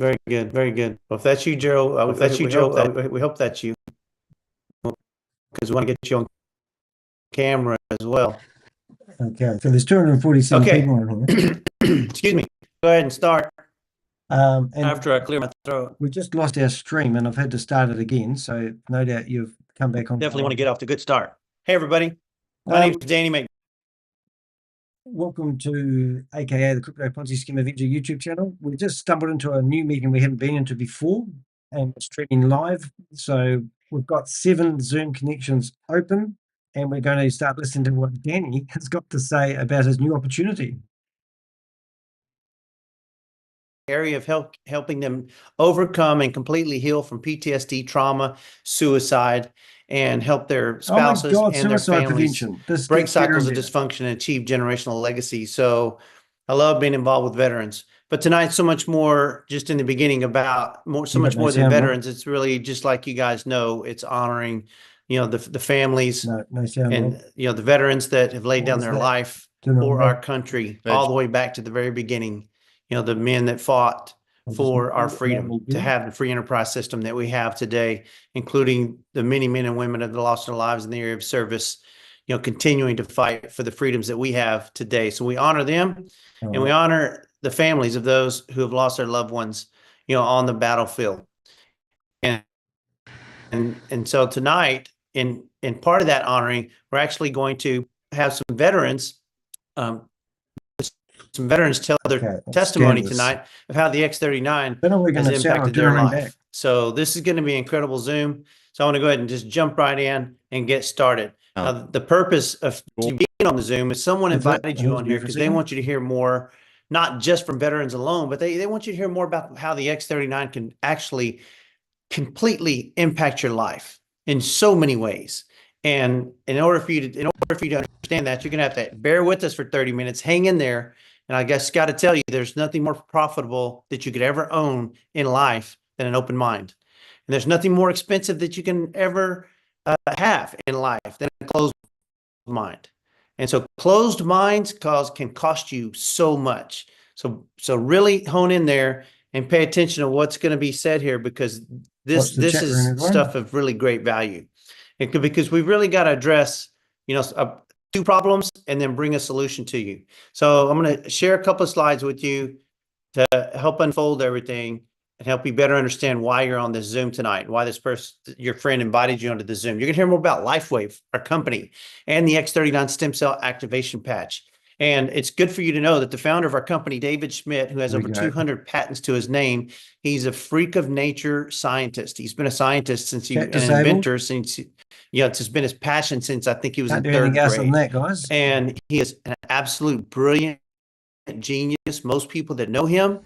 Very good. Very good. Well, if that's you, Joe, we hope that's you, because we want to get you on camera as well. Okay, so there's 247 people on here. Excuse me. Go ahead and start. And After I clear my throat. we just lost our stream and I've had to start it again. So no doubt you've come back on. Definitely want to get off to a good start. Hey, everybody. My name's Danny Mc. Welcome to AKA the Crypto Ponzi Scheme Avenger YouTube channel. We just stumbled into a new meeting we haven't been into before, and it's streaming live. So we've got 7 Zoom connections open, and we're going to start listening to what Danny has got to say about his new opportunity. Area of helping them overcome and completely heal from PTSD, trauma, suicide, and help their spouses and their families break cycles of dysfunction and achieve generational legacy. So I love being involved with veterans. But tonight, so much more just in the beginning about so much more than veterans. It's really just like you guys know, it's honoring, the families and, the veterans that have laid down their life for our country all the way back to the very beginning. The men that fought for our freedom, to have the free enterprise system that we have today, including the many men and women that have lost their lives in the area of service, continuing to fight for the freedoms that we have today. So we honor them and we honor the families of those who have lost their loved ones, on the battlefield. And so tonight, in part of that honoring, we're actually going to have some veterans tell their testimony tonight of how the X39 has impacted their life. So this is going to be incredible Zoom. So I want to go ahead and just jump right in and get started. The purpose of you being on the Zoom is someone invited you on here because they want you to hear more, not just from veterans alone, but they want you to hear more about how the X39 can actually completely impact your life in so many ways. And in order for you to understand that, you're going to have to bear with us for 30 minutes, hang in there. And I guess got to tell you, there's nothing more profitable that you could ever own in life than an open mind. And there's nothing more expensive that you can ever have in life than a closed mind. And so closed minds can cost you so much. So really hone in there and pay attention to what's going to be said here, because this is stuff of really great value. Because we've really got to address, 2 problems and then bring a solution to you. So I'm going to share a couple of slides with you to help unfold everything and help you better understand why you're on this Zoom tonight, why this person, your friend, invited you onto the Zoom. You're going to hear more about LifeWave, our company, and the X39 stem cell activation patch. And it's good for you to know that the founder of our company, David Schmidt, who has over 200 patents to his name, he's a freak of nature scientist. He's been a scientist and an inventor since, it's been his passion since I think he was in 3rd grade. And he is an absolute brilliant genius. Most people that know him,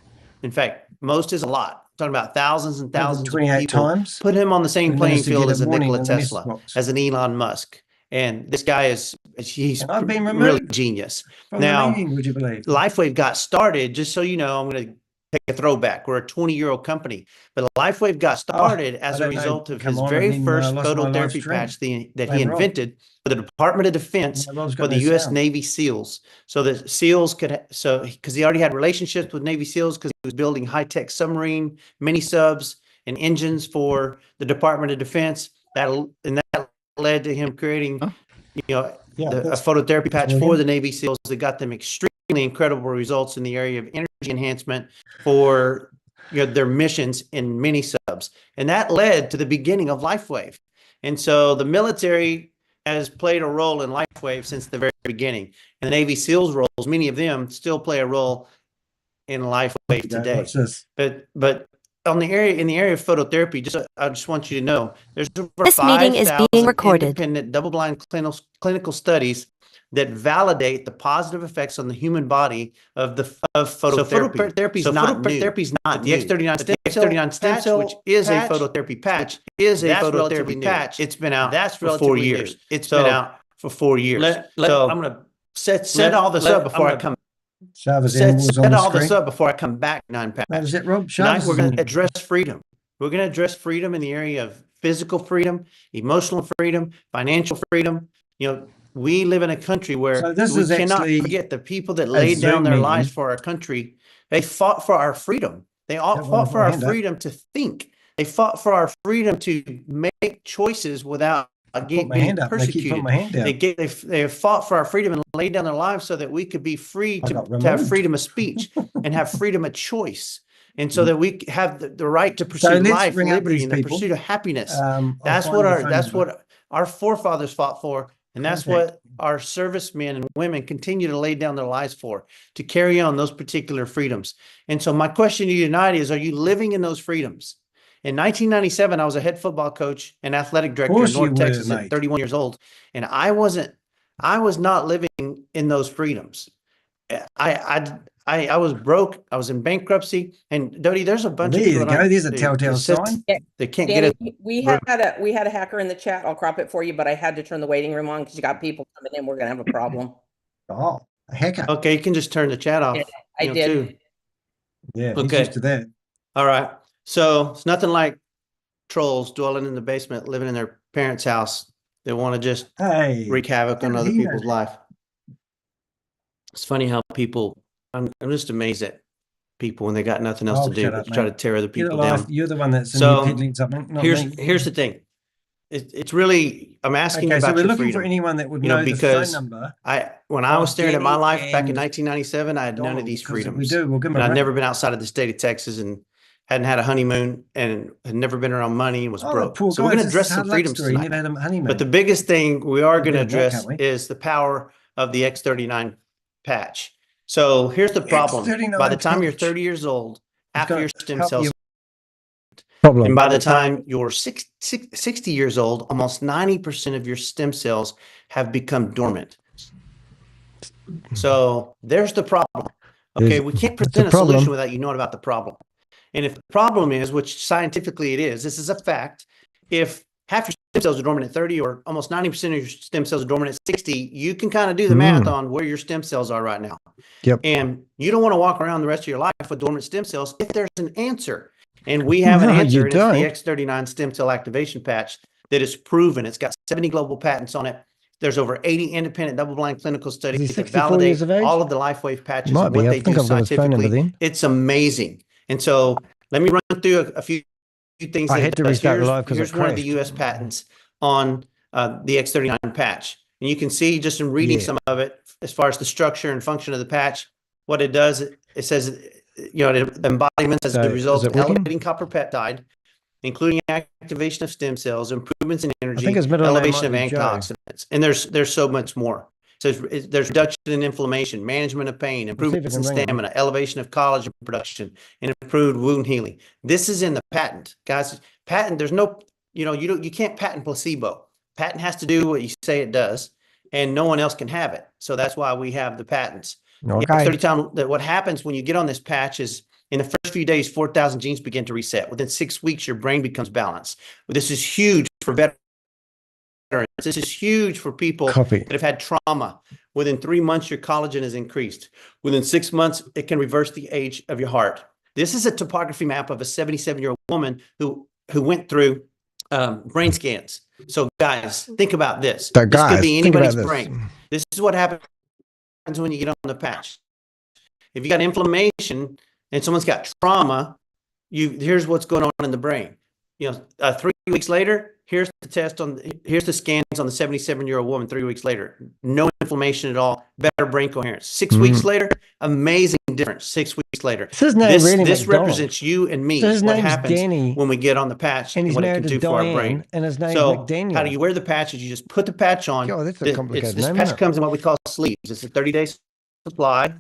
in fact, most is a lot. I'm talking about thousands and thousands of people put him on the same playing field as a Nikola Tesla, as an Elon Musk. And this guy he's really genius. Now, would you believe? LifeWave got started, just so you know, I'm going to take a throwback. We're a 20-year-old company, but LifeWave got started as a result of his very first phototherapy patch that he invented for the Department of Defense for the U.S. Navy SEALs. So the SEALs because he already had relationships with Navy SEALs because he was building high-tech submarine, mini subs, and engines for the Department of Defense. That led to him creating, a phototherapy patch for the Navy SEALs that got them extremely incredible results in the area of energy enhancement for their missions in mini subs. And that led to the beginning of LifeWave. And so the military has played a role in LifeWave since the very beginning. And the Navy SEALs roles, many of them still play a role in LifeWave today. But in the area of phototherapy, I just want you to know there's over 5,000 independent double-blind clinical studies that validate the positive effects on the human body of phototherapy. So phototherapy is not new. The X39 stem cell, which is a phototherapy patch, is a phototherapy patch. It's been out for 4 years. I'm going to set all this up before I come. Set all this up before I come back, 9-pack. That is it, Rob. Tonight we're going to address freedom. We're going to address freedom in the area of physical freedom, emotional freedom, financial freedom. We live in a country where we cannot forget the people that laid down their lives for our country. They fought for our freedom. They all fought for our freedom to think. They fought for our freedom to make choices without being persecuted. They fought for our freedom and laid down their lives so that we could be free to have freedom of speech and have freedom of choice. And so that we have the right to pursue life, liberty, and the pursuit of happiness. That's what our forefathers fought for. And that's what our servicemen and women continue to lay down their lives for, to carry on those particular freedoms. And so my question to you tonight is, are you living in those freedoms? In 1997, I was a head football coach and athletic director in North Texas at 31 years old. And I was not living in those freedoms. I was broke. I was in bankruptcy. And Dodie, there's a bunch of people. There's a telltale sign. They can't get it. We had a hacker in the chat. I'll crop it for you, but I had to turn the waiting room on because you got people coming in. We're gonna have a problem. Oh, a hacker. Okay, you can just turn the chat off. Yeah, I did. Too. Yeah. Okay. Used to that. All right. So it's nothing like trolls dwelling in the basement, living in their parents' house. They want to just wreak havoc on other people's life. It's funny how people. I'm just amazed at people when they got nothing else to do but try to tear other people down. You're the one that's peddling something. Here's the thing. It's really, I'm asking you about we're your looking freedom. for anyone that would know because the phone number. When I was staring at my life back in 1997, I had none of these freedoms. And I'd never been outside of the state of Texas and hadn't had a honeymoon and had never been around money and was broke. So we're going to address some freedoms tonight. But the biggest thing we are going to address is the power of the X39 patch. So here's the problem. By the time you're 30 years old, half of your stem cells, and by the time you're 60 years old, almost 90% of your stem cells have become dormant. So there's the problem. Okay, we can't present a solution without you knowing about the problem. And if the problem is, which scientifically it is, this is a fact, if half your stem cells are dormant at 30 or almost 90% of your stem cells are dormant at 60, you can kind of do the math on where your stem cells are right now. Yep. And you don't want to walk around the rest of your life with dormant stem cells if there's an answer. And we have an answer, and it's the X39 stem cell activation patch that is proven. It's got 70 global patents on it. There's over 80 independent double-blind clinical studies that validate all of the LifeWave patches and what they do scientifically. It's amazing. And so let me run through a few things. I had to restart the live because here's one of the U.S. patents on the X39 patch. And you can see just in reading some of it, as far as the structure and function of the patch, what it does, it says, the embodiment as the result of elevating copper peptide, including activation of stem cells, improvements in energy, elevation of antioxidants. And there's so much more. So there's reduction in inflammation, management of pain, improvements in stamina, elevation of collagen production, and improved wound healing. This is in the patent, guys. Patent, there's no, you can't patent placebo. Patent has to do what you say it does, and no one else can have it. So that's why we have the patents. What happens when you get on this patch is in the first few days, 4,000 genes begin to reset. Within 6 weeks, your brain becomes balanced. This is huge for veterans. This is huge for people that have had trauma. Within 3 months, your collagen is increased. Within 6 months, it can reverse the age of your heart. This is a topography map of a 77-year-old woman who went through brain scans. So guys, think about this. This could be anybody's brain. This is what happens when you get on the patch. If you got inflammation and someone's got trauma, here's what's going on in the brain. 3 weeks later, here's the scans on the 77-year-old woman 3 weeks later. No inflammation at all, better brain coherence. 6 weeks later, amazing difference. 6 weeks later. This represents you and me. What happens when we get on the patch and what it can do for our brain. And his name's so McDaniel. How do you wear the patch? Is you just put the patch on. That's a complicated this patch comes in what we call sleeves. It's a 30-day supply,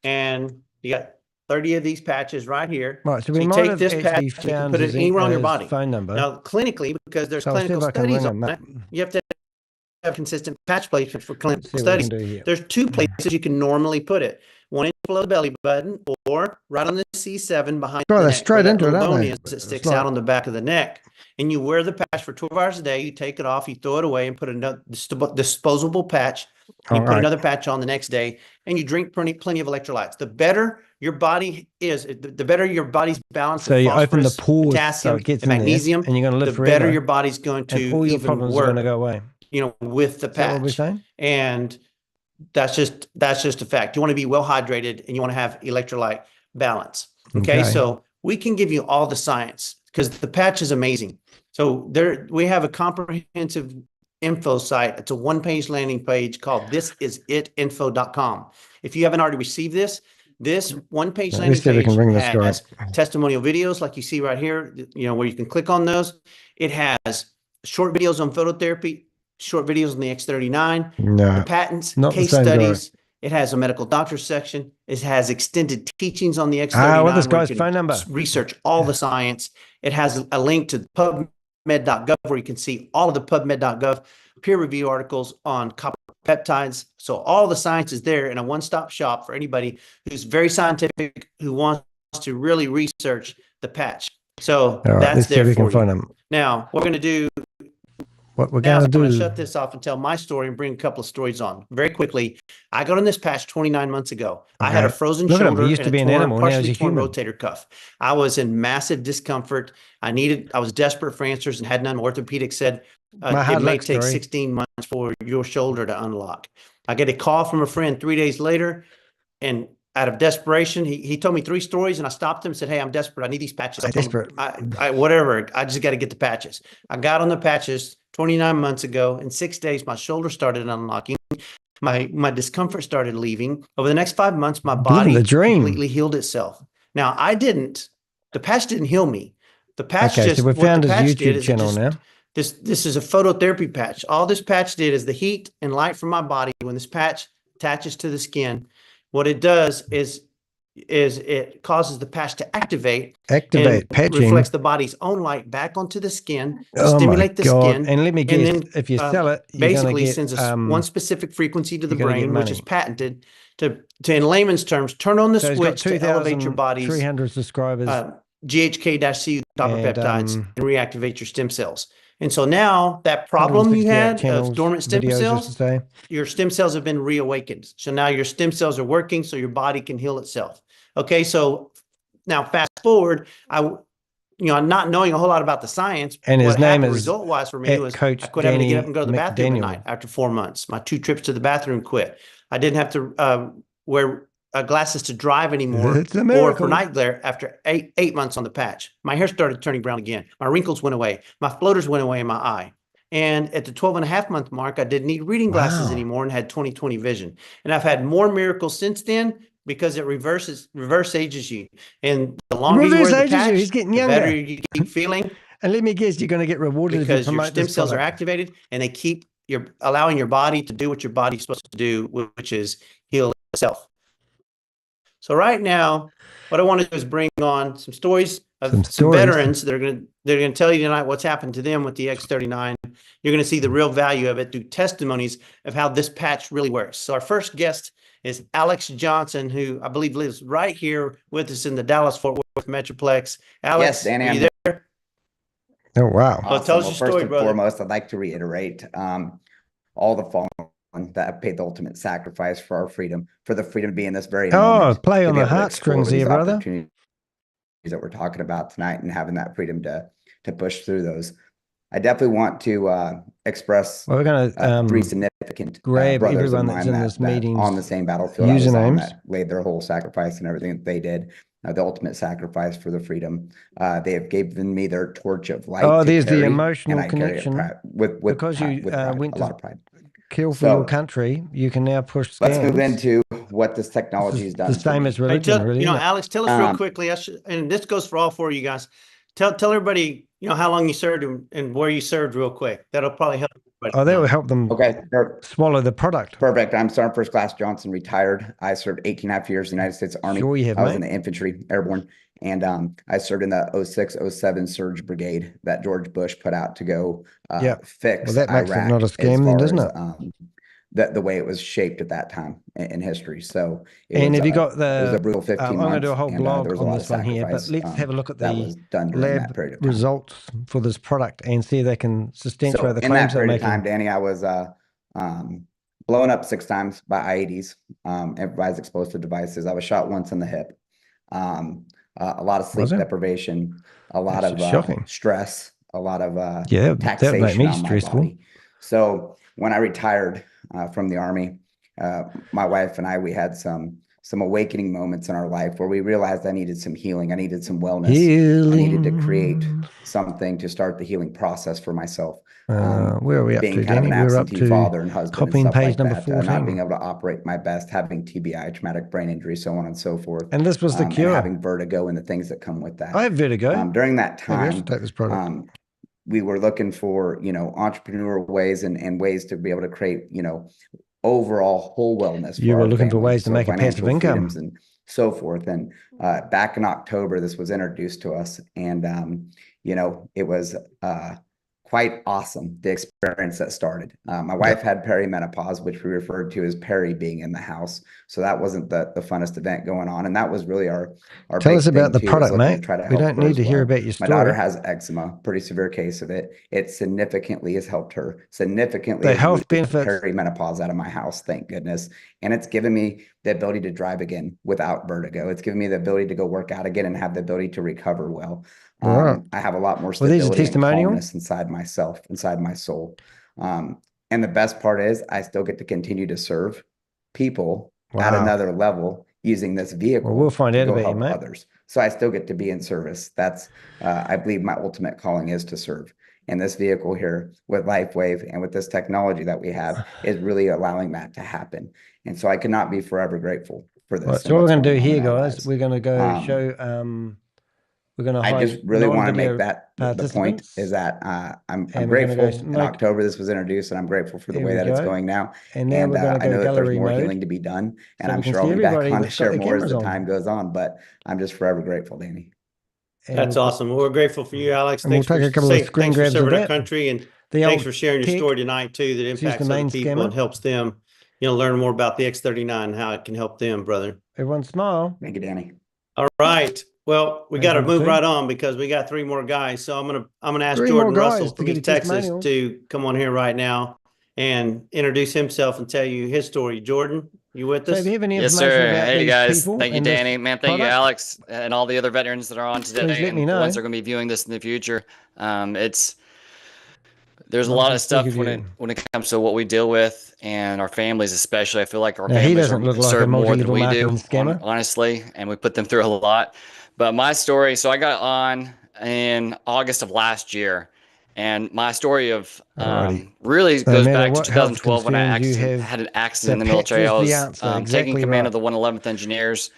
and you got 30 of these patches right here. Right, so you take this patch, you can put it anywhere on your body. Phone number. Now, clinically, because there's clinical studies on it, you have to have consistent patch placement for clinical studies. There's 2 places you can normally put it. One below the belly button, or right on the C7 behind the neck. Straight into it, aren't they? It sticks out on the back of the neck. And you wear the patch for 12 hours a day. You take it off, you throw it away, and put another disposable patch. You put another patch on the next day, and you drink plenty of electrolytes. The better your body is, the better your body's balance. So you open the pores, potassium, so it gets and magnesium, and you're going to live the forever. better your body's going to all your even problems work. Are going to go away. With the patch. Is that what we're saying? And that's just a fact. You want to be well hydrated and you want to have electrolyte balance. Okay. So we can give you all the science because the patch is amazing. So we have a comprehensive info site. It's a one-page landing page called thisisit.info.com. If you haven't already received this one-page landing page has testimonial videos like you see right here, where you can click on those. It has short videos on phototherapy, short videos on the X39, the patents, case studies. It has a medical doctor section. It has extended teachings on the X39. What this guy's phone number? Research all the science. It has a link to PubMed.gov where you can see all of the PubMed.gov peer review articles on copper peptides. So all the science is there in a one-stop shop for anybody who's very scientific, who wants to really research the patch. So that's there for you. Now, what we're going to do. What we're going to do is shut this off and tell my story and bring a couple of stories on very quickly. I got on this patch 29 months ago. I had a frozen shoulder and a partially torn rotator cuff. I was in massive discomfort. I was desperate for answers and had none. Orthopedic said it may take 16 months for your shoulder to unlock. I get a call from a friend 3 days later, and out of desperation, he told me 3 stories, and I stopped him and said, "Hey, I'm desperate. I need these patches. Whatever. I just got to get the patches." I got on the patches 29 months ago. In 6 days, my shoulder started unlocking. My discomfort started leaving. Over the next 5 months, my body completely healed itself. Now, the patch didn't heal me. The patch so we found his YouTube channel now. This is a phototherapy patch. All this patch did is the heat and light from my body. When this patch attaches to the skin, what it does is it causes the patch to activate patching, reflects the body's own light back onto the skin to stimulate the skin. And let me guess, if you sell it, basically sends us one specific frequency to the brain, which is patented to in layman's terms, turn on the switch to elevate your body's 300 subscribers, GHK-CU copper peptides, and reactivate your stem cells. And so now that problem you had of dormant stem cells, your stem cells have been reawakened. So now your stem cells are working so your body can heal itself. Okay, so now fast forward, not knowing a whole lot about the science, and his name is result-wise for me was I quit having to get up and go to the bathroom at night after 4 months. My 2 trips to the bathroom quit. I didn't have to wear glasses to drive anymore or for night glare after eight months on the patch. My hair started turning brown again. My wrinkles went away. My floaters went away in my eye. And at the 12.5-month mark, I didn't need reading glasses anymore and had 20/20 vision. And I've had more miracles since then because it reverse ages you. And the longer you wear the patch, he's getting the younger. better you keep feeling. And let me guess, you're going to get rewarded because your stem cells are activated and they keep allowing your body to do what your body's supposed to do, which is heal itself. So right now, what I want to do is bring on some stories of some veterans that are going to tell you tonight what's happened to them with the X39. You're going to see the real value of it through testimonies of how this patch really works. So our first guest is Alex Johnson, who I believe lives right here with us in the Dallas-Fort Worth Metroplex. Alex, yes, Danny, are you there? Oh, wow. Awesome. Well, tell us your story, first and brother. Foremost, I'd like to reiterate all the fallen that have paid the ultimate sacrifice for our freedom, for the freedom to be in this very moment. Play on the heartstrings here, brother. That we're talking about tonight and having that freedom to push through those. I definitely want to express we're going to 3 significant grab brothers everyone of that's mine in this meeting on the same battlefield usernames, that laid their whole sacrifice and everything that they did. The ultimate sacrifice for the freedom. They have given me their torch of light. Oh, there's the emotional connection. Because you went a lot of pride. Kill for your country, you can now push scans. Let's move into what this technology has done. The same as religion, really. Alex, tell us real quickly, and this goes for all 4 of you guys. Tell everybody, how long you served and where you served real quick. That'll probably help everybody. Oh, that will help them swallow the product. Perfect. I'm Sergeant First Class Johnson, retired. I served 18.5 years in the United States Army. Sure you have, I was in the infantry, airborne. And I served in the 06-07 Surge Brigade that George Bush put out to go fix Well, that makes Iraq, it not a scam then, doesn't it? The way it was shaped at that time in history. So have you got it was a brutal 15 months. I'm going to do a whole blog on this one here, but let's have a look at the lab results for this product and see if they can substantiate the claims they're making. In that period of time, Danny, I was blown up 6 times by IEDs, improvised explosive devices. I was shot once in the hip. A lot of sleep deprivation, a lot of stress, a lot of taxation on my body. So when I retired from the Army, my wife and I, we had some some awakening moments in our life where we realized I needed some healing. I needed some wellness. I needed to create something to start the healing process for myself. Where are we up being to, kind Danny? of an We're up absentee to father and husband and copying stuff page like number that, 14. not being able to operate my best, having TBI, traumatic brain injury, so on and so forth. And this was the cure. And having vertigo and the things that come with that. I have vertigo. During that time, take this product. we were looking for, entrepreneurial ways and ways to be able to create, overall whole wellness. You were looking for family. ways to make a passive income and so forth. And back in October, this was introduced to us, and it was quite awesome, the experience that started. My wife had perimenopause, which we referred to as peri being in the house. So that wasn't the funnest event going on. And that was really our Tell big us about the thing, product, mate. We don't need to hear about your story. My daughter has eczema, pretty severe case of it. It significantly has helped her. Significantly, the health benefits. Perimenopause out of my house, thank goodness. And it's given me the ability to drive again without vertigo. It's given me the ability to go work out again and have the ability to recover well. I have a lot more stability and calmness inside myself, inside my soul. And the best part is I still get to continue to serve people at another level using this vehicle. Well, we'll find out about you, mate. Others. So I still get to be in service. That's, I believe my ultimate calling is to serve. And this vehicle here with LifeWave and with this technology that we have is really allowing that to happen. And so I cannot be forever grateful for this. Right, so what we're going to do here, guys, we're going to go show... I just really want to make that the point is that I'm grateful. In October, this was introduced, and I'm grateful for the way that it's going now. And now we're going to I go know that there's more mode, healing to be done, and so I'm sure I'll be back on to share more as the time goes on. But I'm just forever grateful, Danny. That's awesome. We're grateful for you, Alex. Thanks for serving our country, and thanks for sharing your story tonight too. That impacts other people and helps them, learn more about the X39 and how it can help them, brother. Everyone smile. Thank you, Danny. All right. Well, we got to move right on because we got 3 more guys. So I'm gonna ask Jordan Russell from East Texas to come on here right now and introduce himself and tell you his story. Jordan, you with us? So you have any yes, sir. About hey guys, people thank you, Danny. Man, thank you, Alex, and all the other veterans that are on today. Please let me know. The ones that are going to be viewing this in the future. There's a lot of stuff when it comes to what we deal with and our families, especially. I feel like our families serve more than we do, honestly, and we put them through a lot. But my story, so I got on in August of last year, and my story of really goes back to 2012 when I had an accident in the military. I was taking command of the 111th Engineers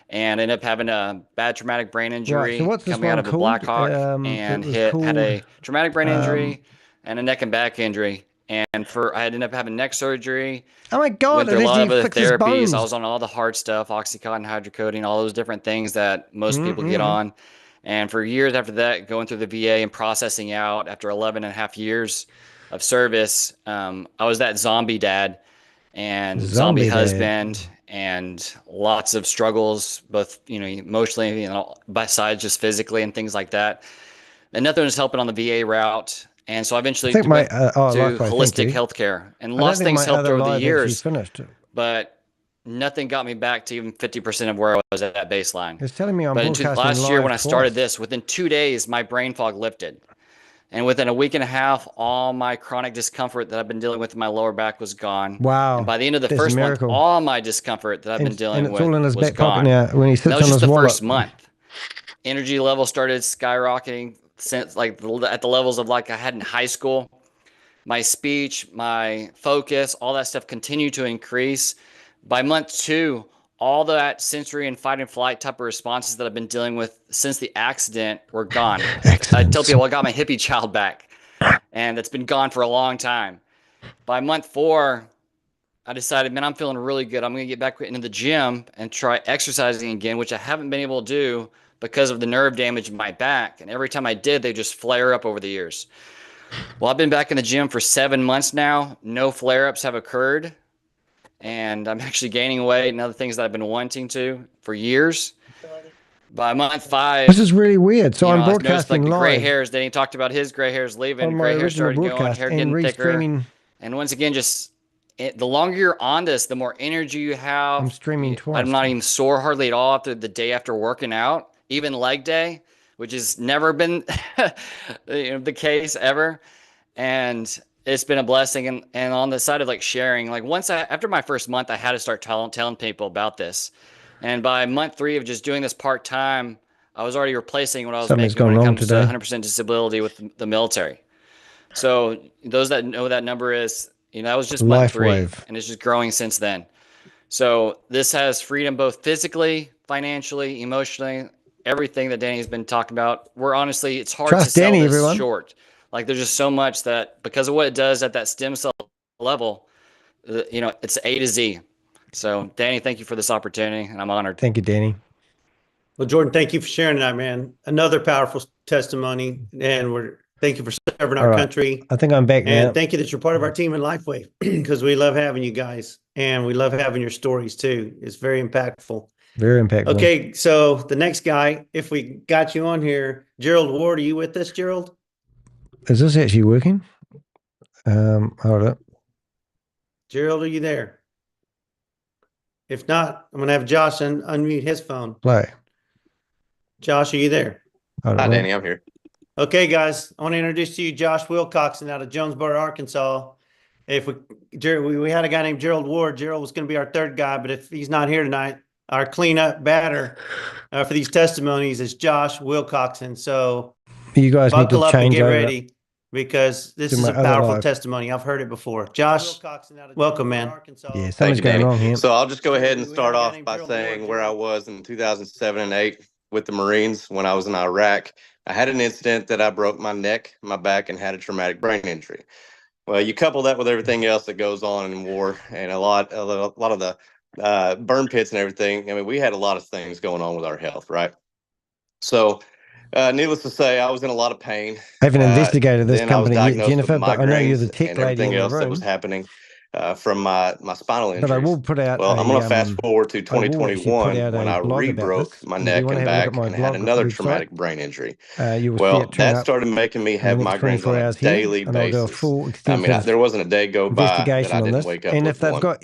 and ended up having a bad traumatic brain injury coming out of a Black Hawk and had a traumatic brain injury and a neck and back injury. And I ended up having neck surgery. Oh my God! Went through a lot of other therapies. I was on all the hard stuff, Oxycontin, hydrocodone, all those different things that most people get on. And for years after that, going through the VA and processing out after 11 and a half years of service, I was that zombie dad and zombie husband and lots of struggles, both emotionally and besides just physically and things like that. And nothing was helping on the VA route. And so I eventually went to holistic healthcare, and lots of things helped over the years, but nothing got me back to even 50% of where I was at that baseline. It's telling me but last year when I started this, within 2 days, my brain fog lifted. And within a week and a half, all my chronic discomfort that I've been dealing with in my lower back was gone. Wow. And by the end of the first month, all my discomfort that I've been dealing with was gone. Now when he sits that was on just his the first month. Energy level started skyrocketing. Since at the levels of like I had in high school. My speech, my focus, all that stuff continued to increase. By month 2, all that sensory and fight and flight type of responses that I've been dealing with since the accident were gone. I tell people I got my hippie child back, and that's been gone for a long time. By month 4, I decided, man, I'm feeling really good. I'm going to get back into the gym and try exercising again, which I haven't been able to do because of the nerve damage in my back. And every time I did, they just flare up over the years. Well, I've been back in the gym for 7 months now. No flare-ups have occurred. And I'm actually gaining weight and other things that I've been wanting to for years. By month 5... This is really weird. So I'm broadcasting the live. gray hairs. Then he talked about his gray hairs leaving. Gray hair started going, hair getting thicker. And once again, the longer you're on this, the more energy you have. I'm streaming twice. I'm not even sore hardly at all after the day after working out. Even leg day, which has never been the case ever. And it's been a blessing. And on the side of like sharing, like after my first month, I had to start telling people about this. And by month 3 of just doing this part-time, I was already replacing what I was making when it comes to 100% disability with the military. So those that know that number is, that was just month 3, and it's just growing since then. So this has freedom both physically, financially, emotionally, everything that Danny's been talking about. Honestly, it's hard to sell this short. Like there's just so much that because of what it does at that stem cell level, it's A to Z. So Danny, thank you for this opportunity, and I'm honored. Thank you, Danny. Well, Jordan, thank you for sharing that, man. Another powerful testimony, and thank you for serving our country. I think I'm back now. And thank you that you're part of our team in LifeWave, because we love having you guys, and we love having your stories too. It's very impactful. Very impactful. Okay, so the next guy, if we got you on here, Gerald Ward, are you with us, Gerald? Is this actually working? Hold up. Gerald, are you there? If not, I'm going to have Josh unmute his phone. Play. Josh, are you there? Hi, Danny, I'm here. Okay, guys, I want to introduce to you Josh Wilcoxon out of Jonesboro, Arkansas. If we had a guy named Gerald Ward. Gerald was going to be our third guy, but if he's not here tonight, our cleanup batter for these testimonies is Josh Wilcoxon. So you guys need to change and get ready, because this is a powerful testimony. I've heard it before. Josh, welcome, man. Yeah, something's going wrong here. So I'll just go ahead and start off by saying where I was in 2007 and 8 with the Marines when I was in Iraq. I had an incident that I broke my neck, my back, and had a traumatic brain injury. Well, you couple that with everything else that goes on in war, and a lot of the burn pits and everything. I mean, we had a lot of things going on with our health, right? So, needless to say, I was in a lot of pain. I haven't investigated this company yet, Jennifer, but I know you're the tech lady in the room. That was happening from my spinal injuries. But I will put out. Well, I'm going to fast forward to 2021 when I rebroke my neck and back and had another traumatic brain injury. Well, that started making me have migraines on a daily basis. I mean, there wasn't a day go by that I didn't wake up and with if they've one. got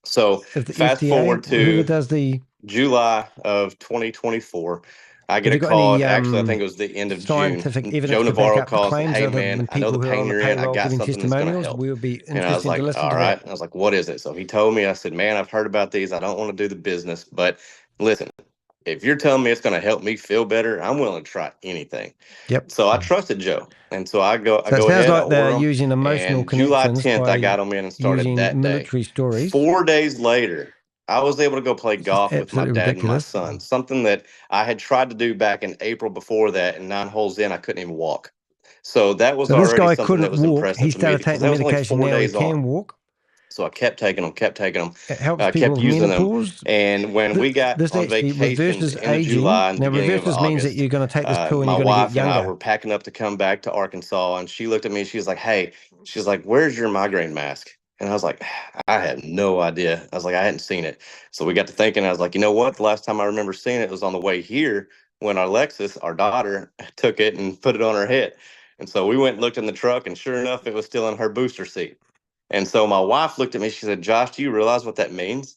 So fast forward to July of 2024. I get a call. Actually, I think it was the end of June. Joe Navarro calls, "Hey man, I know the pain you're in. I got something that's going to help." And I was like, "All right." I was like, "What is it?" So he told me. I said, "Man, I've heard about these. I don't want to do the business, but listen, if you're telling me it's going to help me feel better, I'm willing to try anything." Yep. So I trusted Joe, and so I go. So it sounds like they're using emotional connections. July 10th, I got them in and started that military day. Stories. 4 days later, I was able to go play golf with my dad and my son, something that I had tried to do back in April before that, and 9 holes in, I couldn't even walk. So that was already something that was impressive. He started taking the medication now he can walk. So I kept taking them. It helps I people kept using menopause. them. And when we got on vacation in July and beginning of August, means that you're going to take this pill and you're my going to wife get and younger. I were packing up to come back to Arkansas, and she looked at me and she was like, "Hey," she's like, "Where's your migraine mask?" And I was like, I had no idea. I was like, I hadn't seen it. So we got to thinking. I was like, you know what? The last time I remember seeing it was on the way here when Alexis, our daughter, took it and put it on her head. And so we went and looked in the truck, and sure enough, it was still in her booster seat. And so my wife looked at me. She said, "Josh, do you realize what that means?"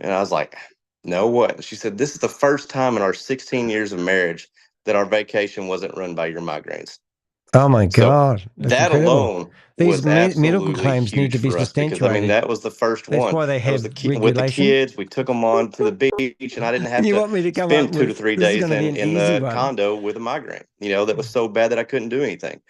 And I was like, "No, what?" And she said, "This is the first time in our 16 years of marriage that our vacation wasn't run by your migraines." Oh my God. So that alone, these medical claims need to be substantiated. I mean, that was the first one. That's why they have regulation. With the kids, we took them on to the beach, and I didn't have to spend 2 to 3 days in the condo with a migraine, that was so bad that I couldn't do anything.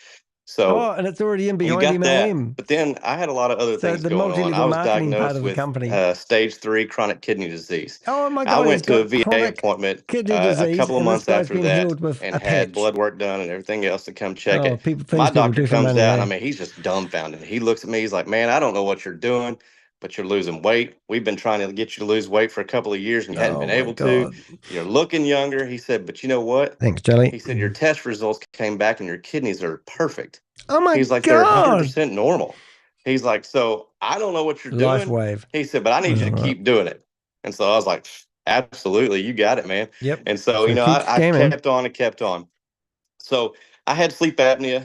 So, and it's already in behind MLM. But then I had a lot of other things going on. I was diagnosed with stage 3 chronic kidney disease. Oh my God! I went to a VA appointment a couple of months after that and had blood work done and everything else to come check it. My doctor comes out. I mean, he's just dumbfounded. He looks at me. He's like, "Man, I don't know what you're doing, but you're losing weight. We've been trying to get you to lose weight for a couple of years, and you hadn't been able to. You're looking younger." He said, "But you know what?" Thanks, Jelly. He said, "Your test results came back, and your kidneys are perfect." Oh my God. He's like, "They're 100% normal." He's like, "So I don't know what you're doing." LifeWave. He said, "But I need you to keep doing it." And so I was like, "Absolutely, you got it, man." Yep. And so, I kept on and kept on. So I had sleep apnea,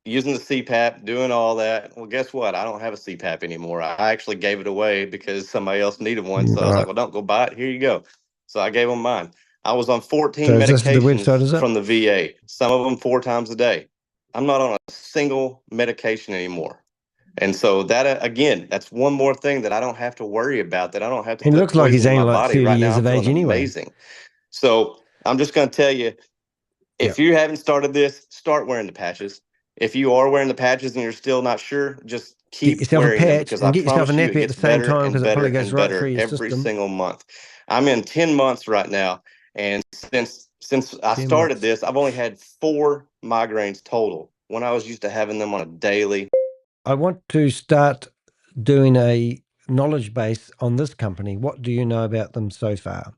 using the CPAP, doing all that. Well, guess what? I don't have a CPAP anymore. I actually gave it away because somebody else needed one. So I was like, "Well, don't go buy it. Here you go." So I gave them mine. I was on 14 medications from the VA, some of them 4 times a day. I'm not on a single medication anymore. And so that, again, that's one more thing that I don't have to worry about, that I don't have to He put looks like he's poison in only my like body 30 right now. years I'm of age feeling anyway. amazing. So I'm just going to tell you, if you haven't started this, start wearing the patches. If you are wearing the patches and you're still not sure, just keep yourself a wearing them, patch because and I get yourself a promise you, it nappy at gets the same better time, and because it probably better goes and right through better your every system. single month. I'm in 10 months right now, and since I 10 started months. this, I've only had 4 migraines total, when I was used to having them on a daily. I want to start doing a knowledge base on this company. What do you know about them so far?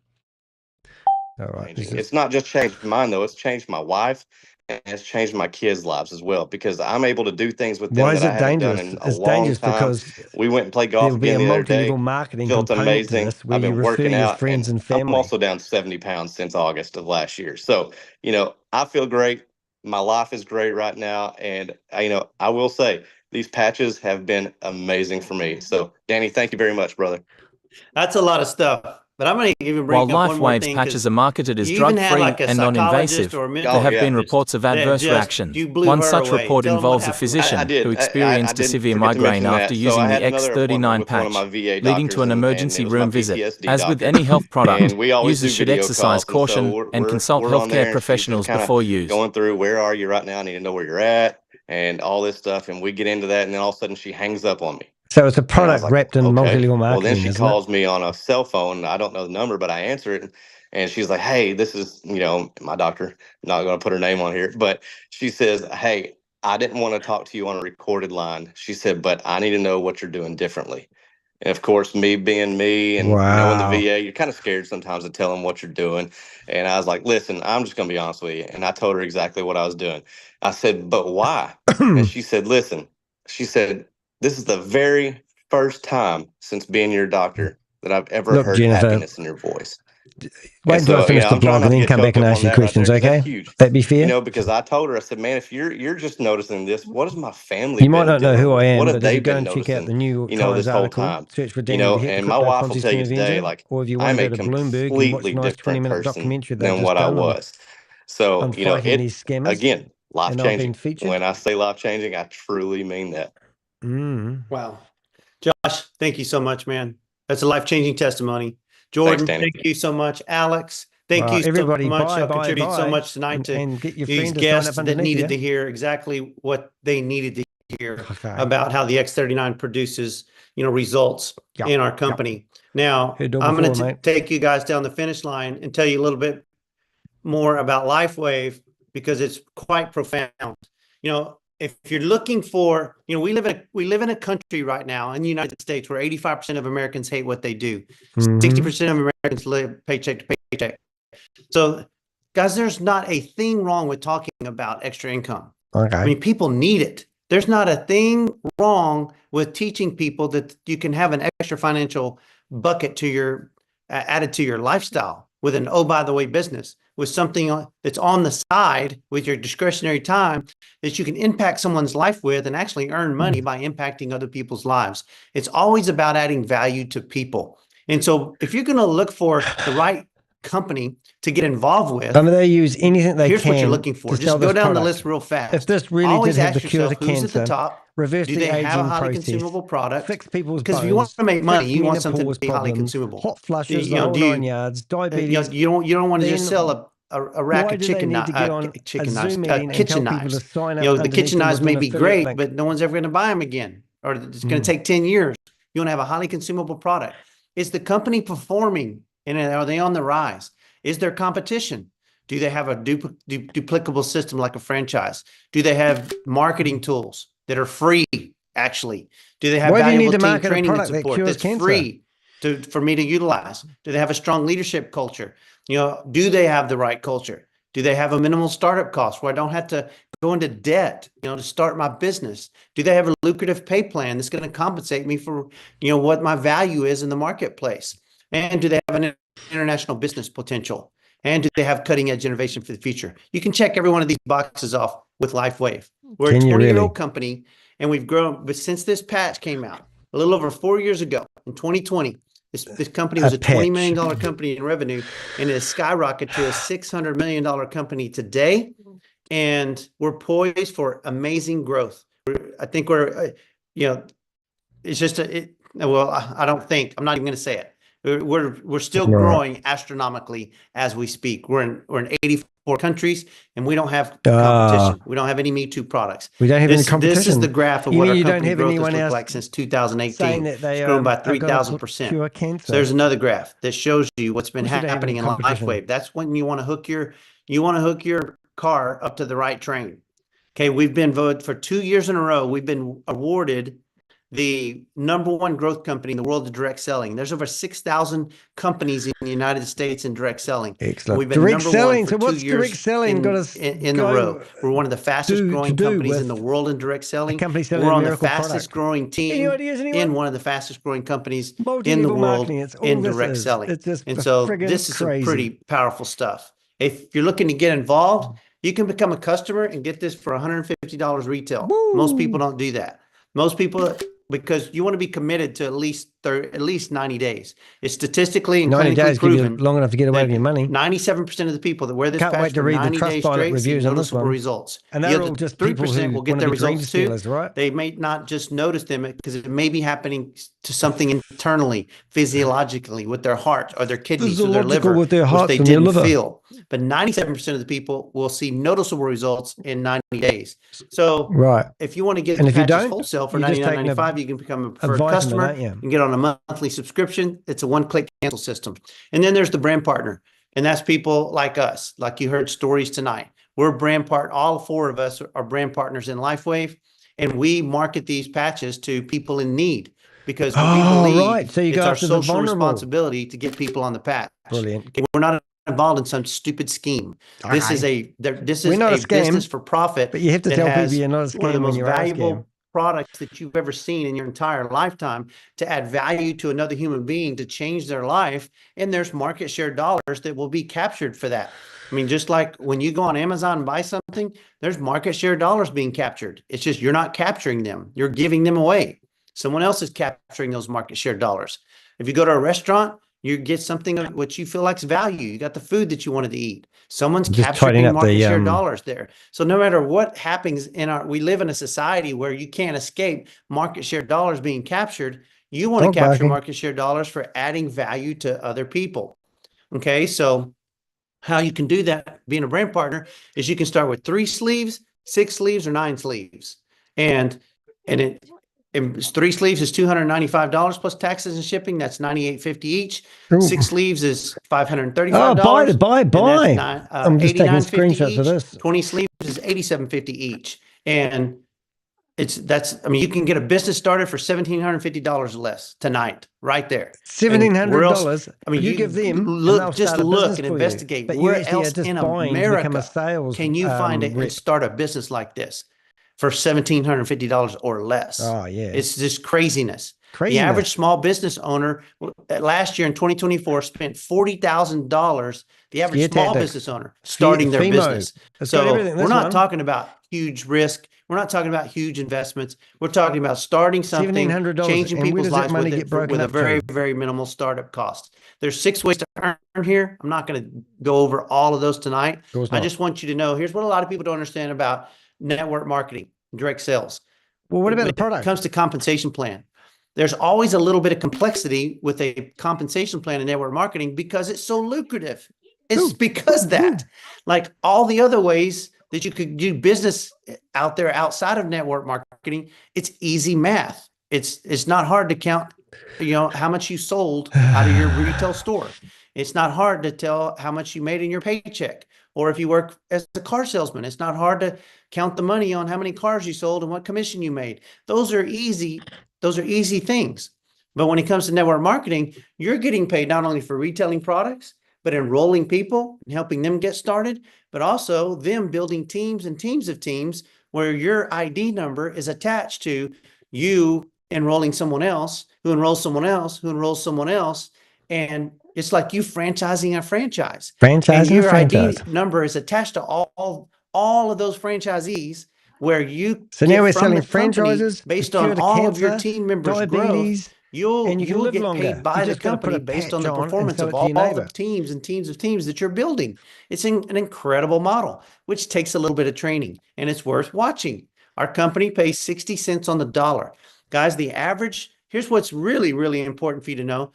All right. It's not just changed mine, though. It's changed my wife, and it's changed my kids' lives as well, because I'm able to do things with them Why is that I it haven't done dangerous? in a It's long dangerous time. because We went and played golf there'll be again a the other day. multi-level marketing Felt component amazing. to this, where I've you been refer working your out, friends and and family. I'm also down 70 pounds since August of last year. So, I feel great. My life is great right now. And, I will say these patches have been amazing for me. So, Danny, thank you very much, brother. That's a lot of stuff. But I'm going to even bring While up one more LifeWave's thing. patches are marketed as you even had drug-free like a and psychologist non-invasive, or a there mental have been therapist reports of that adverse just, reactions. you blew One her such away. report Tell 'em what involves a happened with physician I did. who experienced I a did severe forget to mention migraine that. after So using I the had another appointment X39 with one of patch, my VA leading to doctors, an and emergency it was my room visit. PTSD As with doctor. any health product, And we always users do should video exercise calls, and so caution and consult we're on there, healthcare and she's just professionals kind before of use. going through, where are you right now? I need to know where you're at, and all this stuff. And we get into that, and then all of a sudden she hangs up on me. So it's a And I was product like, wrapped in okay. multi-level Well, then marketing, she isn't it? calls me on a cell phone. I don't know the number, but I answer it, and she's like, hey, this is, my doctor. I'm not going to put her name on here, but she says, hey, I didn't want to talk to you on a recorded line. She said, but I need to know what you're doing differently. And of course, me being me and knowing the VA, you're kind of scared sometimes to tell them what you're doing. And I was like, listen, I'm just going to be honest with you. And I told her exactly what I was doing. I said, but why? And she said, listen, she said, this is the very first time since being your doctor that I've ever heard Jennifer, happiness in your voice. Wait until I finish the blog and then come back and ask you questions, okay? That's huge. That'd be fair? Because I told her, I said, man, if you're just noticing this, what has my family You might not know who I am, what but have if they you go been and check out the noticing, New York Times this whole article, time? search for Danny the And my wife will tell you today, like, or if you want I'm to a go to Bloomberg and watch a completely nice different 20-minute person documentary they've than just what I done was. So, on fighting these scammers, again, life and I've been changing. featured. When I say life changing, I truly mean that. Wow. Josh, thank you so much, man. That's a life-changing testimony. Jordan, thank you so much. Alex, thank you so much. Y'all contributed so much tonight to get your these friend to guests sign up that underneath needed to hear exactly what they needed to hear about how the X39 produces, results in our company. Now, I'm going to take you guys down the finish line and tell you a little bit more about LifeWave, because it's quite profound. If you're looking for, we live in a country right now in the United States where 85% of Americans hate what they do. 60% of Americans live paycheck to paycheck. So, guys, there's not a thing wrong with talking about extra income. I mean, people need it. There's not a thing wrong with teaching people that you can have an extra financial bucket to your added to your lifestyle with an, oh, by the way, business, with something that's on the side with your discretionary time that you can impact someone's life with and actually earn money by impacting other people's lives. It's always about adding value to people. And so if you're going to look for the right company to get involved with, they use anything they here's can. what you're looking for. Just go down the list real fast. If this really always did have ask the cure yourself to who's cancer, at the top. reverse Do the they have a aging highly process, consumable product? fix people's Because bones, if you want to make money, you want something to menopause be highly problems, consumable. hot flushes, the whole 9 yards, diabetes. You don't want to just Then sell a rack of kitchen knives. Kitchen knives. The kitchen knives may be great, but no one's ever going to buy them again, or it's going to take 10 years. You want to have a highly consumable product. Is the company performing, and are they on the rise? Is there competition? Do they have a duplicable system like a franchise? Do they have marketing tools that are free, actually? Do they have valuable team training and support that's free for me to utilize? Do they have a strong leadership culture? Do they have the right culture? Do they have a minimal startup cost where I don't have to go into debt, to start my business? Do they have a lucrative pay plan that's going to compensate me for, what my value is in the marketplace? And do they have an international business potential? And do they have cutting edge innovation for the future? You can check every one of these boxes off with LifeWave. We're a 20-year-old company, and we've grown. But since this patch came out a little over 4 years ago in 2020, this company was a $20 million company in revenue, and it has skyrocketed to a $600 million company today. And we're poised for amazing growth. I think it's just well, I don't think, I'm not even going to say it. We're still growing astronomically as we speak. We're in 84 countries, and we don't have competition. We don't have any Me Too products. We don't have any competition. This is the graph of You what mean our you don't company have growth anyone has looked else like since 2018. saying that they It's grown by are gonna 3,000%. cure cancer? So there's another graph that shows you what's been Of course you don't have happening any in competition. LifeWave. That's when you want to hook your car up to the right train. Okay, we've been voted for 2 years in a row. We've been awarded the #1 growth company in the world of direct selling. There's over 6,000 companies in the United States in direct selling. Excellent. We've been Direct selling. #1 So for 2 what's years direct selling got us in the row. We're one of the fastest growing companies in the world in direct selling. company selling We're a on the miracle fastest product? growing team Any ideas, anyone? in one of the fastest growing companies in the Multi-level world marketing. It's all in this direct is. selling. It's just And so friggin' this is some crazy. pretty powerful stuff. If you're looking to get involved, you can become a customer and get this for $150 retail. Woo! Most people don't do that. Most people, because you want to be committed to at least 90 days. It's statistically and 90 clinically days give you proven long enough to get away with your money. 97% of the people that wear this Can't patch wait to for read the 90 days Trustpilot straight see reviews on this noticeable one. results. And The they're other all just people 3% who will get want their to be dream results too. stealers, right? They may not just notice them because it may be happening to something internally, physiologically, with their heart or their kidneys or their Physiological liver, with their which hearts they and their didn't liver. feel. But 97% of the people will see noticeable results in 90 days. So Right. if you want to get And the if you patches don't, wholesale for you're just taking $99.95, you can become a preferred vitamin, customer aren't you? and get on a monthly subscription. It's a one-click cancel system. And then there's the brand partner. And that's people like us, like you heard stories tonight. We're brand part. All 4 of us are brand partners in LifeWave, and we market these patches to people in need because we believe right. So you it's go our after the social vulnerable. responsibility to get people on the patch. Brilliant. Okay, we're not involved in some stupid scheme. This is a We're not a scam, business for profit. But you have to that tell has people you're not a one of the scam when most you are a scam. valuable products that you've ever seen in your entire lifetime to add value to another human being to change their life. And there's market share dollars that will be captured for that. I mean, just like when you go on Amazon and buy something, there's market share dollars being captured. It's just you're not capturing them. You're giving them away. Someone else is capturing those market share dollars. If you go to a restaurant, you get something which you feel like's value. You got the food that you wanted to eat. Someone's Just capturing tidying up market the, share dollars there. So no matter what happens we live in a society where you can't escape market share dollars being captured. You want to capture market share dollars for adding value to other people. Okay, so how you can do that being a brand partner is you can start with 3 sleeves, 6 sleeves, or 9 sleeves. And 3 sleeves is $295 plus taxes and shipping. That's $98.50 each. Ooh. 6 sleeves is $535. Oh, buy. I'm just taking screenshots each. of this. 20 sleeves is $87.50 each. And you can get a business started for $1,750 less tonight, right there. $1,700. I mean, you give them, look and investigate. But Where you actually else are just in buying to become a America sales can you find it and start a business like this for $1,750 or less? Oh, yeah. It's just craziness. The average small business owner last year in 2024 spent $40,000. The average small business owner starting their business. So we're not talking about huge risk. We're not talking about huge investments. We're talking about starting something, changing people's lives with it with a very, very minimal startup cost. There's 6 ways to earn here. I'm not going to go over all of those tonight. I just want you to know, here's what a lot of people don't understand about network marketing, direct sales. Well, what about the product? When it comes to compensation plan, there's always a little bit of complexity with a compensation plan in network marketing because it's so lucrative. It's because that, like all the other ways that you could do business out there outside of network marketing, it's easy math. It's not hard to count, how much you sold out of your retail store. It's not hard to tell how much you made in your paycheck. Or if you work as a car salesman, it's not hard to count the money on how many cars you sold and what commission you made. Those are easy things. But when it comes to network marketing, you're getting paid not only for retailing products, but enrolling people and helping them get started, but also them building teams and teams of teams where your ID number is attached to you enrolling someone else, who enrolls someone else, who enrolls someone else. And it's like you franchising a franchise. And your ID number is attached to all of those franchisees where you now we're selling franchises based on all of your team members' growth. You'll get paid by the company based on the performance of all the teams and teams of teams that you're building. It's an incredible model, which takes a little bit of training, and it's worth watching. Our company pays 60 cents on the dollar. Guys, the average, here's what's really, really important for you to know.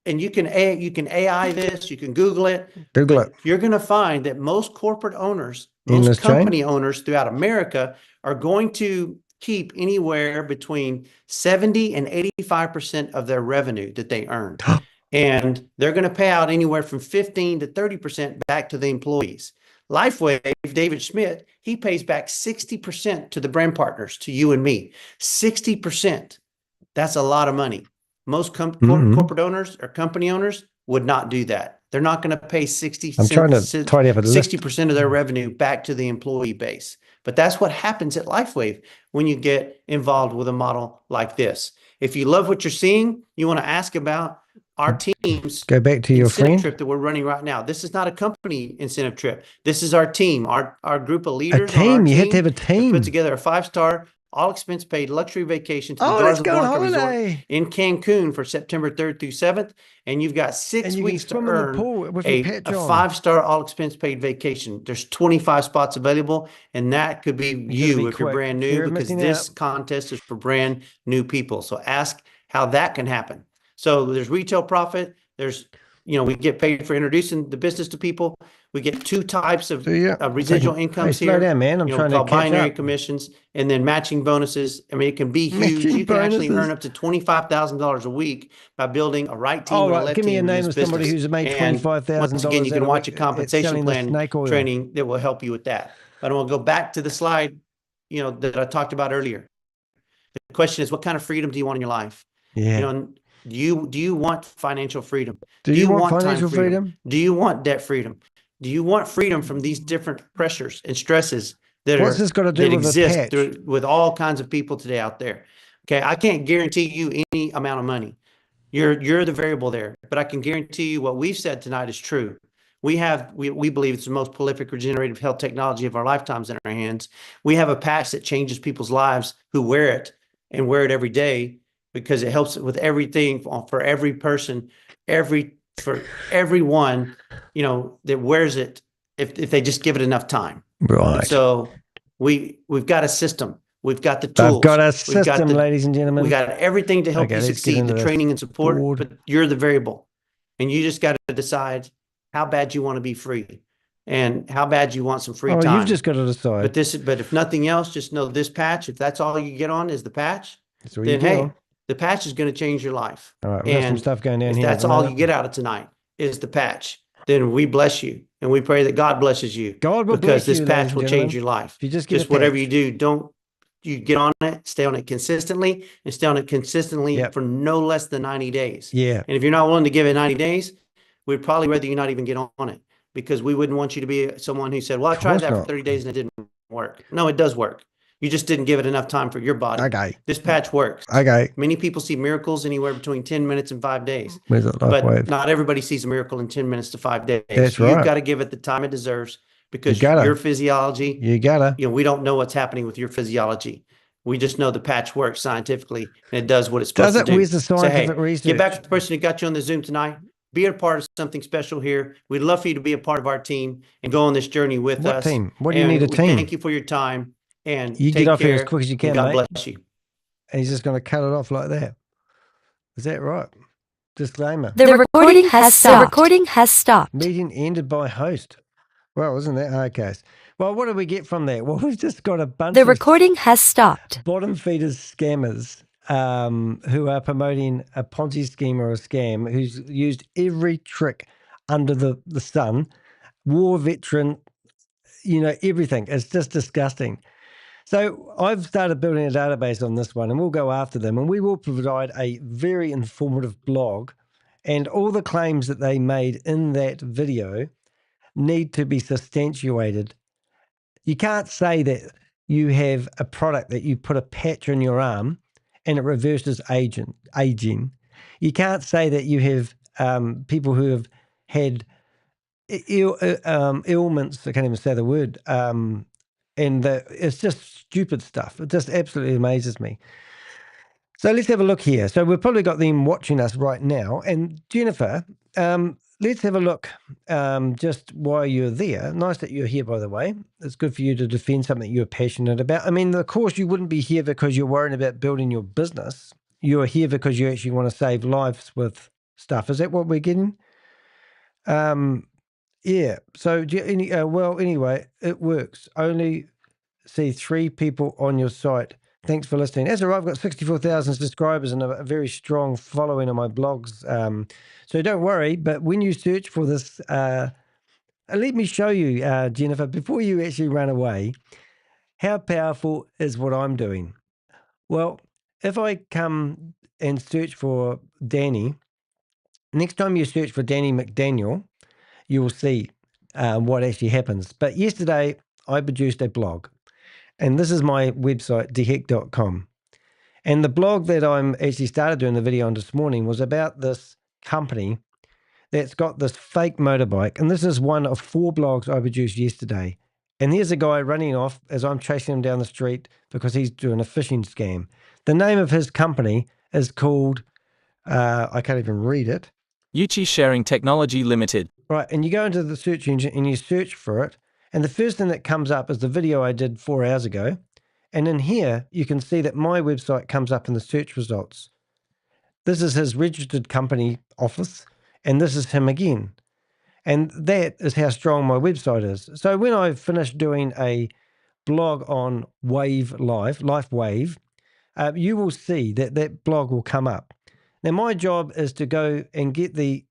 And you can AI this, you can Google it. Google it. You're going to find that most corporate owners, most company owners throughout America are going to keep anywhere between 70 and 85% of their revenue that they earn. And they're going to pay out anywhere from 15 to 30% back to the employees. LifeWave, David Schmidt, he pays back 60% to the brand partners, to you and me. 60%. That's a lot of money. Most corporate owners or company owners would not do that. They're not going to pay 60% of their revenue back to the employee base. But that's what happens at LifeWave when you get involved with a model like this. If you love what you're seeing, you want to ask about our team's go back to your friend trip that we're running right now. This is not a company incentive trip. This is our team, our group of leaders. A team. You have to have a team. Put together a 5-star, all expense paid luxury vacation to the let's go on Resort holiday in Cancun for September 3rd through 7th. And you've got 6 weeks to earn a 5-star all expense paid vacation. There's 25 spots available, and that could be you if you're brand new, because this contest is for brand new people. So ask how that can happen. So there's retail profit. There's, we get paid for introducing the business to people. We get 2 types of residual incomes here. Slow down, man. I'm trying to catch binary up. commissions, and then matching bonuses. I mean, it can be huge. You can actually earn up to $25,000 a week by building a right team. Give me a name of somebody who's made $25,000. Once again, you can watch a compensation plan training that will help you with that. But I want to go back to the slide, that I talked about earlier. The question is, what kind of freedom do you want in your life? Yeah. Do you want financial freedom? Do you want financial freedom? Do you want debt freedom? Do you want freedom from these different pressures and stresses that exist with all kinds of people today out there? Okay, I can't guarantee you any amount of money. You're the variable there, but I can guarantee you what we've said tonight is true. We believe it's the most prolific regenerative health technology of our lifetimes in our hands. We have a patch that changes people's lives who wear it and wear it every day, because it helps with everything for every person, for everyone, that wears it, if they just give it enough time. Right. And so we've got a system. We've got the tools. I've got a system, ladies and gentlemen. We got everything to help you succeed, the training and support, but you're the variable. And you just got to decide how bad you want to be free and how bad you want some free time. You've just got to decide. But if nothing else, just know this patch, if that's all you get on is the patch, then hey, the patch is going to change your life. All right, we got some stuff going down here. If that's all you get out of tonight is the patch, then we bless you, and we pray that God blesses you. God will because bless you, this patch will change your life. If you just whatever you do, you get on it, stay on it consistently, and stay on it consistently for no less than 90 days. Yeah. And if you're not willing to give it 90 days, we'd probably rather you not even get on it, because we wouldn't want you to be someone who said, well, I tried that for 30 days and it didn't work. No, it does work. You just didn't give it enough time for your body. Okay. This patch works. Okay. Many people see miracles anywhere between 10 minutes and 5 days. But not everybody sees a miracle in 10 minutes to 5 days. That's right. You've got to give it the time it deserves, because your physiology, we don't know what's happening with your physiology. We just know the patch works scientifically, and it does what it's supposed to do. Where's the scientific research? Get back to the person who got you on the Zoom tonight. Be a part of something special here. We'd love for you to be a part of our team and go on this journey with us. What team? What do you need a team? Thank you for your time. And you get off here as quick as you can, God bless you. And he's just going to cut it off like that. Is that right? Disclaimer. The recording has stopped. The recording has stopped. Meeting ended by host. Well, isn't that okay? Well, what do we get from that? Well, we've just got a bunch of recording has stopped. Bottom feeders scammers who are promoting a Ponzi scheme or a scam, who's used every trick under the sun, war veteran, everything. It's just disgusting. So I've started building a database on this one, and we'll go after them, and we will provide a very informative blog, and all the claims that they made in that video need to be substantiated. You can't say that you have a product that you put a patch on your arm and it reverses aging. You can't say that you have people who have had ailments, I can't even say the word, it's just stupid stuff. It just absolutely amazes me. So let's have a look here. So we've probably got them watching us right now. And Jennifer, let's have a look just while you're there. Nice that you're here, by the way. It's good for you to defend something you're passionate about. I mean, of course, you wouldn't be here because you're worried about building your business. You're here because you actually want to save lives with stuff. Is that what we're getting? Yeah. So, well, anyway, it works. Only see 3 people on your site. Thanks for listening. As I've got 64,000 subscribers and a very strong following on my blogs. So don't worry. But when you search for this, let me show you, Jennifer, before you actually run away, how powerful is what I'm doing. Well, if I come and search for Danny, next time you search for Danny McDaniel, you will see what actually happens. But yesterday, I produced a blog. And this is my website, deheck.com. And the blog that I'm actually started doing the video on this morning was about this company that's got this fake motorbike. And this is one of 4 blogs I produced yesterday. And here's a guy running off as I'm chasing him down the street because he's doing a phishing scam. The name of his company is called, I can't even read it. Yuchi Sharing Technology Limited. Right, and you go into the search engine and you search for it. And the first thing that comes up is the video I did 4 hours ago. And in here, you can see that my website comes up in the search results. This is his registered company office, and this is him again. And that is how strong my website is. So when I finish doing a blog on LifeWave, you will see that that blog will come up. Now, my job is to go and get the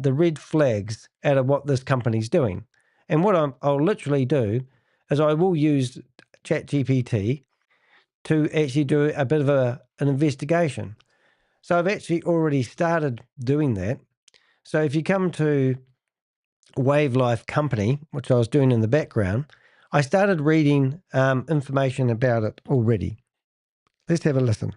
red flags out of what this company's doing. And what I'll literally do is I will use ChatGPT to actually do a bit of an investigation. So I've actually already started doing that. So if you come to Wave Life Company, which I was doing in the background, I started reading information about it already. Let's have a listen.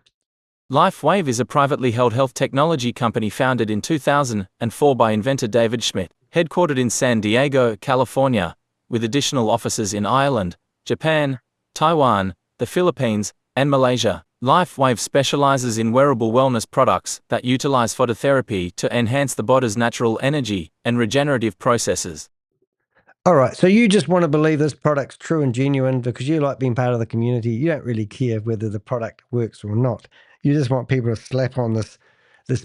LifeWave is a privately held health technology company founded in 2004 by inventor David Schmidt, headquartered in San Diego, California, with additional offices in Ireland, Japan, Taiwan, the Philippines, and Malaysia. LifeWave specializes in wearable wellness products that utilize phototherapy to enhance the body's natural energy and regenerative processes. All right, so you just want to believe this product's true and genuine because you like being part of the community. You don't really care whether the product works or not. You just want people to slap on this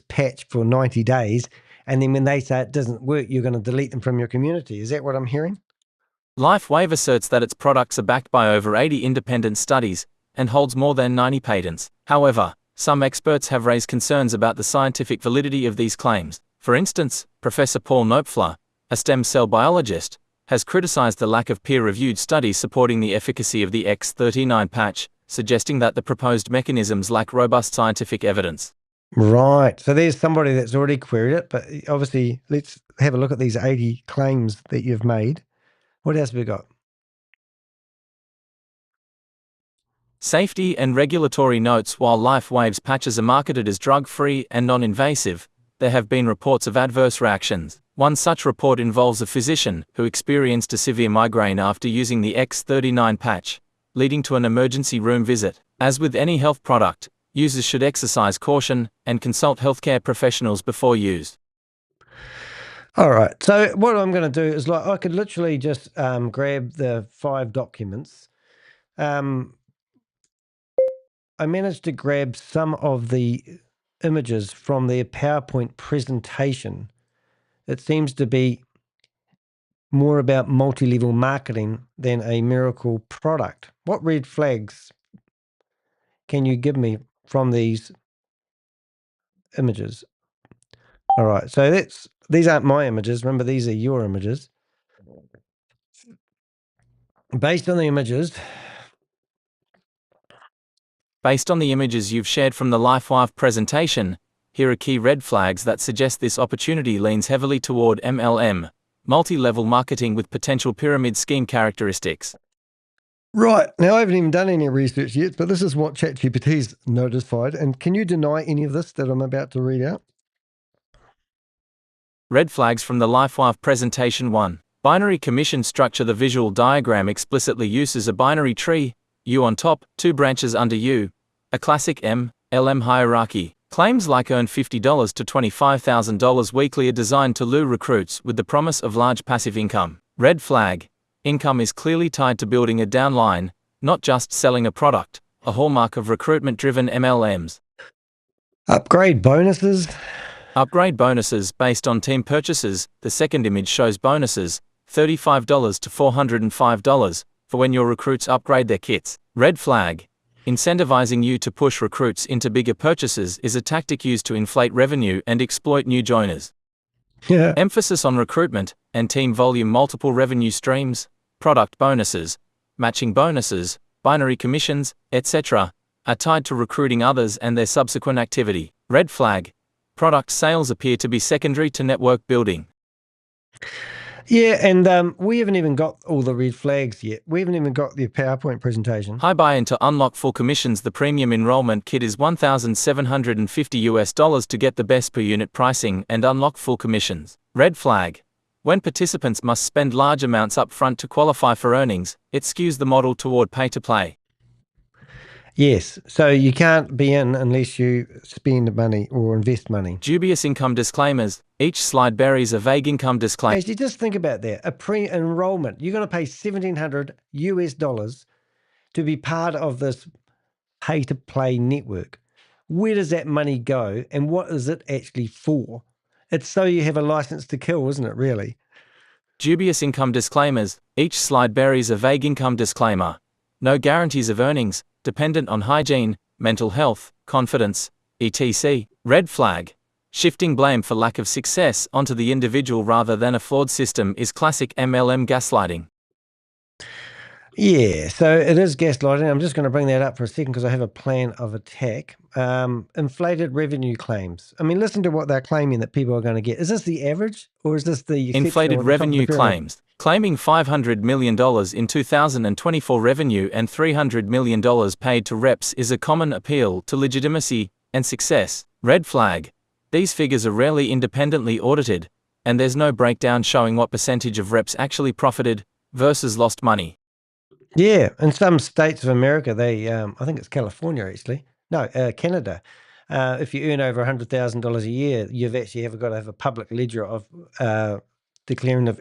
patch for 90 days, and then when they say it doesn't work, you're going to delete them from your community. Is that what I'm hearing? LifeWave asserts that its products are backed by over 80 independent studies and holds more than 90 patents. However, some experts have raised concerns about the scientific validity of these claims. For instance, Professor Paul Knopfler, a stem cell biologist, has criticized the lack of peer-reviewed studies supporting the efficacy of the X39 patch, suggesting that the proposed mechanisms lack robust scientific evidence. Right. So there's somebody that's already queried it, but obviously let's have a look at these 80 claims that you've made. What else have we got? Safety and regulatory notes. While LifeWave's patches are marketed as drug-free and non-invasive, there have been reports of adverse reactions. One such report involves a physician who experienced a severe migraine after using the X39 patch, leading to an emergency room visit. As with any health product, users should exercise caution and consult healthcare professionals before use. All right. So what I'm going to do is, like, I could literally just grab the 5 documents. I managed to grab some of the images from their PowerPoint presentation. It seems to be more about multi-level marketing than a miracle product. What red flags can you give me from these images? All right, so these aren't my images. Remember, these are your images. Based on the images you've shared from the LifeWave presentation, here are key red flags that suggest this opportunity leans heavily toward MLM, multi-level marketing with potential pyramid scheme characteristics. Right. Now, I haven't even done any research yet, but this is what ChatGPT's notified. And can you deny any of this that I'm about to read out? Red flags from the LifeWave presentation. 1. Binary commission structure. The visual diagram explicitly uses a binary tree, U on top, 2 branches under U, a classic MLM hierarchy. Claims like earn $50 to $25,000 weekly are designed to lure recruits with the promise of large passive income. Red flag. Income is clearly tied to building a downline, not just selling a product, a hallmark of recruitment-driven MLMs. Upgrade bonuses. Upgrade bonuses based on team purchases. The second image shows bonuses, $35 to $405, for when your recruits upgrade their kits. Red flag. Incentivizing you to push recruits into bigger purchases is a tactic used to inflate revenue and exploit new joiners. Yeah. Emphasis on recruitment and team volume. Multiple revenue streams, product bonuses, matching bonuses, binary commissions, etc., are tied to recruiting others and their subsequent activity. Red flag. Product sales appear to be secondary to network building. Yeah, and we haven't even got all the red flags yet. We haven't even got the PowerPoint presentation. High buy-in to unlock full commissions. The premium enrollment kit is $1,750 to get the best per unit pricing and unlock full commissions. Red flag. When participants must spend large amounts up front to qualify for earnings, it skews the model toward pay-to-play. Yes, so you can't be in unless you spend money or invest money. Dubious income disclaimers. Each slide buries a vague income disclaimer. Actually, just think about that. A pre-enrollment, you're going to pay $1,700 to be part of this pay-to-play network. Where does that money go, and what is it actually for? It's so you have a license to kill, isn't it, really? Dubious income disclaimers. Each slide buries a vague income disclaimer. No guarantees of earnings, dependent on hygiene, mental health, confidence, etc. Red flag. Shifting blame for lack of success onto the individual rather than a flawed system is classic MLM gaslighting. Yeah, so it is gaslighting. I'm just going to bring that up for a second because I have a plan of attack. Inflated revenue claims. I mean, listen to what they're claiming that people are going to get. Is this the average or is this the inflated revenue claims? Claiming $500 million in 2024 revenue and $300 million paid to reps is a common appeal to legitimacy and success. Red flag. These figures are rarely independently audited, and there's no breakdown showing what percentage of reps actually profited versus lost money. Yeah, in some states of America, they, I think it's California actually. No, Canada. If you earn over $100,000 a year, you've actually got to have a public ledger of declaring of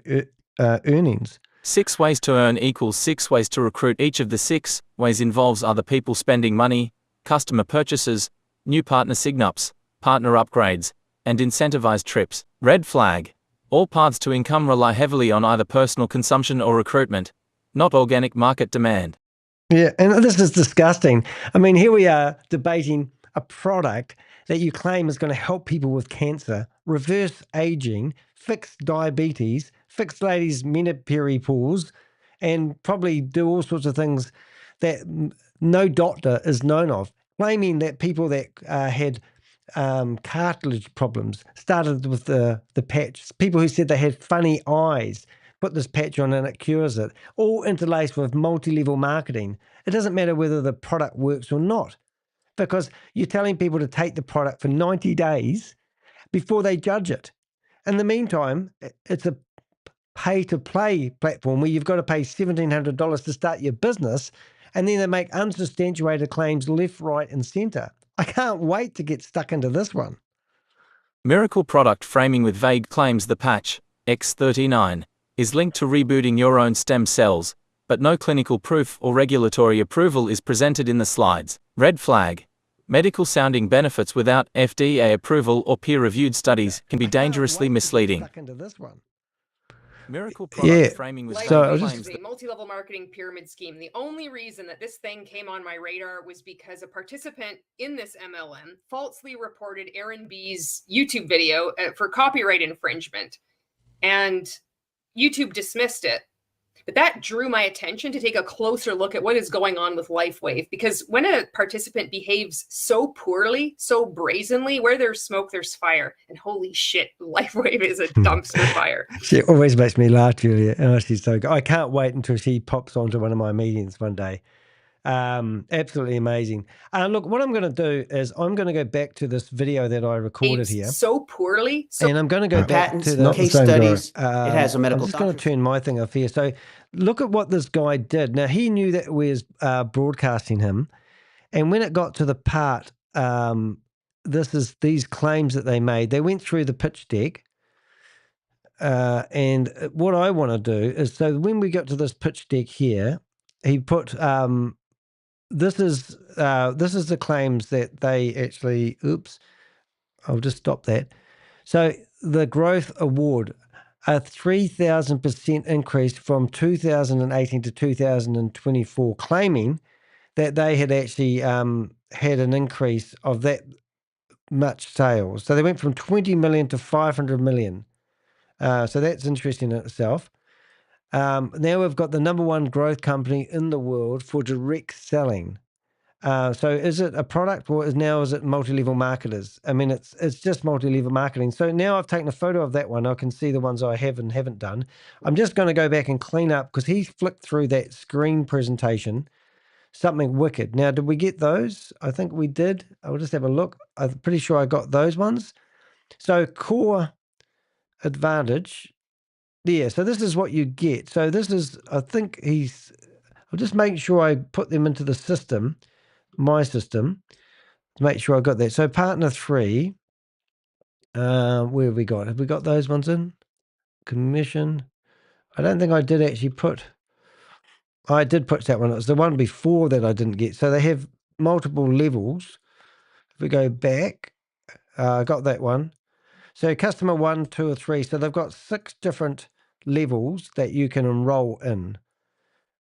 earnings. 6 ways to earn equals 6 ways to recruit. Each of the 6 ways involves other people spending money, customer purchases, new partner sign-ups, partner upgrades, and incentivized trips. Red flag. All paths to income rely heavily on either personal consumption or recruitment, not organic market demand. Yeah, and this is disgusting. I mean, here we are debating a product that you claim is going to help people with cancer, reverse aging, fix diabetes, fix ladies' menopause, and probably do all sorts of things that no doctor is known of. Claiming that people that had cartilage problems started with the patch. People who said they had funny eyes, put this patch on and it cures it. All interlaced with multi-level marketing. It doesn't matter whether the product works or not, because you're telling people to take the product for 90 days before they judge it. In the meantime, it's a pay-to-play platform where you've got to pay $1,700 to start your business, and then they make unsubstantiated claims left, right, and center. I can't wait to get stuck into this one. Miracle product framing with vague claims. The patch, X39, is linked to rebooting your own stem cells, but no clinical proof or regulatory approval is presented in the slides. Red flag. Medical sounding benefits without FDA approval or peer-reviewed studies can be dangerously misleading. Miracle product framing with vague claims. A multi-level marketing pyramid scheme. The only reason that this thing came on my radar was because a participant in this MLM falsely reported Aaron B's YouTube video for copyright infringement, and YouTube dismissed it. But that drew my attention to take a closer look at what is going on with LifeWave, because when a participant behaves so poorly, so brazenly, where there's smoke, there's fire. And holy shit, LifeWave is a dumpster fire. She always makes me laugh, Julia. Oh, she's so good. I can't wait until she pops onto one of my meetings one day. Absolutely amazing. Look, what I'm going to do is I'm going to go back to this video that I recorded here. So poorly. And I'm going to go back to the case studies. It has a medical. I'm just going to turn my thing off here. So look at what this guy did. Now, he knew that we was broadcasting him. And when it got to the part this is these claims that they made. They went through the pitch deck. And what I want to do is, so when we got to this pitch deck here, he put, this is the claims that they actually, oops, I'll just stop that. So the growth award, a 3,000% increase from 2018 to 2024, claiming that they had actually had an increase of that much sales. So they went from 20 million to 500 million. So that's interesting in itself. Now we've got the #1 growth company in the world for direct selling. So is it a product, or is it multi-level marketers? I mean, it's just multi-level marketing. So now I've taken a photo of that one. I can see the ones I have and haven't done. I'm just going to go back and clean up, because he flicked through that screen presentation. Something wicked. Now, did we get those? I think we did. I'll just have a look. I'm pretty sure I got those ones. So core advantage. Yeah, so this is what you get. So this is, I think I'll just make sure I put them into the system, my system, to make sure I got that. So partner 3, where have we got? Have we got those ones in? Commission. I don't think I did actually put, I did put that one. It was the one before that I didn't get. So they have multiple levels. If we go back, I got that one. So customer 1, 2, or 3. So they've got 6 different levels that you can enroll in.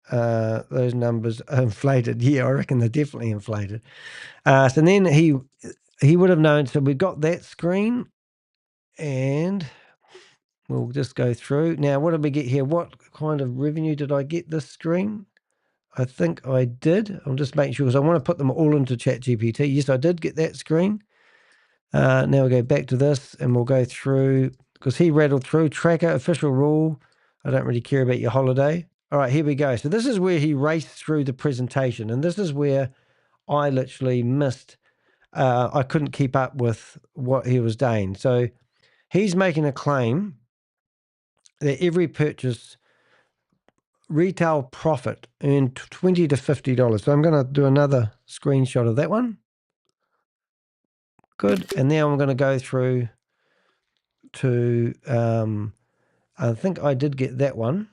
Those numbers are inflated. Yeah, I reckon they're definitely inflated. So then he would have known. So we got that screen, and we'll just go through. Now, what did we get here? What kind of revenue did I get this screen? I think I did. I'll just make sure, because I want to put them all into ChatGPT. Yes, I did get that screen. Now we'll go back to this, and we'll go through, because he rattled through tracker, official rule. I don't really care about your holiday. All right, here we go. So this is where he raced through the presentation, and this is where I literally missed. I couldn't keep up with what he was doing. So he's making a claim that every purchase retail profit earned $20 to $50. So I'm going to do another screenshot of that one. Good. And now I'm going to go through to, I think I did get that one.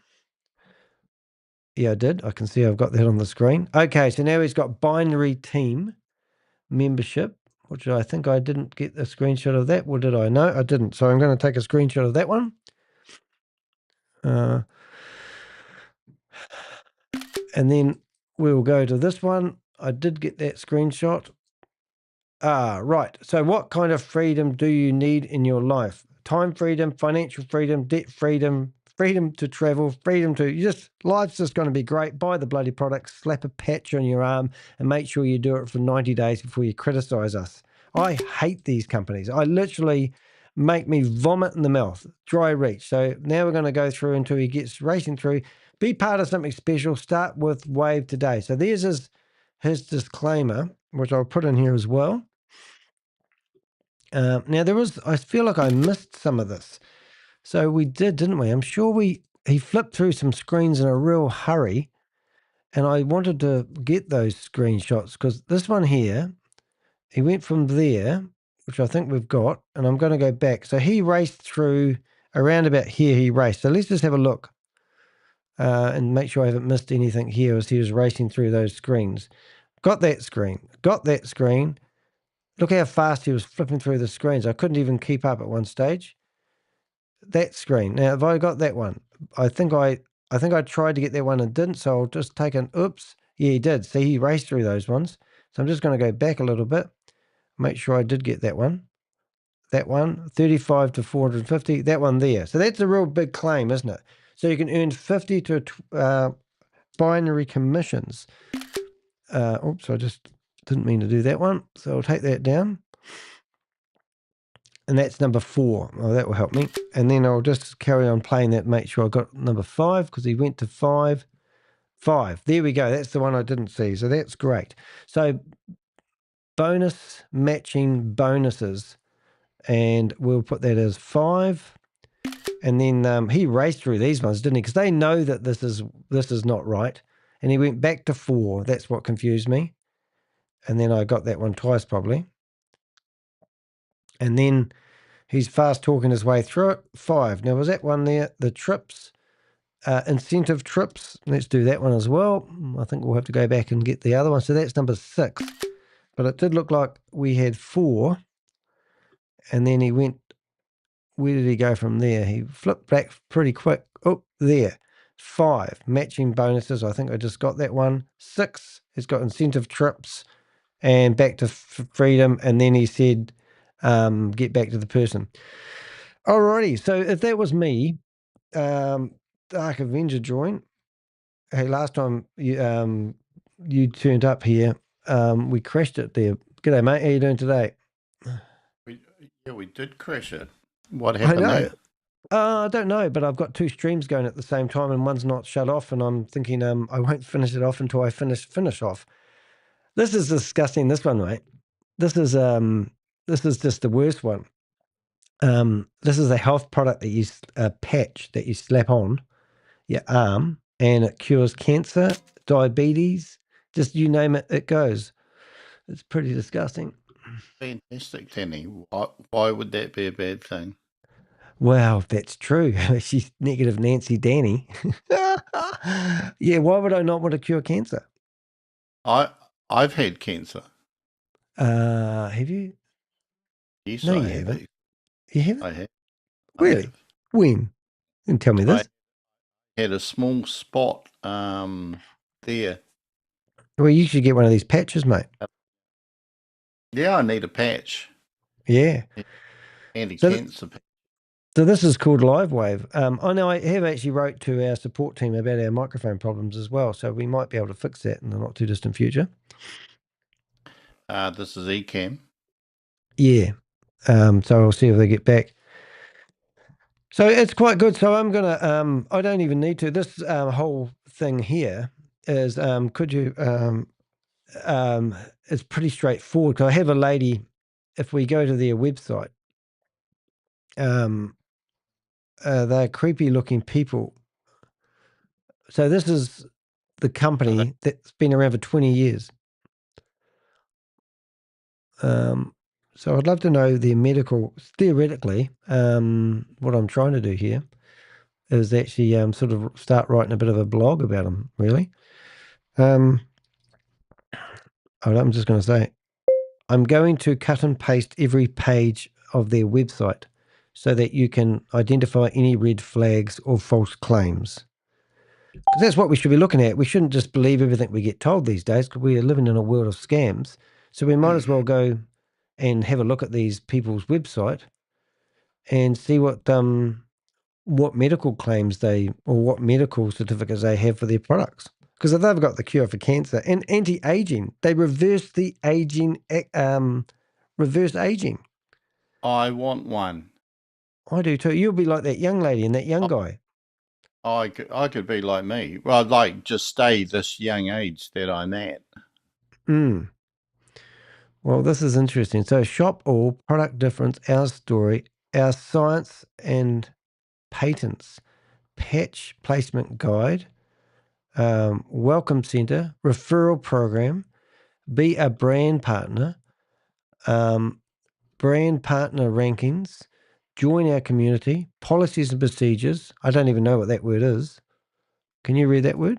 Yeah, I did. I can see I've got that on the screen. Okay, so now he's got binary team membership, which I think I didn't get a screenshot of that. Or did I? No, I didn't. So I'm going to take a screenshot of that one. And then we'll go to this one. I did get that screenshot. Right. So what kind of freedom do you need in your life? Time freedom, financial freedom, debt freedom, freedom to travel, freedom to life's just going to be great. Buy the bloody product, slap a patch on your arm, and make sure you do it for 90 days before you criticize us. I hate these companies. I literally make me vomit in the mouth, dry reach. So now we're going to go through until he gets racing through. Be part of something special. Start with Wave today. So there's his disclaimer, which I'll put in here as well. Now I feel like I missed some of this. So we did, didn't we? I'm sure he flipped through some screens in a real hurry, and I wanted to get those screenshots, because this one here, he went from there, which I think we've got, and I'm going to go back. So he raced through around about here. He raced. So let's just have a look and make sure I haven't missed anything here as he was racing through those screens. Got that screen. Got that screen. Look how fast he was flipping through the screens. I couldn't even keep up at one stage. That screen. Now, have I got that one? I think I tried to get that one and didn't, so I'll just take an oops. Yeah, he did. See, he raced through those ones. So I'm just going to go back a little bit. Make sure I did get that one. That one, 35 to 450. That one there. So that's a real big claim, isn't it? So you can earn 50 to binary commissions. Oops, I just didn't mean to do that one. So I'll take that down. And that's number 4. Oh, that will help me. And then I'll just carry on playing that, make sure I got number 5, because he went to 5. 5. There we go. That's the one I didn't see. So that's great. So bonus matching bonuses. And we'll put that as 5. And then he raced through these ones, didn't he? Because they know that this is not right. And he went back to 4. That's what confused me. And then I got that one twice probably. And then he's fast talking his way through it. 5. Now, was that one there? The trips, incentive trips. Let's do that one as well. I think we'll have to go back and get the other one. So that's number 6. But it did look like we had 4. And then he went, where did he go from there? He flipped back pretty quick. Oh, there. 5, matching bonuses. I think I just got that one. 6, he's got incentive trips and back to freedom. And then he said, get back to the person. Alrighty. So if that was me, Dark Avenger join. Hey, last time you turned up here, we crashed it there. G'day, mate. How you doing today? We did crash it. What happened there? I don't know, but I've got 2 streams going at the same time, and one's not shut off, and I'm thinking I won't finish it off until I finish off. This is disgusting. This one, mate. This is just the worst one. This is a health product that a patch that you slap on your arm, and it cures cancer, diabetes, just you name it, it goes. It's pretty disgusting. Fantastic, Danny. Why would that be a bad thing? Well, that's true. She's negative Nancy Danny. Yeah, why would I not want to cure cancer? I've had cancer. Have you? Yes, No, I you have. haven't. You haven't? I have. Really? Have. When? And tell me this. I had a small spot there. Well, you should get one of these patches, mate. Yeah, I need a patch. Yeah. Anti-cancer patch. So this is called LifeWave. I know I have actually wrote to our support team about our microphone problems as well, so we might be able to fix that in the not too distant future. This is Ecamm. Yeah. So I'll see if they get back. So it's quite good. So I'm gonna I don't even need to. This whole thing here is could you it's pretty straightforward. 'Cause I have a lady, if we go to their website, they're creepy looking people. So this is the company that's been around for 20 years. So I'd love to know their medical, theoretically, what I'm trying to do here is actually sort of start writing a bit of a blog about them, really. I'm just going to say, I'm going to cut and paste every page of their website so that you can identify any red flags or false claims. Because that's what we should be looking at. We shouldn't just believe everything we get told these days, because we are living in a world of scams. So we might as well go and have a look at these people's website and see what medical claims or what medical certificates they have for their products. Because if they've got the cure for cancer and anti-aging, they reverse the aging, reverse aging. I want one. I do too. You'll be like that young lady and that young guy. I could be like me. Well, I'd like just stay this young age that I'm at. Well, this is interesting. So shop all, product difference, our story, our science and patents, patch placement guide, welcome center, referral program, be a brand partner rankings, join our community, policies and procedures. I don't even know what that word is. Can you read that word?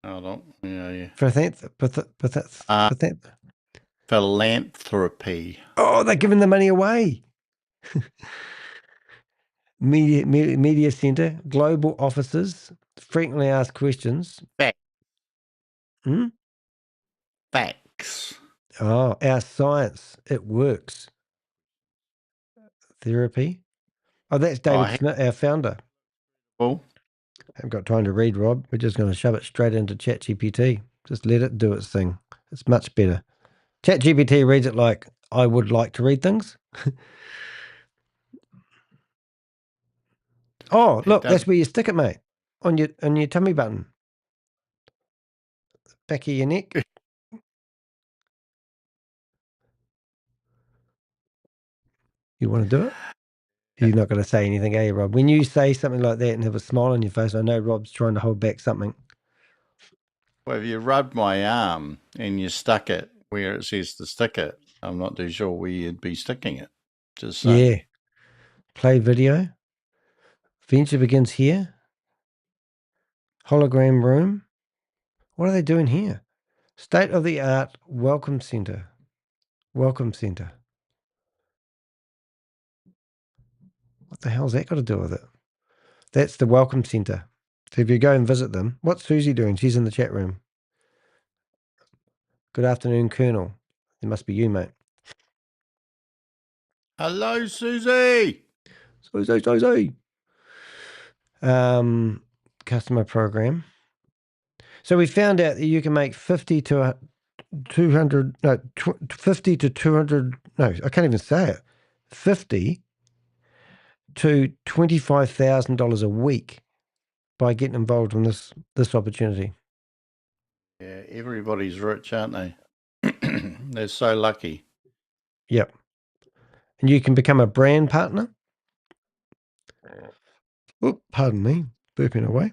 I don't. Yeah. Philanthropy. Oh, they're giving the money away. Media center, global offices, frequently asked questions. Facts. Oh, our science, it works. Therapy. Oh, that's David Schmidt, our founder. Well, I haven't got time to read, Rob. We're just going to shove it straight into ChatGPT. Just let it do its thing. It's much better. ChatGPT reads it like I would like to read things. Oh, look, that's where you stick it, mate. On your tummy button. Back of your neck. You want to do it? You're not going to say anything, are you, Rob? When you say something like that and have a smile on your face, I know Rob's trying to hold back something. Well, if you rubbed my arm and you stuck it where it says to stick it, I'm not too sure where you'd be sticking it. Just saying. Yeah. Play video. Venture begins here. Hologram room. What are they doing here? State of the art welcome center. Welcome center. What the hell's that got to do with it? That's the welcome center. So if you go and visit them, what's Susie doing? She's in the chat room. Good afternoon, Colonel. It must be you, mate. Hello, Susie. Susie. Customer program. So we found out that you can make 50 to 200, no, 50 to 200, no, I can't even say it. 50 to $25,000 a week by getting involved in this opportunity. Yeah, everybody's rich, aren't they? They're so lucky. Yep. And you can become a brand partner. Oh, pardon me, burping away.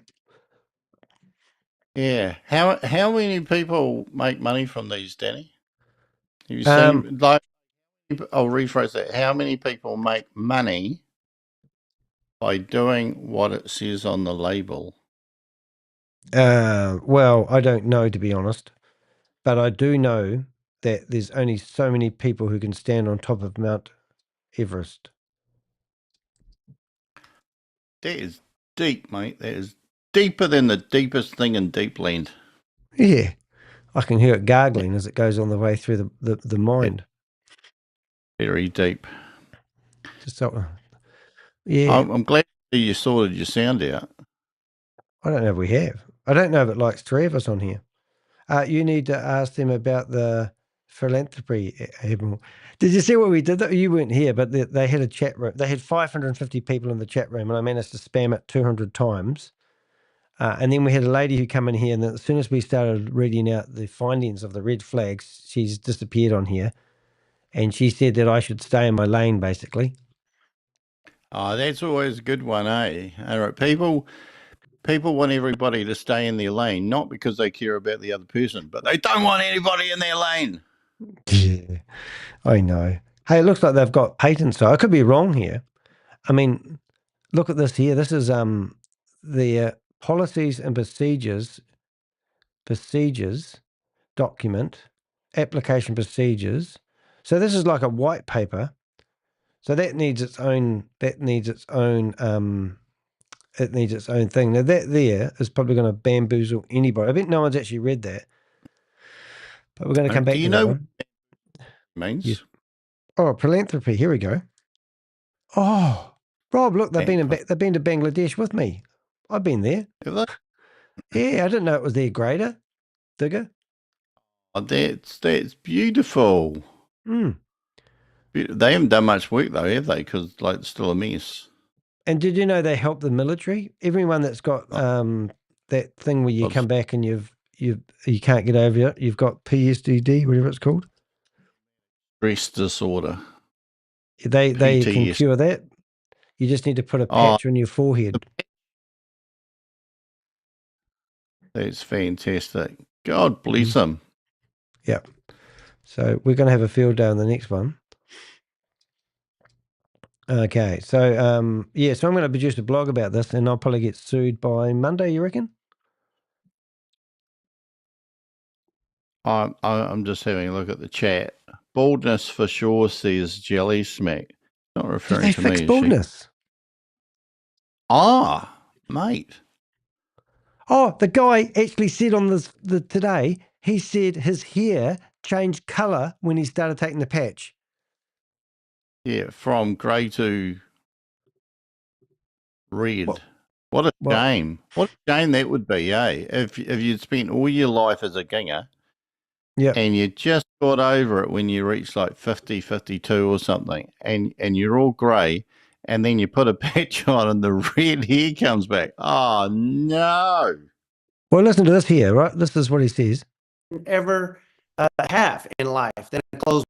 Yeah. How many people make money from these, Danny? You seen, like, I'll rephrase that. How many people make money by doing what it says on the label? Well, I don't know, to be honest, but I do know that there's only so many people who can stand on top of Mount Everest. That is deep, mate. That is deeper than the deepest thing in deep land. Yeah, I can hear it gargling as it goes on the way through the mind. Very deep. Just so, yeah. I'm glad you sorted your sound out. I don't know if we have. I don't know if it likes three of us on here. You need to ask them about the philanthropy. Did you see what we did? You weren't here, but they had a chat room. They had 550 people in the chat room, and I managed to spam it 200 times. And then we had a lady who come in here, and as soon as we started reading out the findings of the red flags, she's disappeared on here. And she said that I should stay in my lane, basically. Oh, that's always a good one, eh? All right, people want everybody to stay in their lane, not because they care about the other person, but they don't want anybody in their lane. Yeah, I know. Hey, it looks like they've got patents, so I could be wrong here. I mean, look at this here. This is the policies and procedures document, application procedures. So this is like a white paper. So that needs its own thing. Now that there is probably going to bamboozle anybody. I bet no one's actually read that. But we're going to come back to that one. Means? Yes. Oh, philanthropy. Here we go. Oh, Rob, look, they've been to Bangladesh with me. I've been there. Yeah, I didn't know it was their grader, digger. Oh, that's beautiful. Mm. They haven't done much work though, have they? Because it's still a mess. And did you know they help the military? Everyone that's got that thing where you come back and you can't get over it. You've got PSDD, whatever it's called. Stress disorder. They can cure that. You just need to put a patch on your forehead. That's fantastic. God bless them. Yeah. So we're going to have a field day on the next one. Okay. So, so I'm going to produce a blog about this, and I'll probably get sued by Monday, you reckon? I'm just having a look at the chat. Baldness for sure, says Jelly Smack. Not referring to me. Fix baldness? Mate. Oh, the guy actually said on the today, he said his hair changed colour when he started taking the patch. Yeah, from grey to red. What a shame. What a shame that would be, eh? If you'd spent all your life as a ginger, and you just got over it when you reached 50, 52 or something, and you're all grey, and then you put a patch on and the red hair comes back. Oh, no. Well, listen to this here, right? This is what he says. Ever have in life. Then close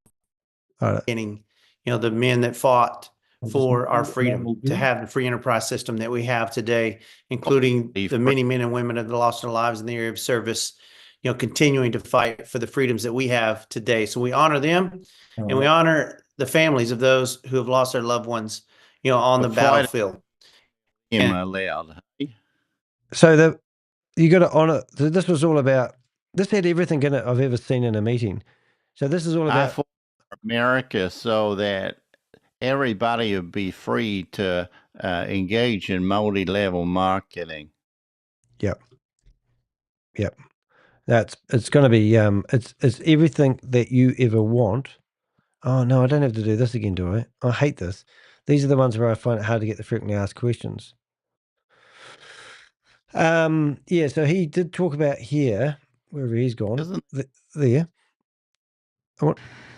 beginning, the men that fought for our freedom, to have the free enterprise system that we have today, including the many men and women that have lost their lives in the area of service, continuing to fight for the freedoms that we have today. So we honor them, and we honor the families of those who have lost their loved ones, on the battlefield. Allowed. So you got to honor. So this was all about. This had everything in it I've ever seen in a meeting. So this is all about America, so that everybody would be free to engage in multi-level marketing. Yep. It's going to be it's everything that you ever want. Oh no, I don't have to do this again, do I? I hate this. These are the ones where I find it hard to get the frequently asked questions. Yeah, so he did talk about here, wherever he's gone. There.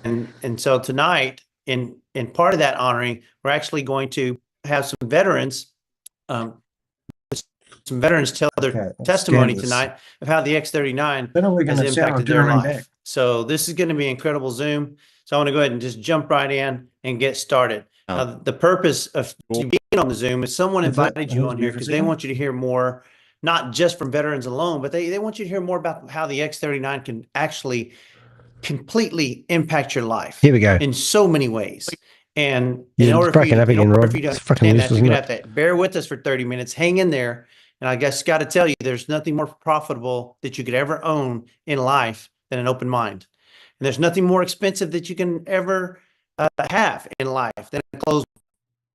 And so tonight, in part of that honoring, we're actually going to have some veterans tell their testimony tonight of how the X39 has impacted their life. So this is going to be an incredible Zoom. So I want to go ahead and just jump right in and get started. The purpose of being on the Zoom is someone invited you on here because they want you to hear more, not just from veterans alone, but they want you to hear more about how the X39 can actually completely impact your life. Here we go. In so many ways. And in order for you to understand that, you're going to have to bear with us for 30 minutes, hang in there. And I guess got to tell you, there's nothing more profitable that you could ever own in life than an open mind. And there's nothing more expensive that you can ever have in life than a closed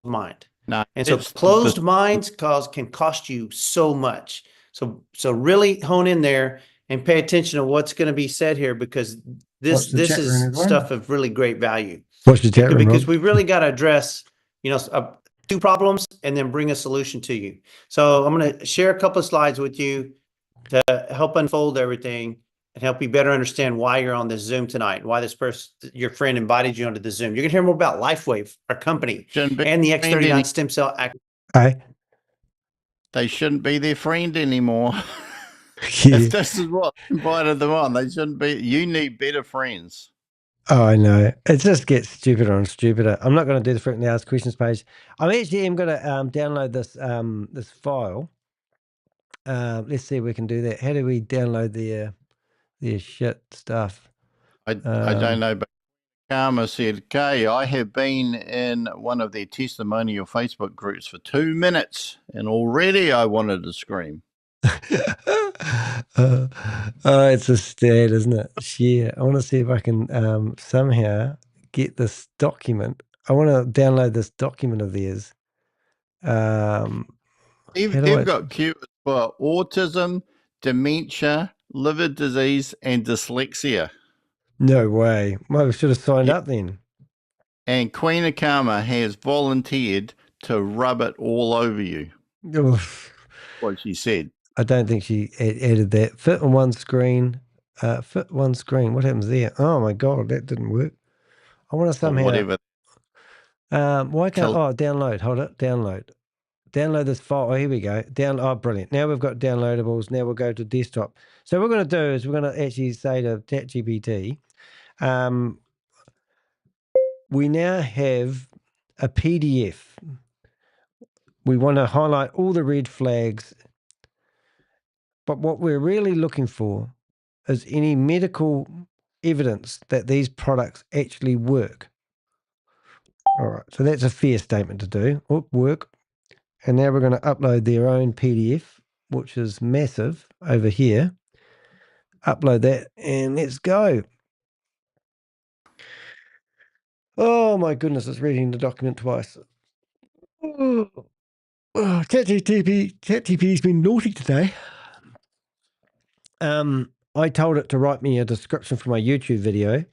mind. And so closed minds can cost you so much. So really hone in there and pay attention to what's going to be said here, because this is stuff of really great value. Because we really got to address, two problems and then bring a solution to you. So I'm going to share a couple of slides with you to help unfold everything and help you better understand why you're on this Zoom tonight, why this person, your friend, invited you onto the Zoom. You're going to hear more about LifeWave, our company, and the X39 stem cell act. They shouldn't be their friend anymore. If this is what invited them on, they shouldn't be. You need better friends. Oh, I know. It just gets stupider and stupider. I'm not going to do the frequently asked questions page. I'm going to download this this file. Let's see if we can do that. How do we download their shit stuff? I don't know, but Karma said, "Kay, I have been in one of their testimonial Facebook groups for 2 minutes, and already I wanted to scream." It's a stat, isn't it? Share. I want to see if I can somehow get this document. I want to download this document of theirs. They've got cures for autism, dementia, liver disease, and dyslexia. No way. Well, we should have signed up then. And Queen of Karma has volunteered to rub it all over you. What she said. I don't think she added that. Fit on one screen. Fit one screen. What happens there? Oh my God, that didn't work. I want to somehow. Whatever. Why can't? Download. Hold it. Download. Download this file. Oh, here we go. Oh, brilliant. Now we've got downloadables. Now we'll go to desktop. So what we're going to do is we're going to actually say to ChatGPT, we now have a PDF. We want to highlight all the red flags. But what we're really looking for is any medical evidence that these products actually work. All right, so that's a fair statement to do. Work. And now we're going to upload their own PDF, which is massive over here. Upload that and let's go. Oh my goodness, it's reading the document twice. ChatGPT's been naughty today. I told it to write me a description for my YouTube video,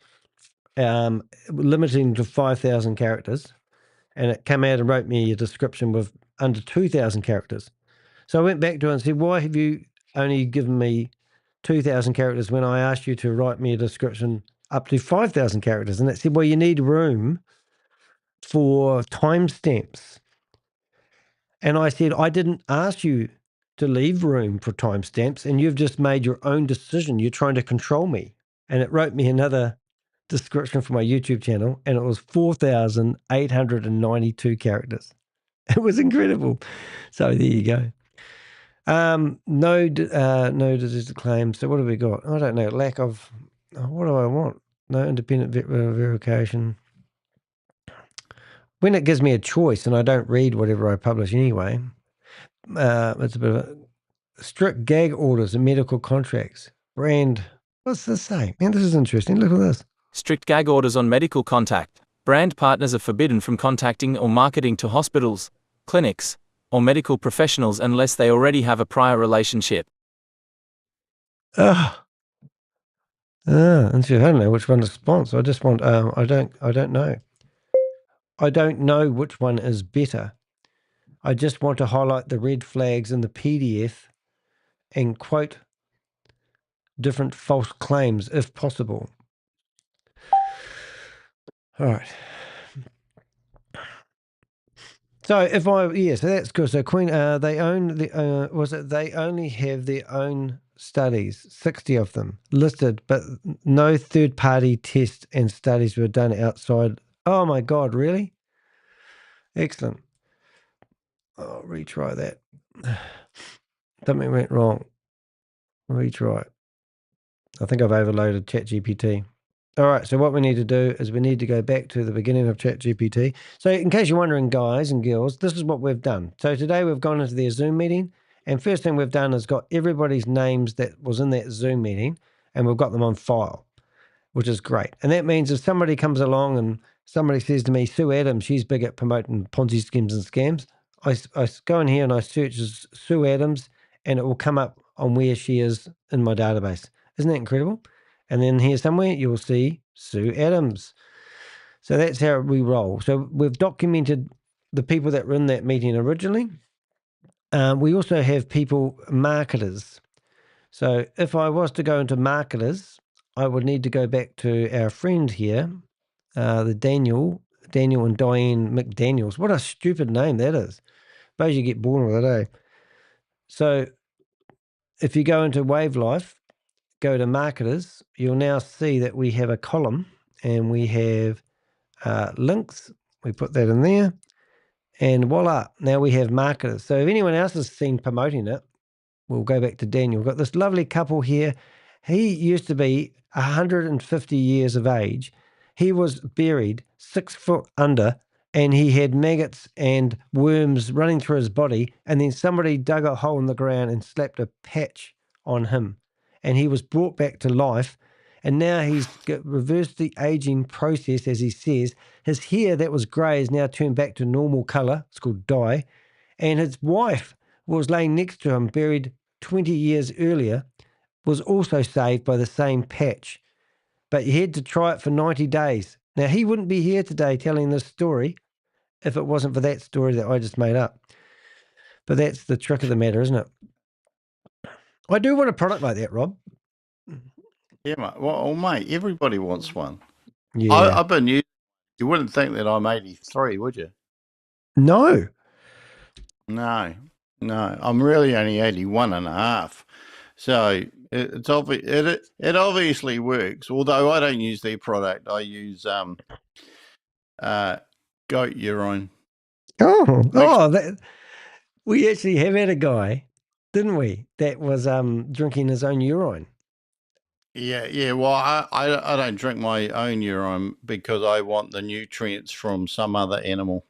limiting to 5,000 characters, and it came out and wrote me a description with under 2,000 characters. So I went back to it and said, why have you only given me 2,000 characters when I asked you to write me a description up to 5,000 characters? And it said, well, you need room for timestamps. And I said, I didn't ask you to leave room for timestamps, and you've just made your own decision. You're trying to control me. And it wrote me another description for my YouTube channel, and it was 4,892 characters. It was incredible. So there you go. No disease claims. So what have we got? I don't know. Lack of, what do I want? No independent verification. When it gives me a choice and I don't read whatever I publish anyway, it's a bit of a strict gag orders and medical contracts. Brand, what's this say? Man, this is interesting. Look at this. Strict gag orders on medical contact. Brand partners are forbidden from contacting or marketing to hospitals, clinics, or medical professionals unless they already have a prior relationship. And so I don't know which one to sponsor. I just want, I don't know. I don't know which one is better. I just want to highlight the red flags in the PDF and quote different false claims if possible. All right. So if I, so that's good. So Queen, they own the, they only have their own studies, 60 of them listed, but no third-party tests and studies were done outside. Oh my God, really? Excellent. I'll retry that. Something went wrong. Retry. I think I've overloaded ChatGPT. All right, so what we need to do is we need to go back to the beginning of ChatGPT. So in case you're wondering, guys and girls, this is what we've done. So today we've gone into their Zoom meeting, and first thing we've done is got everybody's names that was in that Zoom meeting, and we've got them on file, which is great. And that means if somebody comes along and somebody says to me, Sue Adams, she's big at promoting Ponzi schemes and scams, I go in here and I search Sue Adams, and it will come up on where she is in my database. Isn't that incredible? And then here somewhere you'll see Sue Adams. So that's how we roll. So we've documented the people that were in that meeting originally. We also have people, marketers. So if I was to go into marketers, I would need to go back to our friend here, the Daniel and Diane McDaniels. What a stupid name that is. Suppose you get born with it, eh? So if you go into Wave Life, go to marketers, you'll now see that we have a column and we have links. We put that in there and voila, now we have marketers. So if anyone else has seen promoting it, we'll go back to Daniel. We've got this lovely couple here. He used to be 150 years of age. He was buried 6 foot under and he had maggots and worms running through his body. And then somebody dug a hole in the ground and slapped a patch on him. And he was brought back to life. And now he's reversed the aging process, as he says. His hair that was grey is now turned back to normal colour. It's called dye. And his wife was laying next to him, buried 20 years earlier, was also saved by the same patch. But he had to try it for 90 days. Now, he wouldn't be here today telling this story if it wasn't for that story that I just made up. But that's the trick of the matter, isn't it? I do want a product like that, Rob. Yeah, mate. Well, mate, everybody wants one. Yeah. I've been using. You wouldn't think that I'm 83, would you? No. No. I'm really only 81 and a half. So it obviously works. Although I don't use their product, I use goat urine. We actually have had a guy, didn't we, that was drinking his own urine. Yeah. Well, I don't drink my own urine because I want the nutrients from some other animal.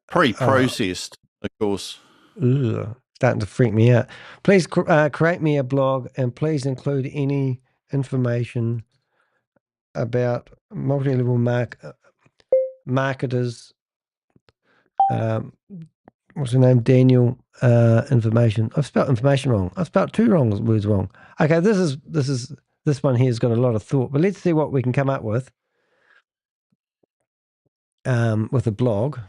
Pre-processed, of course. Starting to freak me out. Please create me a blog and please include any information about multi-level marketers. What's her name? Daniel. Information. I've spelled information wrong. I've spelled 2 words wrong. Okay, this one here's got a lot of thought, but let's see what we can come up with a blog.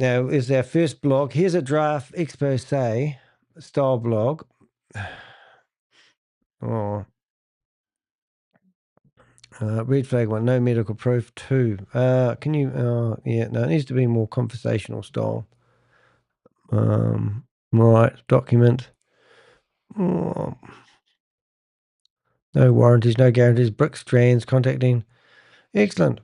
Now is our first blog. Here's a draft expose style blog. Red flag 1, no medical proof. 2. Can you? Yeah, no, it needs to be more conversational style. Right, document. No warranties, no guarantees. Brick strands, contacting. Excellent.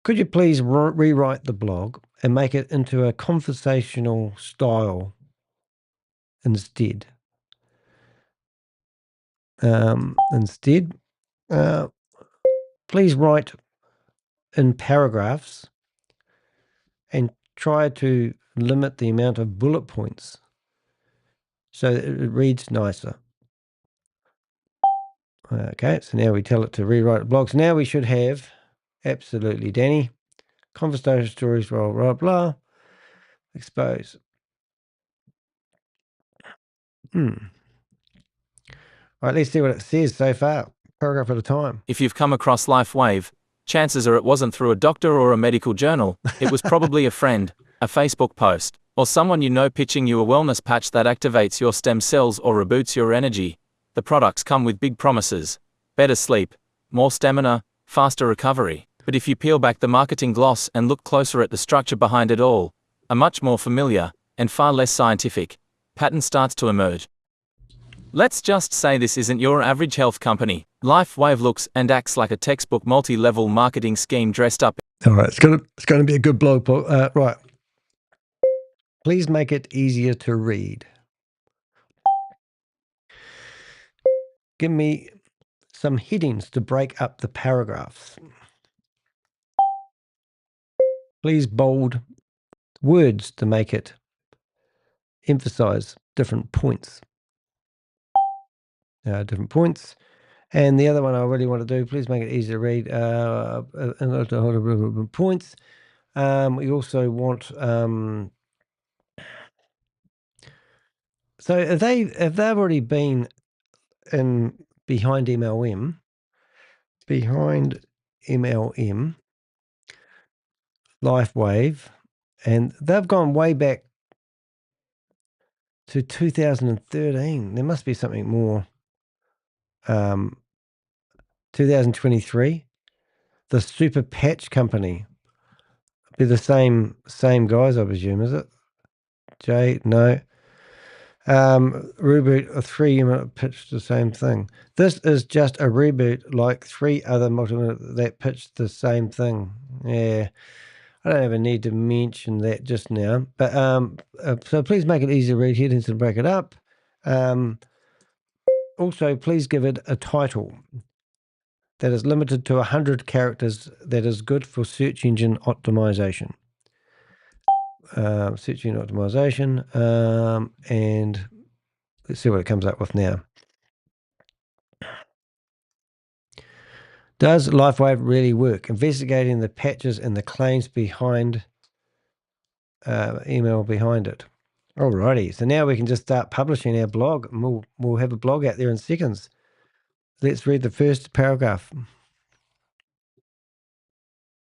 Could you please rewrite the blog and make it into a conversational style instead? Please write in paragraphs and try to limit the amount of bullet points so that it reads nicer. Okay, so now we tell it to rewrite the blog. So now we should have, absolutely, Danny, conversation stories, blah, blah, blah, expose. All right, let's see what it says so far, paragraph at a time. If you've come across LifeWave, chances are it wasn't through a doctor or a medical journal. It was probably a friend, a Facebook post, or someone you know pitching you a wellness patch that activates your stem cells or reboots your energy. The products come with big promises: better sleep, more stamina, faster recovery. But if you peel back the marketing gloss and look closer at the structure behind it all, a much more familiar, and far less scientific, pattern starts to emerge. Let's just say this isn't your average health company. LifeWave looks and acts like a textbook multi-level marketing scheme dressed up. All right, it's going to be a good blog post. Right. Please make it easier to read. Give me some headings to break up the paragraphs. Please bold words to make it emphasize different points. And the other one I really want to do, please make it easy to read. Points. We also want. So if they've already been in behind MLM, LifeWave, and they've gone way back to 2013. There must be something more. 2023, the Super Patch Company. Be the same guys, I presume, is it? Jay, no. Reboot, a 3-minute pitch, the same thing. This is just a reboot like 3 other multi-minute that pitched the same thing. Yeah, I don't even need to mention that just now. But so please make it easy to read headings and break it up. Also, please give it a title that is limited to 100 characters that is good for search engine optimization. And let's see what it comes up with now. Does LifeWave really work? Investigating the patches and the claims behind email behind it. Alrighty, so now we can just start publishing our blog, and we'll have a blog out there in seconds. Let's read the first paragraph.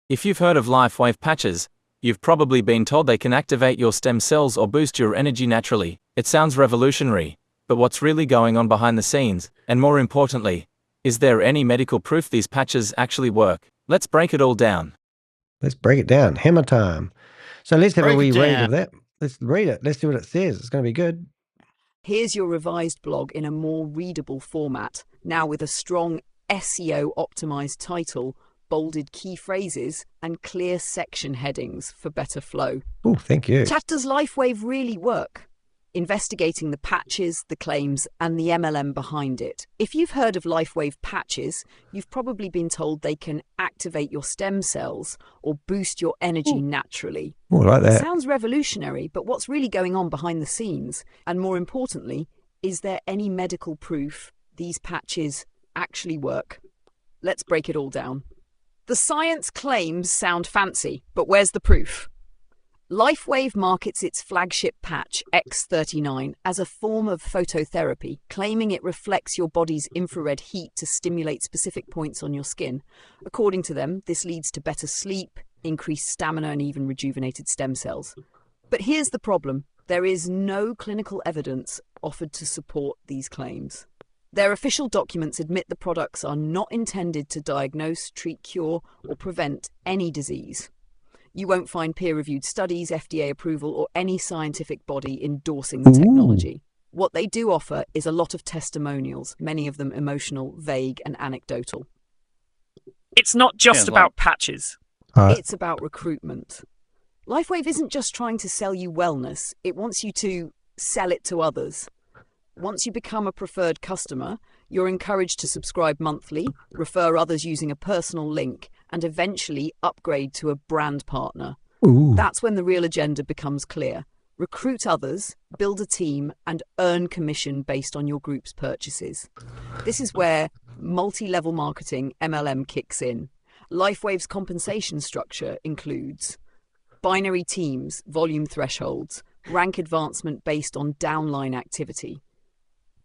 If you've heard of LifeWave patches, you've probably been told they can activate your stem cells or boost your energy naturally. It sounds revolutionary, but what's really going on behind the scenes? And more importantly, is there any medical proof these patches actually work? Let's break it all down. Let's break it down. Hammer time. So let's have a wee read of that. Let's read it. Let's see what it says. It's going to be good. Here's your revised blog in a more readable format, now with a strong SEO optimized title, bolded key phrases, and clear section headings for better flow. Oh, thank you. Chat, does LifeWave really work? Investigating the patches, the claims, and the MLM behind it. If you've heard of LifeWave patches, you've probably been told they can activate your stem cells or boost your energy naturally. Oh, I like that. Sounds revolutionary, but what's really going on behind the scenes? And more importantly, is there any medical proof these patches actually work? Let's break it all down. The science claims sound fancy, but where's the proof? LifeWave markets its flagship patch, X39, as a form of phototherapy, claiming it reflects your body's infrared heat to stimulate specific points on your skin. According to them, this leads to better sleep, increased stamina, and even rejuvenated stem cells. But here's the problem. There is no clinical evidence offered to support these claims. Their official documents admit the products are not intended to diagnose, treat, cure, or prevent any disease. You won't find peer-reviewed studies, FDA approval, or any scientific body endorsing the technology. What they do offer is a lot of testimonials, many of them emotional, vague, and anecdotal. It's not just about patches. It's about recruitment. LifeWave isn't just trying to sell you wellness, it wants you to sell it to others. Once you become a preferred customer, you're encouraged to subscribe monthly, refer others using a personal link, and eventually upgrade to a brand partner. Ooh. That's when the real agenda becomes clear. Recruit others, build a team, and earn commission based on your group's purchases. This is where multi-level marketing, MLM, kicks in. LifeWave's compensation structure includes binary teams, volume thresholds, rank advancement based on downline activity.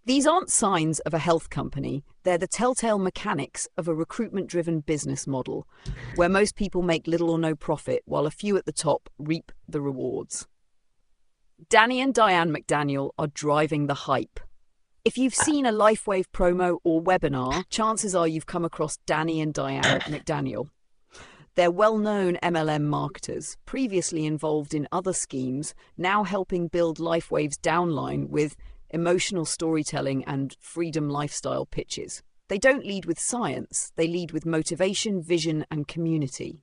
These aren't signs of a health company, they're the telltale mechanics of a recruitment-driven business model, where most people make little or no profit, while a few at the top reap the rewards. Danny and Diane McDaniel are driving the hype. If you've seen a LifeWave promo or webinar, chances are you've come across Danny and Diane McDaniel. They're well-known MLM marketers, previously involved in other schemes, now helping build LifeWave's downline with emotional storytelling and freedom lifestyle pitches. They don't lead with science, they lead with motivation, vision, and community.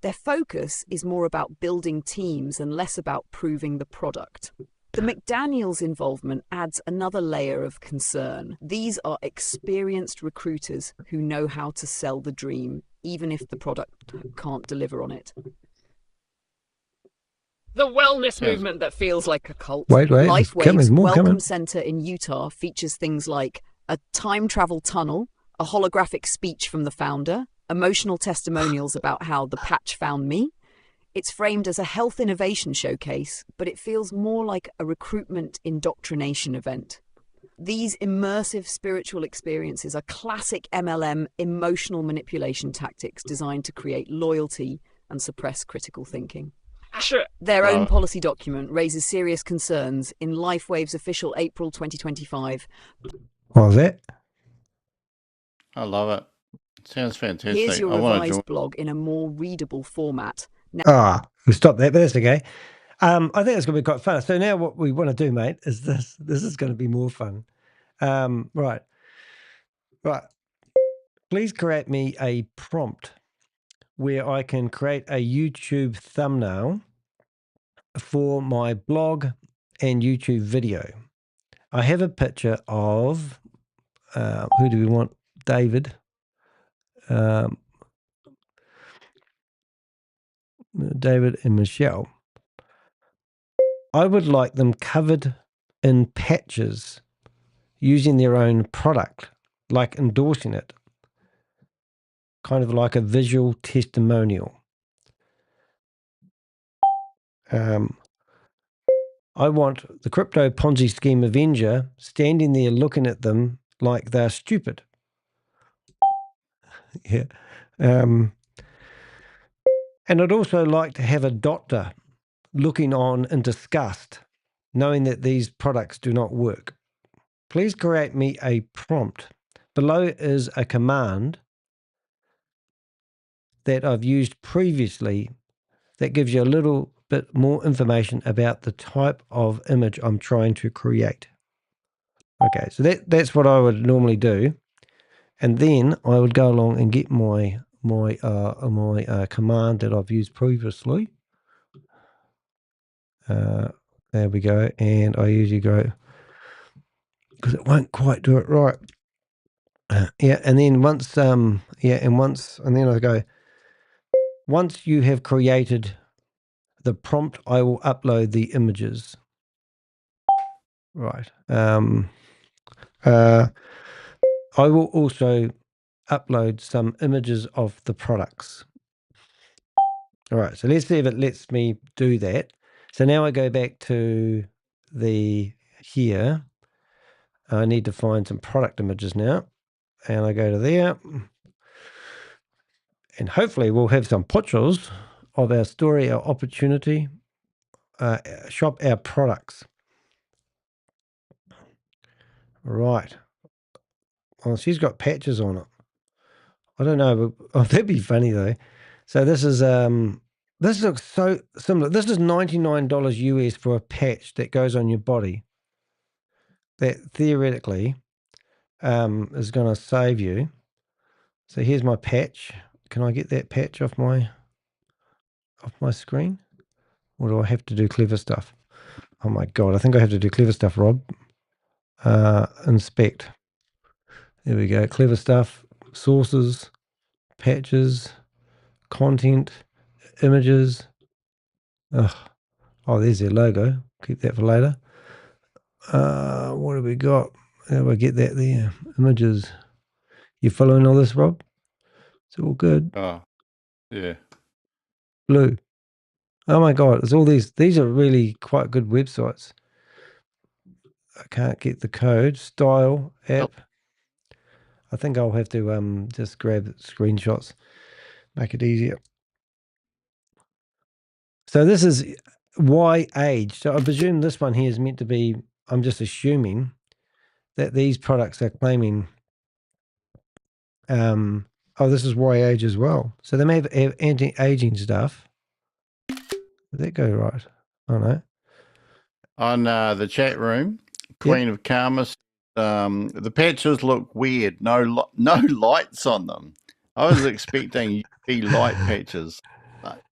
Their focus is more about building teams and less about proving the product. The McDaniels' involvement adds another layer of concern. These are experienced recruiters who know how to sell the dream, even if the product can't deliver on it. The wellness movement that feels like a cult. Wait, LifeWave's Welcome Center in Utah features things like a time travel tunnel, a holographic speech from the founder, emotional testimonials about how the patch found me. It's framed as a health innovation showcase, but it feels more like a recruitment indoctrination event. These immersive spiritual experiences are classic MLM emotional manipulation tactics designed to create loyalty and suppress critical thinking. Their own policy document raises serious concerns in LifeWave's official April 2025. What was it? I love it. Sounds fantastic. Here's your revised blog in a more readable format. We stopped there, but that's okay. I think it's going to be quite fun. So now what we want to do, mate, is this. This is going to be more fun. Right. Please create me a prompt where I can create a YouTube thumbnail for my blog and YouTube video. I have a picture of, who do we want? David. David and Michelle. I would like them covered in patches using their own product, like endorsing it, kind of like a visual testimonial. I want the Crypto Ponzi Scheme Avenger standing there looking at them like they're stupid. Yeah. And I'd also like to have a doctor looking on in disgust, knowing that these products do not work. Please create me a prompt. Below is a command that I've used previously that gives you a little bit more information about the type of image I'm trying to create. Okay, so that's what I would normally do. And then I would go along and get my command that I've used previously. There we go. And I usually go, because it won't quite do it right. Yeah, and then once and then I go, once you have created the prompt, I will upload the images. Right. I will also upload some images of the products. All right, so let's see if it lets me do that. So now I go back to here. I need to find some product images now. And I go to there. And hopefully we'll have some pictures of our story, our opportunity, shop our products. Right. Well, she's got patches on it. I don't know, but that'd be funny though. So this looks so similar. This is $99 US for a patch that goes on your body. That theoretically is going to save you. So here's my patch. Can I get that patch off my? off my screen? Or do I have to do clever stuff? Oh my God, I think I have to do clever stuff, Rob. Inspect. There we go. Clever stuff. Sources, patches, content, images. Oh, there's their logo. Keep that for later. What have we got? How do I get that there? Images. You following all this, Rob? It's all good. Oh, yeah. Blue. Oh my God, it's all these. These are really quite good websites. I can't get the code. Style app. I think I'll have to just grab screenshots, make it easier. So this is why age. So I presume this one here is meant to be, I'm just assuming that these products are claiming, this is why age as well. So they may have anti-aging stuff. Did that go right? Oh no. On the chat room, Queen of Karma, the patches look weird. No lights on them. I was expecting UV light patches.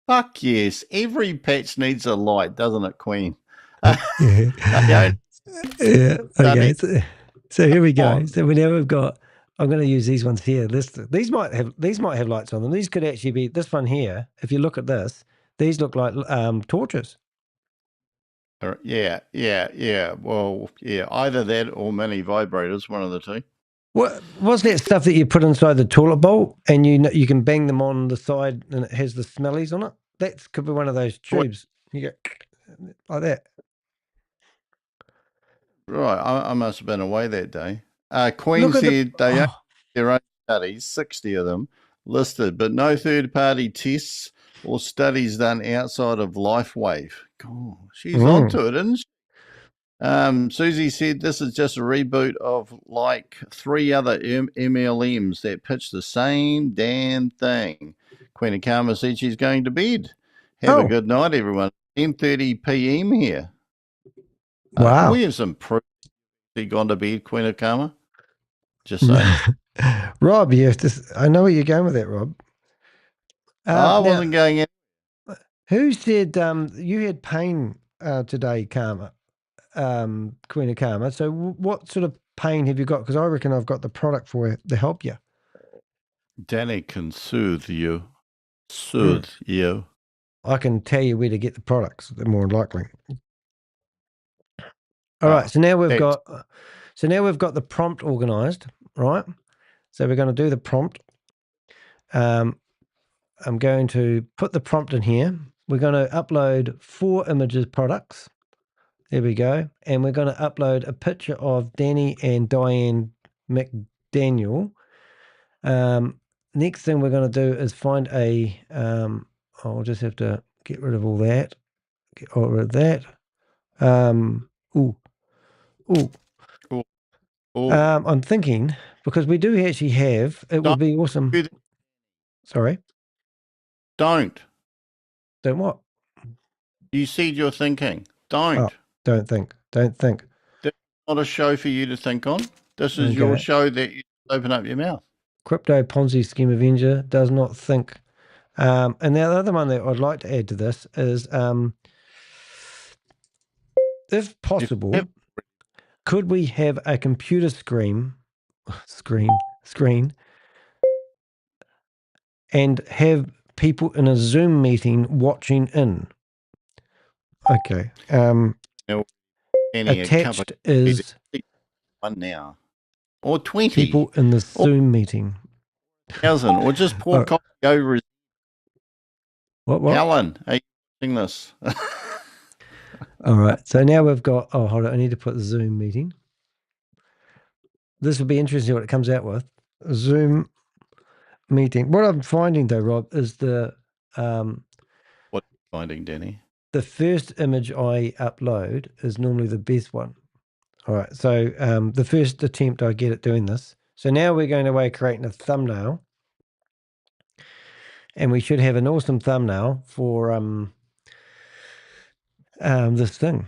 Fuck yes, every patch needs a light, doesn't it, Queen? Yeah. Okay. So here we go. So now we've got. I'm going to use these ones here. These might have lights on them. These could actually be this one here. If you look at this, these look like torches. Yeah. Well, yeah, either that or mini vibrators, one of the two. What's that stuff that you put inside the toilet bowl and you can bang them on the side and it has the smellies on it? That could be one of those tubes. You go like that. Right, I must have been away that day. Queen said they have their own studies, 60 of them listed, but no third-party tests or studies done outside of LifeWave. God, she's onto it, isn't she? Susie said this is just a reboot of like 3 other MLMs that pitch the same damn thing. Queen of Karma said she's going to bed. Have a good night, everyone. 10:30 p.m. here. Wow. We have some proof she gone to bed, Queen of Karma. Just saying. Rob, I know where you're going with that, Rob. I wasn't going in. Who said you had pain today, Karma? Queen of Karma. So what sort of pain have you got? Because I reckon I've got the product for it to help you. Danny can soothe you. Soothe you. I can tell you where to get the products, more likely. All right. So now we've got the prompt organized, right? So we're going to do the prompt. I'm going to put the prompt in here. We're going to upload 4 images products. There we go. And we're going to upload a picture of Danny and Diane McDaniel. Next thing we're going to do is find a, I'll just have to get rid of all that. Get rid of that. I'm thinking, because we do actually have, would be awesome. Sorry? Don't what? You said you're thinking. Don't. Don't think. This is not a show for you to think on. This is your show that you open up your mouth. Crypto Ponzi Scheme Avenger does not think. And the other one that I'd like to add to this is, if possible, could we have a computer screen and have people in a Zoom meeting watching in? Okay. Attached is one now or 20 people in the Zoom meeting. 1,000 or just pour coffee over. What? Alan, are you watching this? All right. So now we've got. Oh, hold on. I need to put the Zoom meeting. This will be interesting what it comes out with. A Zoom meeting. What I'm finding though, Rob, is what are you finding, Danny? The first image I upload is normally the best one. All right. So the first attempt I get at doing this. So now we're going away creating a thumbnail. And we should have an awesome thumbnail for this thing.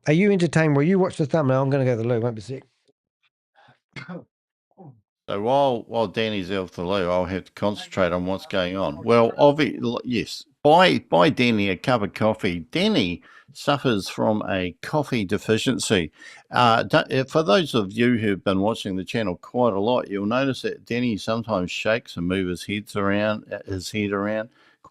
Are you entertained? Will you watch the thumbnail? I'm going to go to the loo. Won't be sick. So while Danny's out the loo, I'll have to concentrate on what's going on. Well, yes, buy Danny a cup of coffee. Danny suffers from a coffee deficiency. For those of you who've been watching the channel quite a lot, you'll notice that Danny sometimes shakes and moves his head around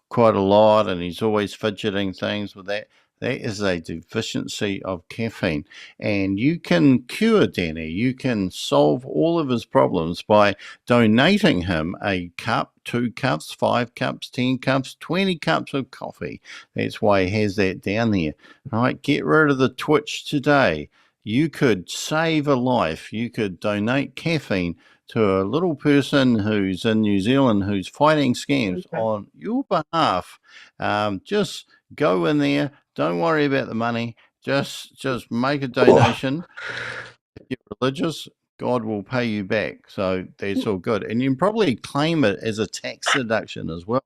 quite a lot, and he's always fidgeting things with that. That is a deficiency of caffeine, and you can cure Danny. You can solve all of his problems by donating him a cup, 2 cups, 5 cups, 10 cups, 20 cups of coffee. That's why he has that down there. All right, get rid of the twitch today. You could save a life. You could donate caffeine to a little person who's in New Zealand who's fighting scams on your behalf. Just go in there. Don't worry about the money. Just make a donation. If you're religious, God will pay you back. So that's all good. And you can probably claim it as a tax deduction as well.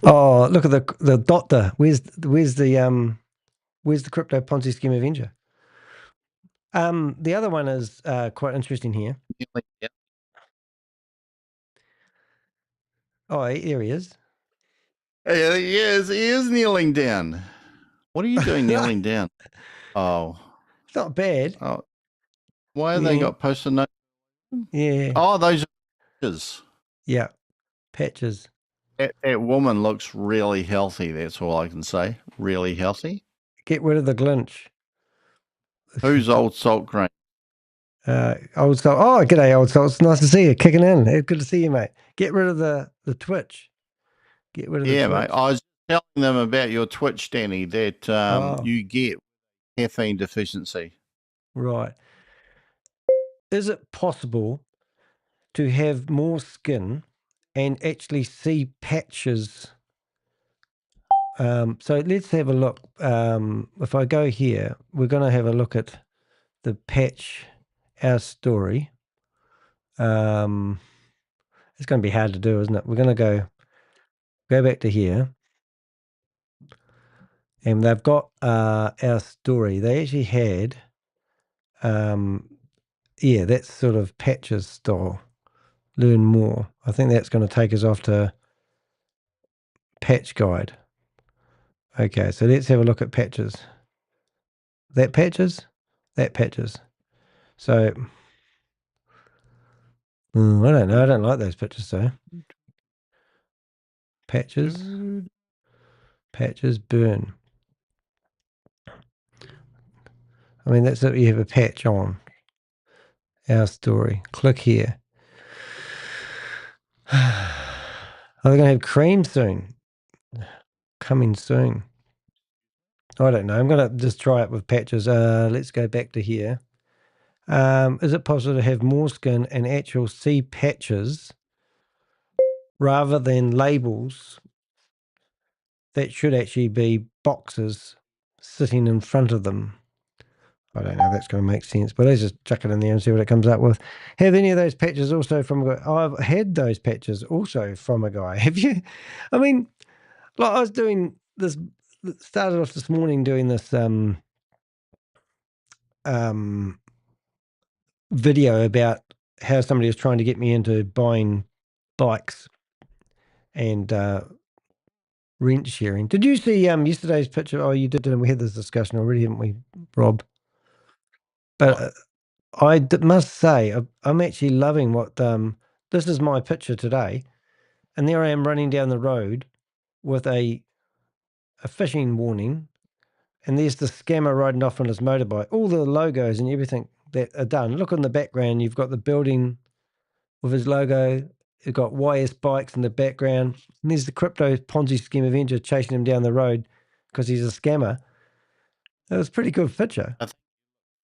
Oh, look at the doctor. Where's the Crypto Ponzi Scheme Avenger? The other one is quite interesting here. Oh, here he is. Yes, he is kneeling down. What are you doing kneeling down? Oh. It's not bad. Oh. Why have they got post-it notes? Yeah. Oh, those are patches. Yeah, patches. That woman looks really healthy. That's all I can say. Really healthy. Get rid of the Glinch. Who's Old Salt Grain? Old Salt. Oh, g'day, Old Salt. It's nice to see you. Kicking in. It's good to see you, mate. Get rid of the Twitch. Get rid of the Twitch. Mate. I was telling them about your Twitch, Danny, that you get caffeine deficiency. Right. Is it possible to have more skin and actually see patches? So let's have a look. If I go here, we're going to have a look at the patch, our story. It's going to be hard to do, isn't it? We're going to go back to here. And they've got our story. They actually had, that's sort of patches style. Learn more. I think that's going to take us off to patch guide. Okay, so let's have a look at patches. That patches? That patches. So, I don't know. I don't like those pictures, so. Patches. Patches burn. I mean, that's it. You have a patch on. Our story. Click here. Are they going to have cream soon? Coming soon. I don't know. I'm going to just try it with patches. Let's go back to here. Is it possible to have more skin and actual see patches rather than labels that should actually be boxes sitting in front of them? I don't know if that's going to make sense, but let's just chuck it in there and see what it comes up with. Have any of those patches also from a guy? I've had those patches also from a guy. Have you? I mean, like I was doing this, started off this morning doing this video about how somebody was trying to get me into buying bikes and rent sharing. Did you see yesterday's picture? Oh, you did, and we had this discussion already, haven't we, Rob? But I must say, I'm actually loving what this is my picture today, and there I am running down the road with a fishing warning, and there's the scammer riding off on his motorbike. All the logos and everything that are done. Look in the background, you've got the building with his logo. You've got YS Bikes in the background, and there's the Crypto Ponzi Scheme Avenger chasing him down the road because he's a scammer. That was a pretty good picture.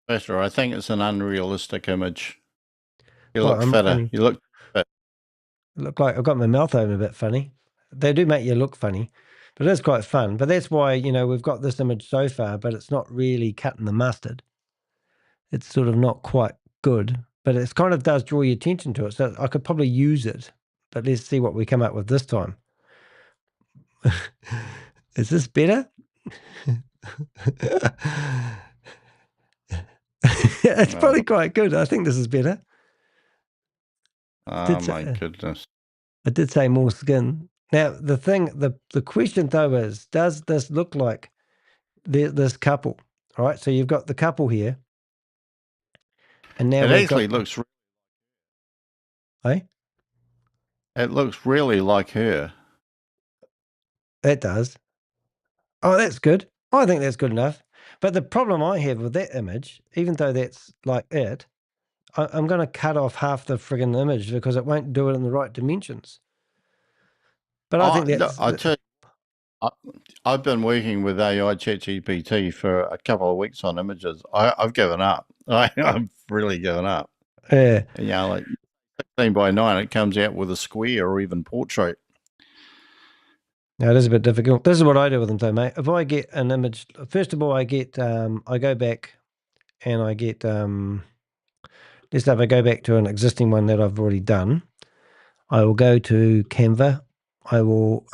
Better. I think it's an unrealistic image. You look fitter. Funny. You look fit. Look like I've got my mouth open a bit funny. They do make you look funny, but it is quite fun. But that's why, we've got this image so far, but it's not really cutting the mustard. It's sort of not quite good, but it kind of does draw your attention to it. So I could probably use it, but let's see what we come up with this time. Is this better? It's probably quite good. I think this is better. Oh, my goodness. I did say more skin. Now, the question though is, does this look like this couple? All right, so you've got the couple here, and now it actually looks. Hey, it looks really like her. It does. Oh, that's good. I think that's good enough. But the problem I have with that image, even though that's like it, I'm going to cut off half the friggin' image because it won't do it in the right dimensions. But I think that's... I've been working with AI ChatGPT for a couple of weeks on images. I've given up. I've really given up. Yeah. You know, like 16:9, it comes out with a square or even portrait. No, it is a bit difficult. This is what I do with them though, mate. If I get an image, first of all, I get, I go back and I get, let's say if I go back to an existing one that I've already done, I will go to Canva. I will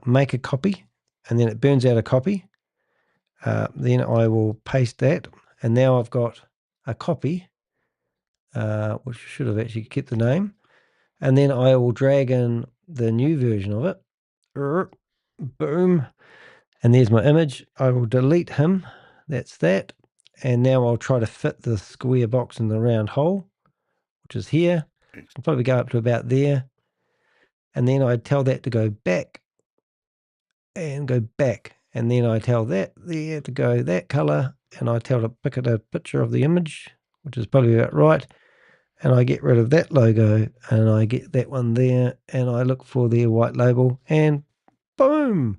make a copy, and then it burns out a copy. Then I will paste that, and now I've got a copy, which should have actually kept the name. And then I will drag in the new version of it. Boom. And there's my image. I will delete him. That's that. And now I'll try to fit the square box in the round hole, which is here. I'll probably go up to about there. And then I tell that to go back and go back. And then I tell that there to go that color. And I tell to pick a picture of the image, which is probably about right. And I get rid of that logo and I get that one there. And I look for their white label and boom.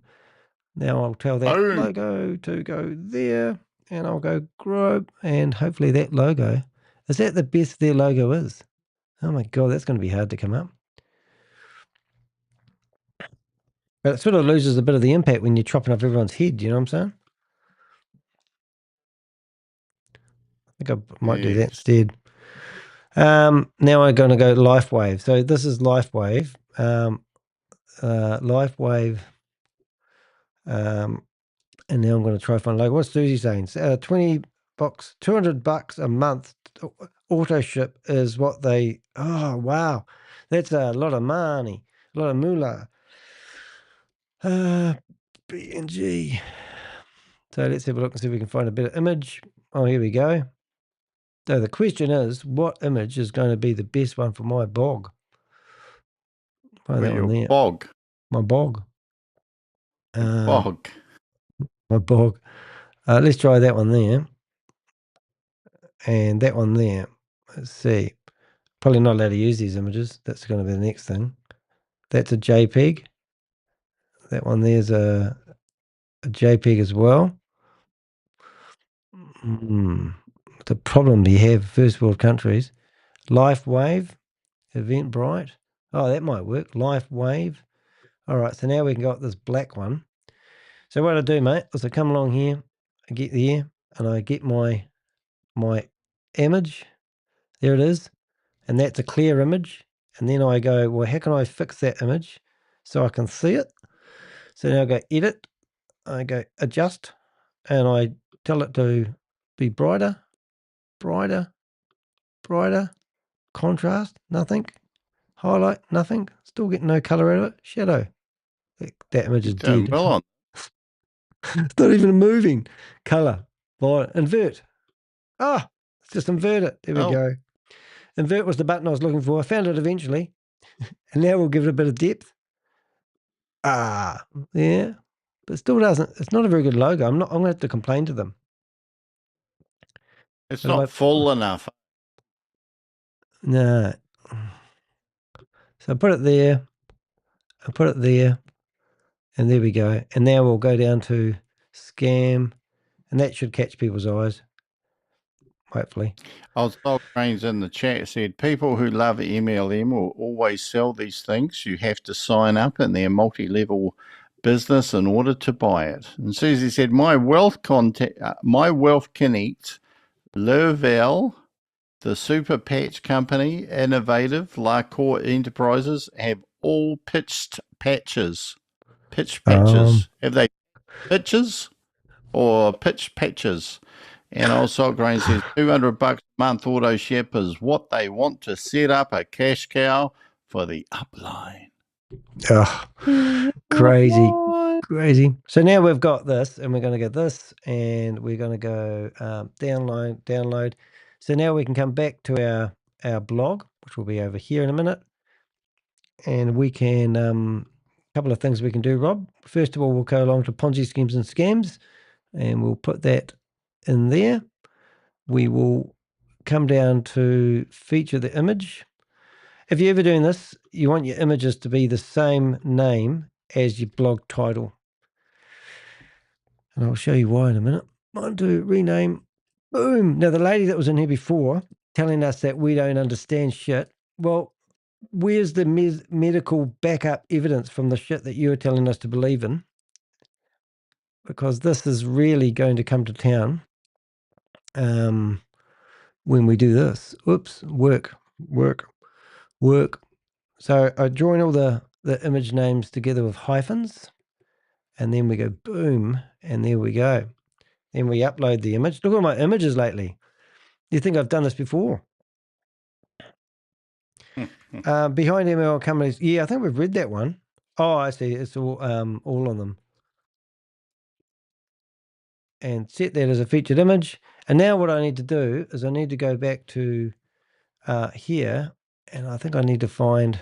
Now I'll tell that logo to go there, and I'll go grow, and hopefully that logo, is that the best their logo is? Oh my God, that's going to be hard to come up. But it sort of loses a bit of the impact when you're chopping off everyone's head, you know what I'm saying? I think I might do that instead. Now I'm going to go LifeWave. So this is LifeWave. LifeWave. And now I'm going to try find a logo. What's Susie saying? $20, $200 a month auto ship is what they. Oh wow, that's a lot of money, a lot of moolah. BNG. So let's have a look and see if we can find a better image. Oh, here we go. So the question is, what image is going to be the best one for my bog? Find that one there. Bog. My bog. Bog. My bog. Let's try that one there. And that one there. Let's see. Probably not allowed to use these images. That's going to be the next thing. That's a JPEG. That one there's a JPEG as well. The problem you have, first world countries. LifeWave, Eventbrite. Oh, that might work. LifeWave. All right, so now we got this black one. So what I do, mate, is I come along here, I get there, and I get my image. There it is. And that's a clear image. And then I go, well, how can I fix that image so I can see it? So now I go edit, I go adjust, and I tell it to be brighter, brighter, brighter, contrast, nothing, highlight, nothing, still getting no color out of it, shadow. That image is dead. Well on. It's not even moving. Color, invert. Ah, let's just invert it. There we go. Invert was the button I was looking for. I found it eventually. And now we'll give it a bit of depth. Ah, yeah. But still doesn't. It's not a very good logo. I'm going to have to complain to them. It's not full enough. No. So I put it there. I put it there. And there we go. And now we'll go down to scam. And that should catch people's eyes. Hopefully. Soul Grains in the chat said, people who love MLM will always sell these things. You have to sign up in their multi-level business in order to buy it. And Susie said, My Wealth Connect, Lervell, the Super Patch Company, Innovative, LaCour Enterprises have all pitched patches. Pitch patches. Have they pitches or pitch patches? And old Salt Grain says $200 a month auto ship is what they want to set up a cash cow for the upline. Oh, crazy. So now we've got this, and we're going to get this, and we're going to go download. So now we can come back to our blog, which will be over here in a minute. And we can, a couple of things we can do, Rob. First of all, we'll go along to Ponzi Schemes and Scams, and we'll put that in there. We will come down to feature the image. If you're ever doing this, you want your images to be the same name as your blog title. And I'll show you why in a minute. On to rename. Boom. Now, the lady that was in here before telling us that we don't understand shit. Well, where's the medical backup evidence from the shit that you're telling us to believe in? Because this is really going to come to town when we do this. Oops, work. So I join all the image names together with hyphens, and then we go boom, and there we go. Then we upload the image. Look at my images lately. You think I've done this before? Behind ML companies. Yeah, I think we've read that one. Oh, I see. It's all on them. And set that as a featured image. And now what I need to do is I need to go back to here, and I think I need to find,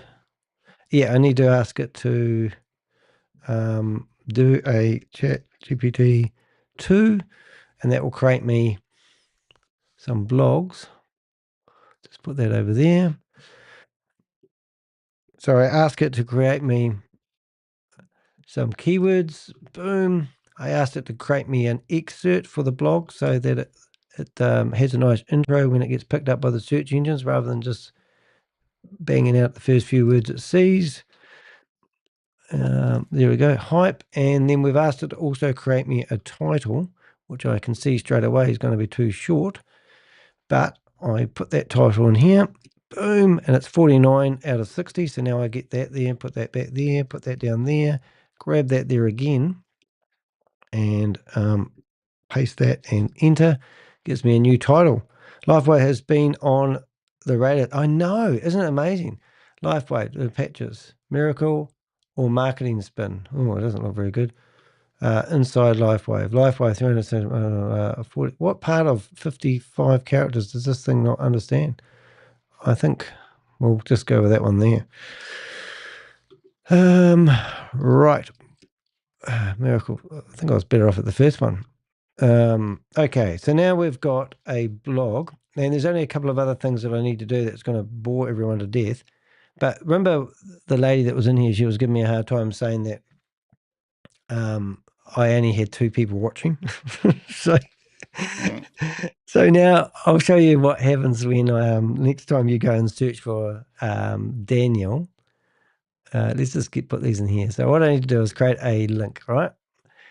I need to ask it to do a chat GPT 2, and that will create me some blogs. Just put that over there. So I ask it to create me some keywords. Boom. I asked it to create me an excerpt for the blog so that it has a nice intro when it gets picked up by the search engines rather than just banging out the first few words it sees. There we go, hype. And then we've asked it to also create me a title, which I can see straight away is going to be too short. But I put that title in here. Boom. And it's 49 out of 60. So now I get that there, put that back there, put that down there, grab that there again, and paste that and enter. Gives me a new title. LifeWave has been on the radar. I know, isn't it amazing? LifeWave, the patches, miracle or marketing spin. Oh, it doesn't look very good. Inside LifeWave, 340. What part of 55 characters does this thing not understand? I think we'll just go with that one there. Right. Miracle. I think I was better off at the first one. Okay, so now we've got a blog, and there's only a couple of other things that I need to do that's going to bore everyone to death. But remember the lady that was in here, she was giving me a hard time saying that I only had 2 people watching. So now I'll show you what happens when next time you go and search for Daniel. Let's just put these in here. So what I need to do is create a link, right?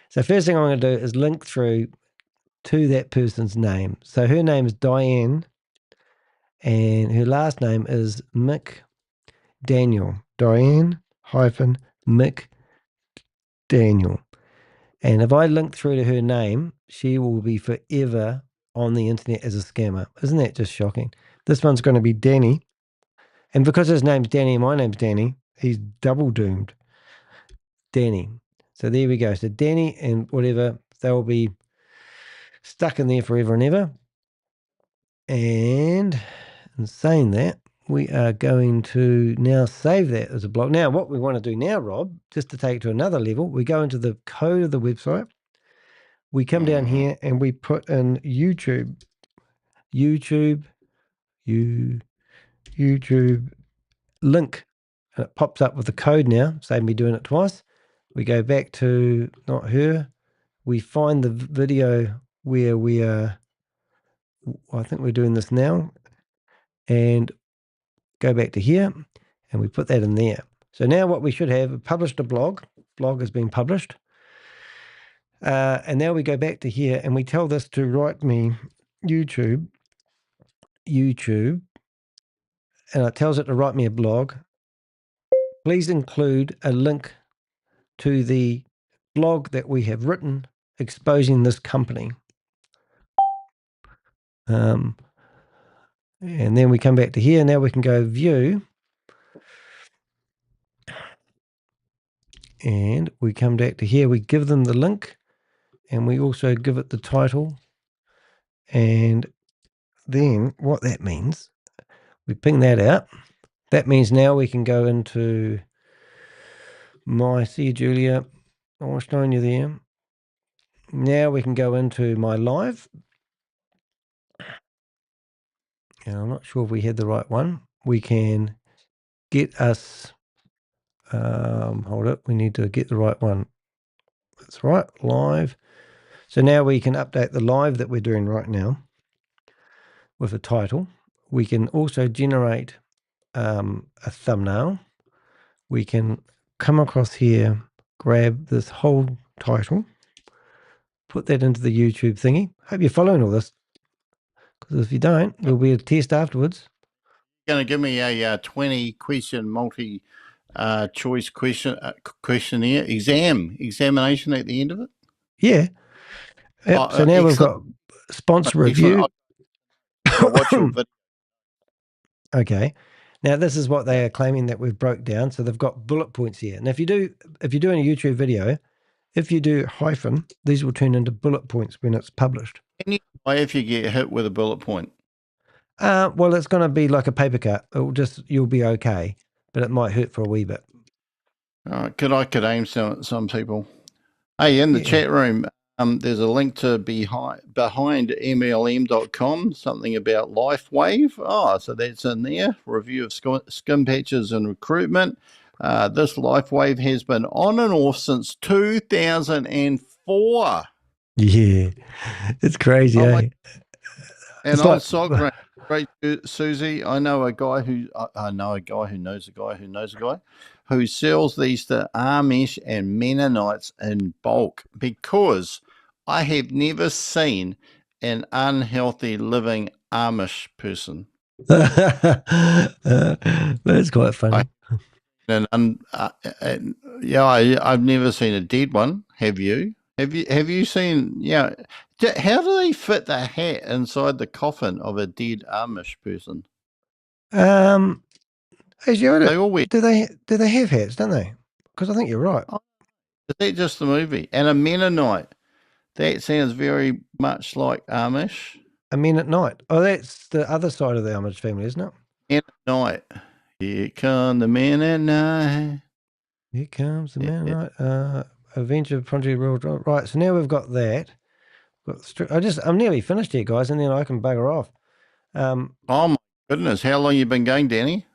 So first thing I'm going to do is link through to that person's name. So her name is Diane, and her last name is McDaniel. Diane -McDaniel. And if I link through to her name, she will be forever on the internet as a scammer. Isn't that just shocking? This one's going to be Danny. And because his name's Danny and my name's Danny, he's double doomed. Danny. So there we go. So Danny and whatever, they'll be stuck in there forever and ever. And in saying that, we are going to now save that as a blog. Now, what we want to do now, Rob, just to take it to another level, we go into the code of the website. We come down here and we put in YouTube link. And it pops up with the code now. Save me doing it twice. We go back to not her. We find the video where we are. I think we're doing this now. And go back to here. And we put that in there. So now what we should have, published a blog. Blog has been published. And now we go back to here and we tell this to write me YouTube. And it tells it to write me a blog. Please include a link to the blog that we have written exposing this company. And then we come back to here. Now we can go view. And we come back to here. We give them the link, and we also give it the title. And then what that means, we ping that out. That means now we can go into see you, Julia. I was showing you there. Now we can go into my live. And I'm not sure if we had the right one. We can get us, hold it, we need to get the right one. That's right, live. So now we can update the live that we're doing right now with a title. We can also generate a thumbnail. We can come across here, grab this whole title, put that into the YouTube thingy. Hope you're following all this, because if you don't, there'll be a test afterwards. Going to give me a 20 question multi choice questionnaire examination at the end of it? Yeah. Yep. So now we've got sponsor review. I'll watch your video. Okay. Now this is what they are claiming that we've broke down. So they've got bullet points here. And if you're doing a YouTube video, if you do hyphen, these will turn into bullet points when it's published. Can you if you get hit with a bullet point? Well, it's going to be like a paper cut. You'll be okay, but it might hurt for a wee bit. Could aim some people. Hey, in the chat room, there's a link to behind MLM.com, something about LifeWave. Oh, so that's in there. Review of skin patches and recruitment. This LifeWave has been on and off since 2004. Yeah, it's crazy, eh? And I'm so great, Susie. I know a guy who knows a guy who knows a guy who sells these to Amish and Mennonites in bulk, because I have never seen an unhealthy living Amish person. That's quite funny. I've never seen a dead one. Have you? Have you seen? Yeah. How do they fit the hat inside the coffin of a dead Amish person? They all wear. Do they have hats? Don't they? Because I think you're right. Is that just the movie? And a Mennonite. That sounds very much like Amish. A Mennonite. Oh, that's the other side of the Amish family, isn't it? Mennonite. Here come the Mennonite. Here comes the Mennonite. Avenger Project World. Right. So now we've got that. I'm nearly finished here, guys, and then I can bugger off. Oh my goodness! How long you been going, Danny?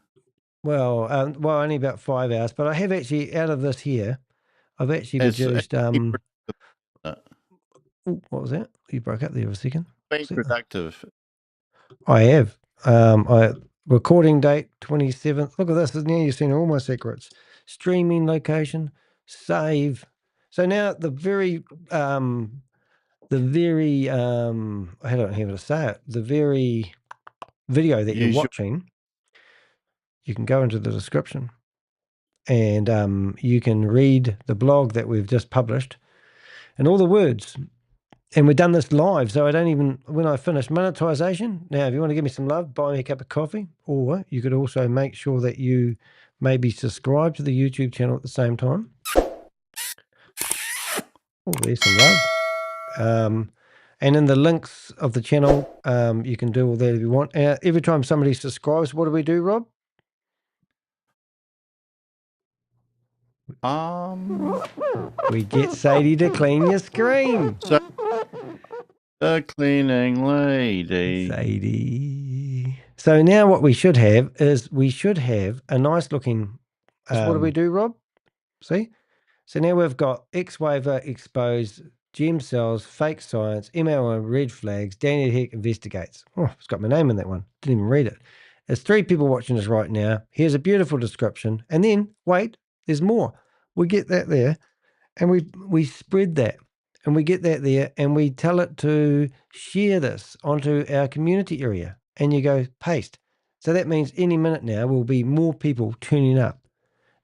Well, only about 5 hours. But I have actually, out of this here, I've actually produced. What was that? You broke up there for a second. Being productive. I have. Recording date 27th. Look at this. Now you've seen all my secrets. Streaming location. Save. So now the very I don't know how to say it. The very video that you're watching, you can go into the description and you can read the blog that we've just published and all the words. And we've done this live, so I don't even, when I finish monetization, now if you want to give me some love, buy me a cup of coffee, or you could also make sure that you maybe subscribe to the YouTube channel at the same time. Oh, there's some love. And in the links of the channel, you can do all that if you want. Every time somebody subscribes, what do we do, Rob? We get Sadie to clean your screen. So, the cleaning lady. Sadie. So now what we should have is a nice looking. What do we do, Rob? See? So now we've got X-Waver exposed, gem cells, fake science, MLM red flags, Danny Heck investigates. Oh, it's got my name in that one. Didn't even read it. There's 3 people watching us right now. Here's a beautiful description. And then, wait, there's more. We get that there and we spread that and we get that there and we tell it to share this onto our community area and you go paste. So that means any minute now will be more people tuning up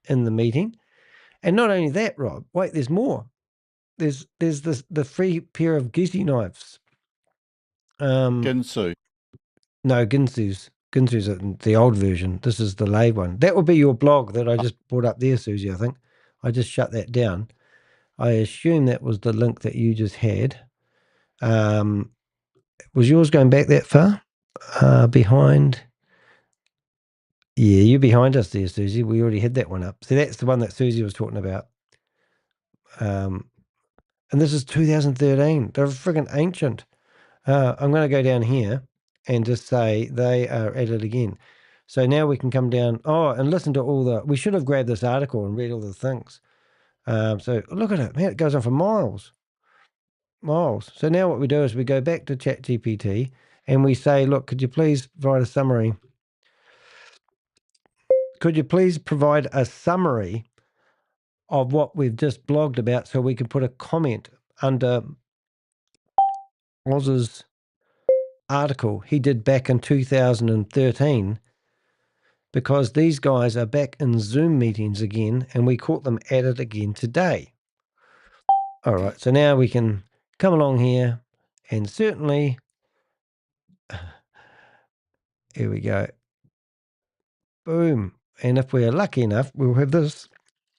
in the meeting. And not only that, Rob, wait, there's more. There's the free pair of Ginsu knives. Ginsu. No, Ginsu's the old version. This is the lathe one. That will be your blog that I just brought up there, Susie, I think. I just shut that down. I assume that was the link that you just had. Was yours going back that far? Behind? Yeah, you're behind us there, Susie. We already had that one up. So that's the one that Susie was talking about. And this is 2013. They're friggin' ancient. I'm going to go down here and just say they are at it again. So now we can come down. Oh, and listen to all the. We should have grabbed this article and read all the things. So look at it, man. It goes on for miles. So now what we do is we go back to ChatGPT and we say, look, could you please provide a summary? Could you please provide a summary of what we've just blogged about so we can put a comment under Oz's article he did back in 2013, because these guys are back in Zoom meetings again and we caught them at it again today. All right, so now we can come along here and certainly, here we go. Boom. And if we're lucky enough, we'll have this.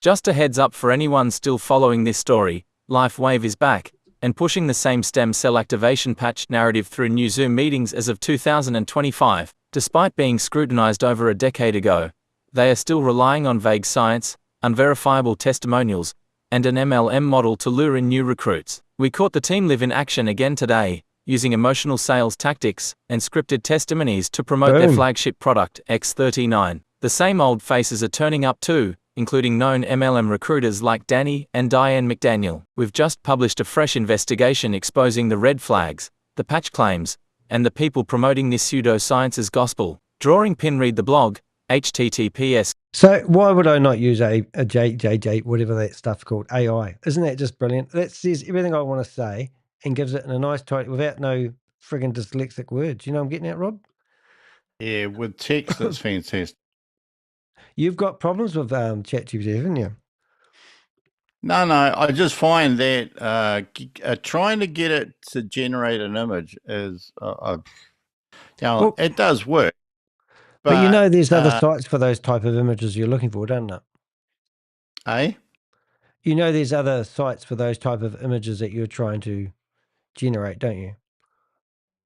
Just a heads up for anyone still following this story, LifeWave is back, and pushing the same stem cell activation patch narrative through new Zoom meetings as of 2025. Despite being scrutinized over a decade ago, they are still relying on vague science, unverifiable testimonials, and an MLM model to lure in new recruits. We caught the team live in action again today, using emotional sales tactics and scripted testimonies to promote their flagship product, X39. The same old faces are turning up too, including known MLM recruiters like Danny and Diane McDaniel. We've just published a fresh investigation exposing the red flags, the patch claims, and the people promoting this pseudoscience as gospel. Drawing pin read the blog, https. So why would I not use a JJJ, whatever that stuff's called, AI? Isn't that just brilliant? That says everything I want to say and gives it in a nice tight, without no friggin' dyslexic words. You know what I'm getting at, Rob? Yeah, with text, that's fantastic. You've got problems with ChatGPT, haven't you? No, I just find that trying to get it to generate an image is, it does work. But you know there's other sites for those type of images you're looking for, don't you? Eh? You know there's other sites for those type of images that you're trying to generate, don't you?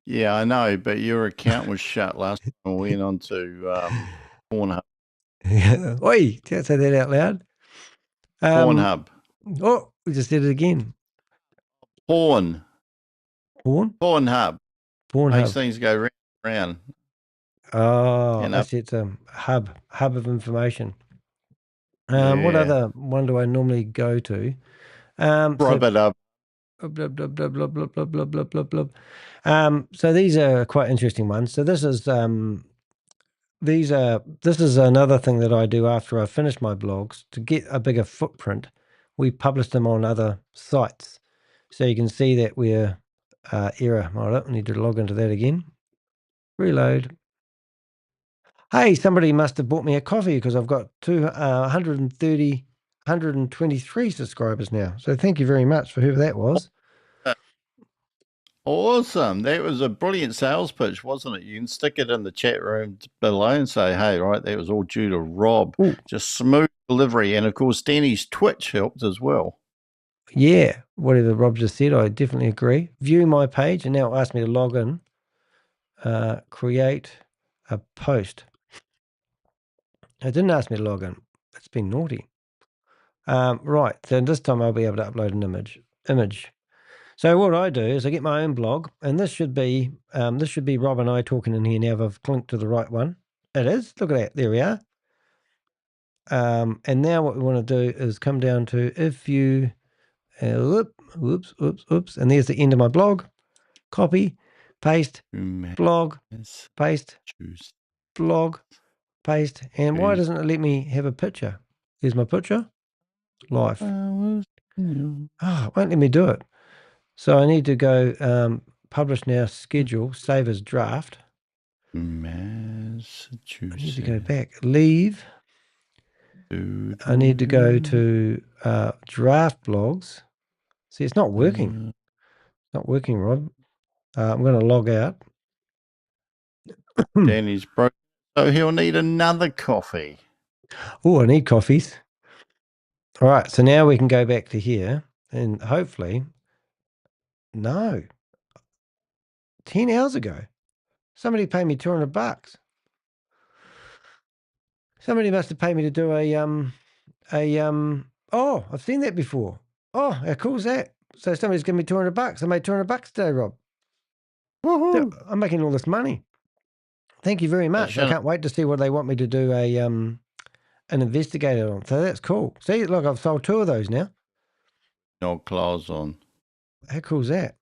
Yeah, I know, but your account was shut last time I went on to Pornhub. Oi, can't say that out loud. Pornhub. Oh, we just did it again. Pornhub. Pornhub. Makes things go round and round. Oh, that's it's a hub of information. What other one do I normally go to? Rub-a-dub. Blub, blub, blub, blub, blub, blub, blub, blub, blub, blub. So these are quite interesting ones. So this is this is another thing that I do after I finish my blogs to get a bigger footprint. We publish them on other sites, so you can see that we're error. I need to log into that again. Reload. Hey, somebody must have bought me a coffee because I've got 123 subscribers now. So thank you very much for whoever that was. Awesome. That was a brilliant sales pitch, wasn't it? You can stick it in the chat room below and say, hey, right, that was all due to Rob. Ooh. Just smooth delivery. And, of course, Danny's Twitch helped as well. Yeah, whatever Rob just said, I definitely agree. View my page, and now it asks me to log in. Create a post. It didn't ask me to log in. It's been naughty. Right, so this time I'll be able to upload an image. So what I do is I get my own blog, and this should be Rob and I talking in here now. If I've clicked to the right one, it is. Look at that. There we are. And now what we want to do is come down to if you, oops, and there's the end of my blog. Copy, paste, blog, paste, blog, paste. And why doesn't it let me have a picture? Here's my picture. Life. Oh, it won't let me do it. So I need to go publish now, schedule, save as draft. Massachusetts. I need to go back, leave. I need to go to draft blogs. See, it's not working. It's not working, Rob. I'm going to log out. Danny's broke, so he'll need another coffee. Oh, I need coffees. All right, so now we can go back to here and hopefully, no, 10 hours ago, somebody paid me $200. Somebody must have paid me to do oh, I've seen that before. Oh, how cool is that? So somebody's giving me $200. I made $200 today, Rob. Woohoo! I'm making all this money. Thank you very much. I can't wait to see what they want me to do an investigator on. So that's cool. See, look, I've sold 2 of those now. No claws on. How cool is that?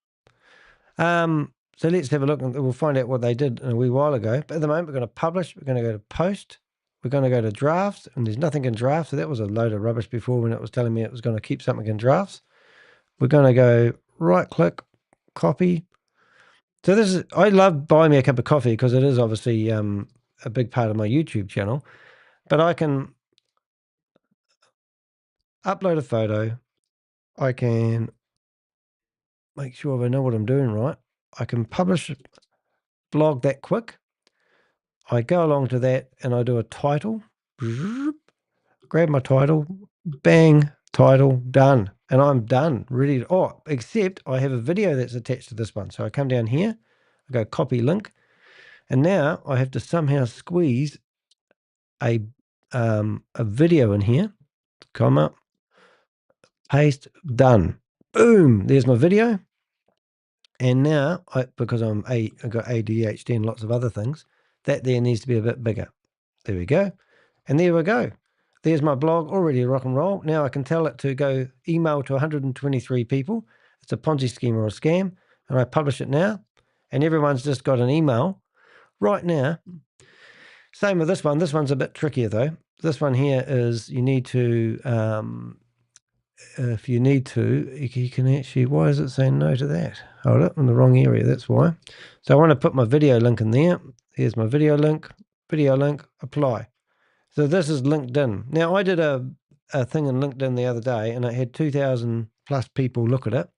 So let's have a look and we'll find out what they did a wee while ago. But at the moment, we're going to publish. We're going to go to post. We're going to go to drafts, and there's nothing in drafts. So that was a load of rubbish before when it was telling me it was going to keep something in drafts. We're going to go right click, copy. So this is, I love buying me a cup of coffee because it is obviously a big part of my YouTube channel. But I can upload a photo. I can make sure I know what I'm doing right. I can publish blog that quick. I go along to that and I do a title. Grab my title, bang, title, done. And I'm done, ready to, oh, except I have a video that's attached to this one. So I come down here, I go copy link, and now I have to somehow squeeze a video in here, comma, paste, done. Boom, there's my video. And now, because I've got ADHD and lots of other things, that there needs to be a bit bigger. There we go. And there we go. There's my blog, already rock and roll. Now I can tell it to go email to 123 people. It's a Ponzi scheme or a scam. And I publish it now. And everyone's just got an email right now. Same with this one. This one's a bit trickier though. This one here is you need to, if you need to, you can actually, why is it saying no to that? Hold it, in the wrong area, that's why. So I want to put my video link in there. Here's my video link, apply. So this is LinkedIn. Now I did a thing in LinkedIn the other day and I had 2,000 plus people look at it.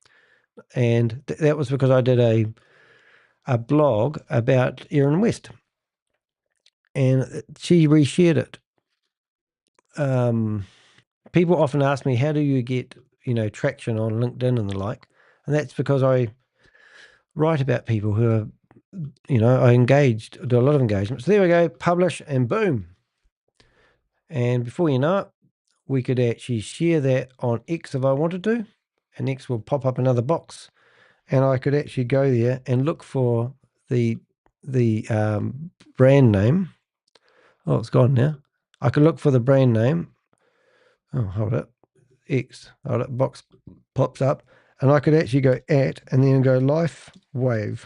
And that was because I did a blog about Erin West. And she reshared it. People often ask me, how do you get, traction on LinkedIn and the like? And that's because I write about people who are, I do a lot of engagement. So there we go, publish and boom. And before you know it, we could actually share that on X if I wanted to, and X will pop up another box. And I could actually go there and look for the brand name. Oh, it's gone now. I could look for the brand name. Oh, hold it. X. Hold it. Box pops up. And I could actually go at and then go LifeWave.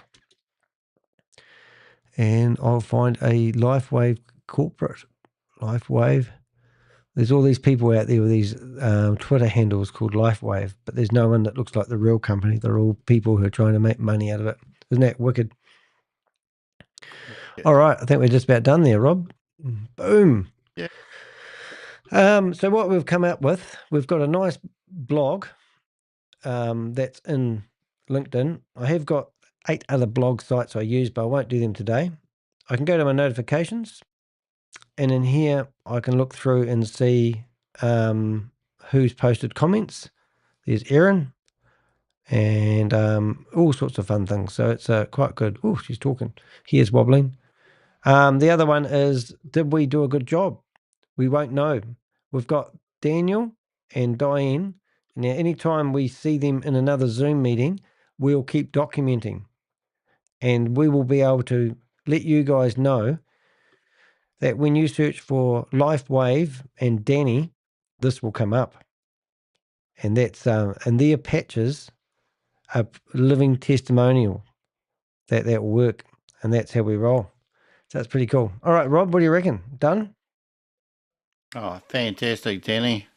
And I'll find a LifeWave corporate. LifeWave. There's all these people out there with these Twitter handles called LifeWave, but there's no one that looks like the real company. They're all people who are trying to make money out of it. Isn't that wicked? Yes. All right. I think we're just about done there, Rob. Boom. Yeah. So what we've come up with, we've got a nice blog that's in LinkedIn. I have got 8 other blog sites I use, but I won't do them today. I can go to my notifications, and in here I can look through and see who's posted comments. There's Erin and all sorts of fun things. So it's quite good. Oh, she's talking. Here's wobbling. The other one is, did we do a good job? We won't know. We've got Daniel and Diane. Now, anytime we see them in another Zoom meeting, we'll keep documenting. And we will be able to let you guys know that when you search for LifeWave and Danny, this will come up. And that's and their patches are living testimonial that will work. And that's how we roll. So that's pretty cool. All right, Rob, what do you reckon? Done? Oh, fantastic, Danny.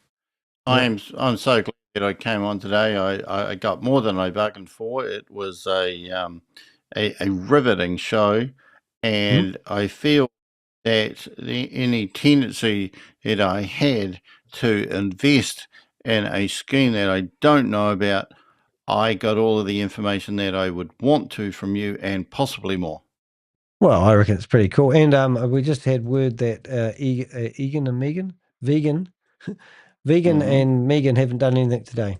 Yeah. I'm so glad that I came on today. I got more than I bargained for. It was a riveting show, and I feel that any tendency that I had to invest in a scheme that I don't know about, I got all of the information that I would want to from you and possibly more. Well, I reckon it's pretty cool. And we just had word that Egan and Megan, vegan, Vegan and Megan haven't done anything today.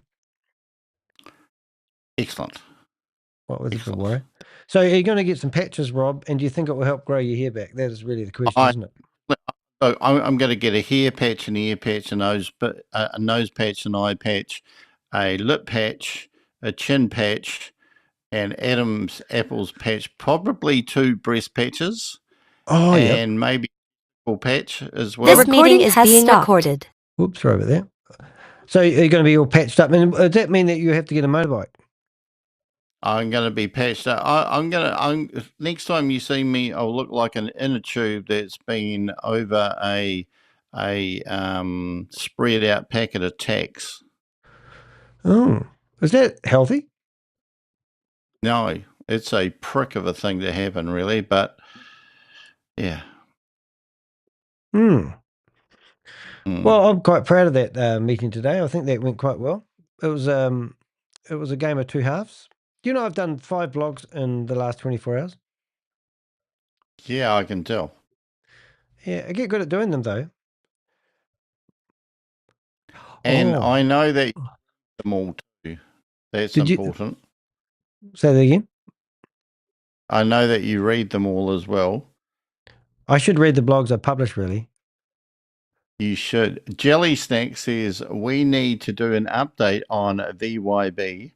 Excellent. What was it, worry? So are you going to get some patches, Rob? And do you think it will help grow your hair back? That is really the question, isn't it? So I'm going to get a hair patch, an ear patch, a nose patch, an eye patch, a lip patch, a chin patch, and Adam's apples patch. Probably 2 breast patches. Oh, yeah. And maybe a full patch as well. This meeting is being recorded. Oops, sorry about that. So you're going to be all patched up. And does that mean that you have to get a motorbike? I'm going to be patched up. I'm next time you see me, I'll look like an inner tube that's been over a spread out packet of tacks. Oh, is that healthy? No, it's a prick of a thing to happen, really. But yeah. Well, I'm quite proud of that meeting today. I think that went quite well. It was a game of 2 halves. Do you know I've done 5 blogs in the last 24 hours? Yeah, I can tell. Yeah, I get good at doing them though. And I know that you read them all too. That's important. Say that again? I know that you read them all as well. I should read the blogs I publish, really. You should. Jelly Snack says, we need to do an update on VYB.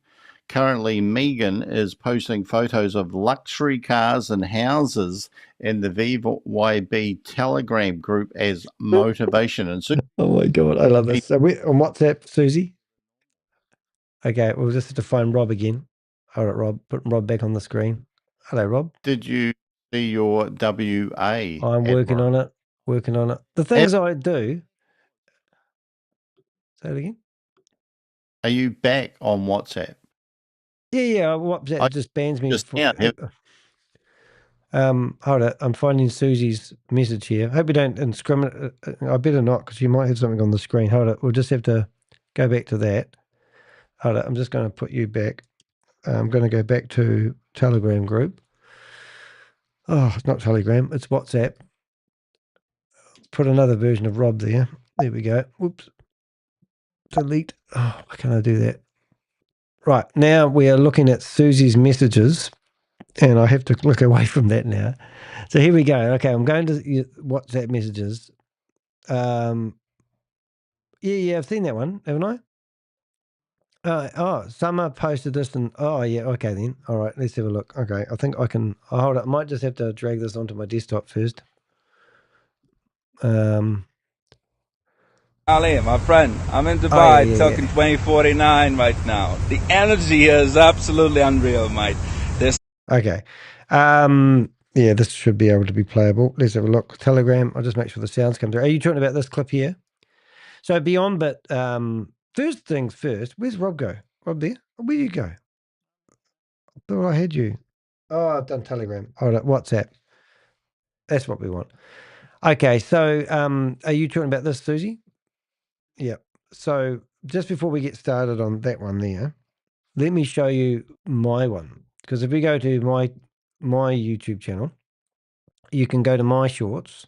Currently, Megan is posting photos of luxury cars and houses in the VYB Telegram group as motivation. And oh my God, I love this. So on WhatsApp, Susie? Okay, we'll just have to find Rob again. All right, Rob. Put Rob back on the screen. Hello, Rob. Did you see your WA? I'm working on it. Working on it. The things I do. Say it again. Are you back on WhatsApp? Yeah. WhatsApp just bans me. Hold on. I'm finding Susie's message here. Hope you don't discriminate. I better not, because you might have something on the screen. Hold it. We'll just have to go back to that. Hold it. I'm just going to put you back. I'm going to go back to Telegram group. Oh, it's not Telegram. It's WhatsApp. Put another version of Rob there. There we go. Whoops. Delete. Oh, why can't I do that? Right. Now we are looking at Susie's messages, and I have to look away from that now. So here we go. Okay, I'm going to WhatsApp messages. Yeah, I've seen that one, haven't I? Summer posted this, and yeah, okay then. All right, let's have a look. Okay, I think I can. Hold it. I might just have to drag this onto my desktop first. Ali, my friend, I'm in Dubai talking 2049 right now. The energy here is absolutely unreal, mate. Okay. Yeah, this should be able to be playable. Let's have a look. Telegram. I'll just make sure the sounds come through. Are you talking about this clip here? So beyond, but first things first, where's Rob go? Rob there? Where do you go? I thought I had you. Oh, I've done Telegram. Hold on, WhatsApp. That's what we want. Okay, so are you talking about this, Susie? Yep. So just before we get started on that one there, let me show you my one. Because if we go to my YouTube channel, you can go to my shorts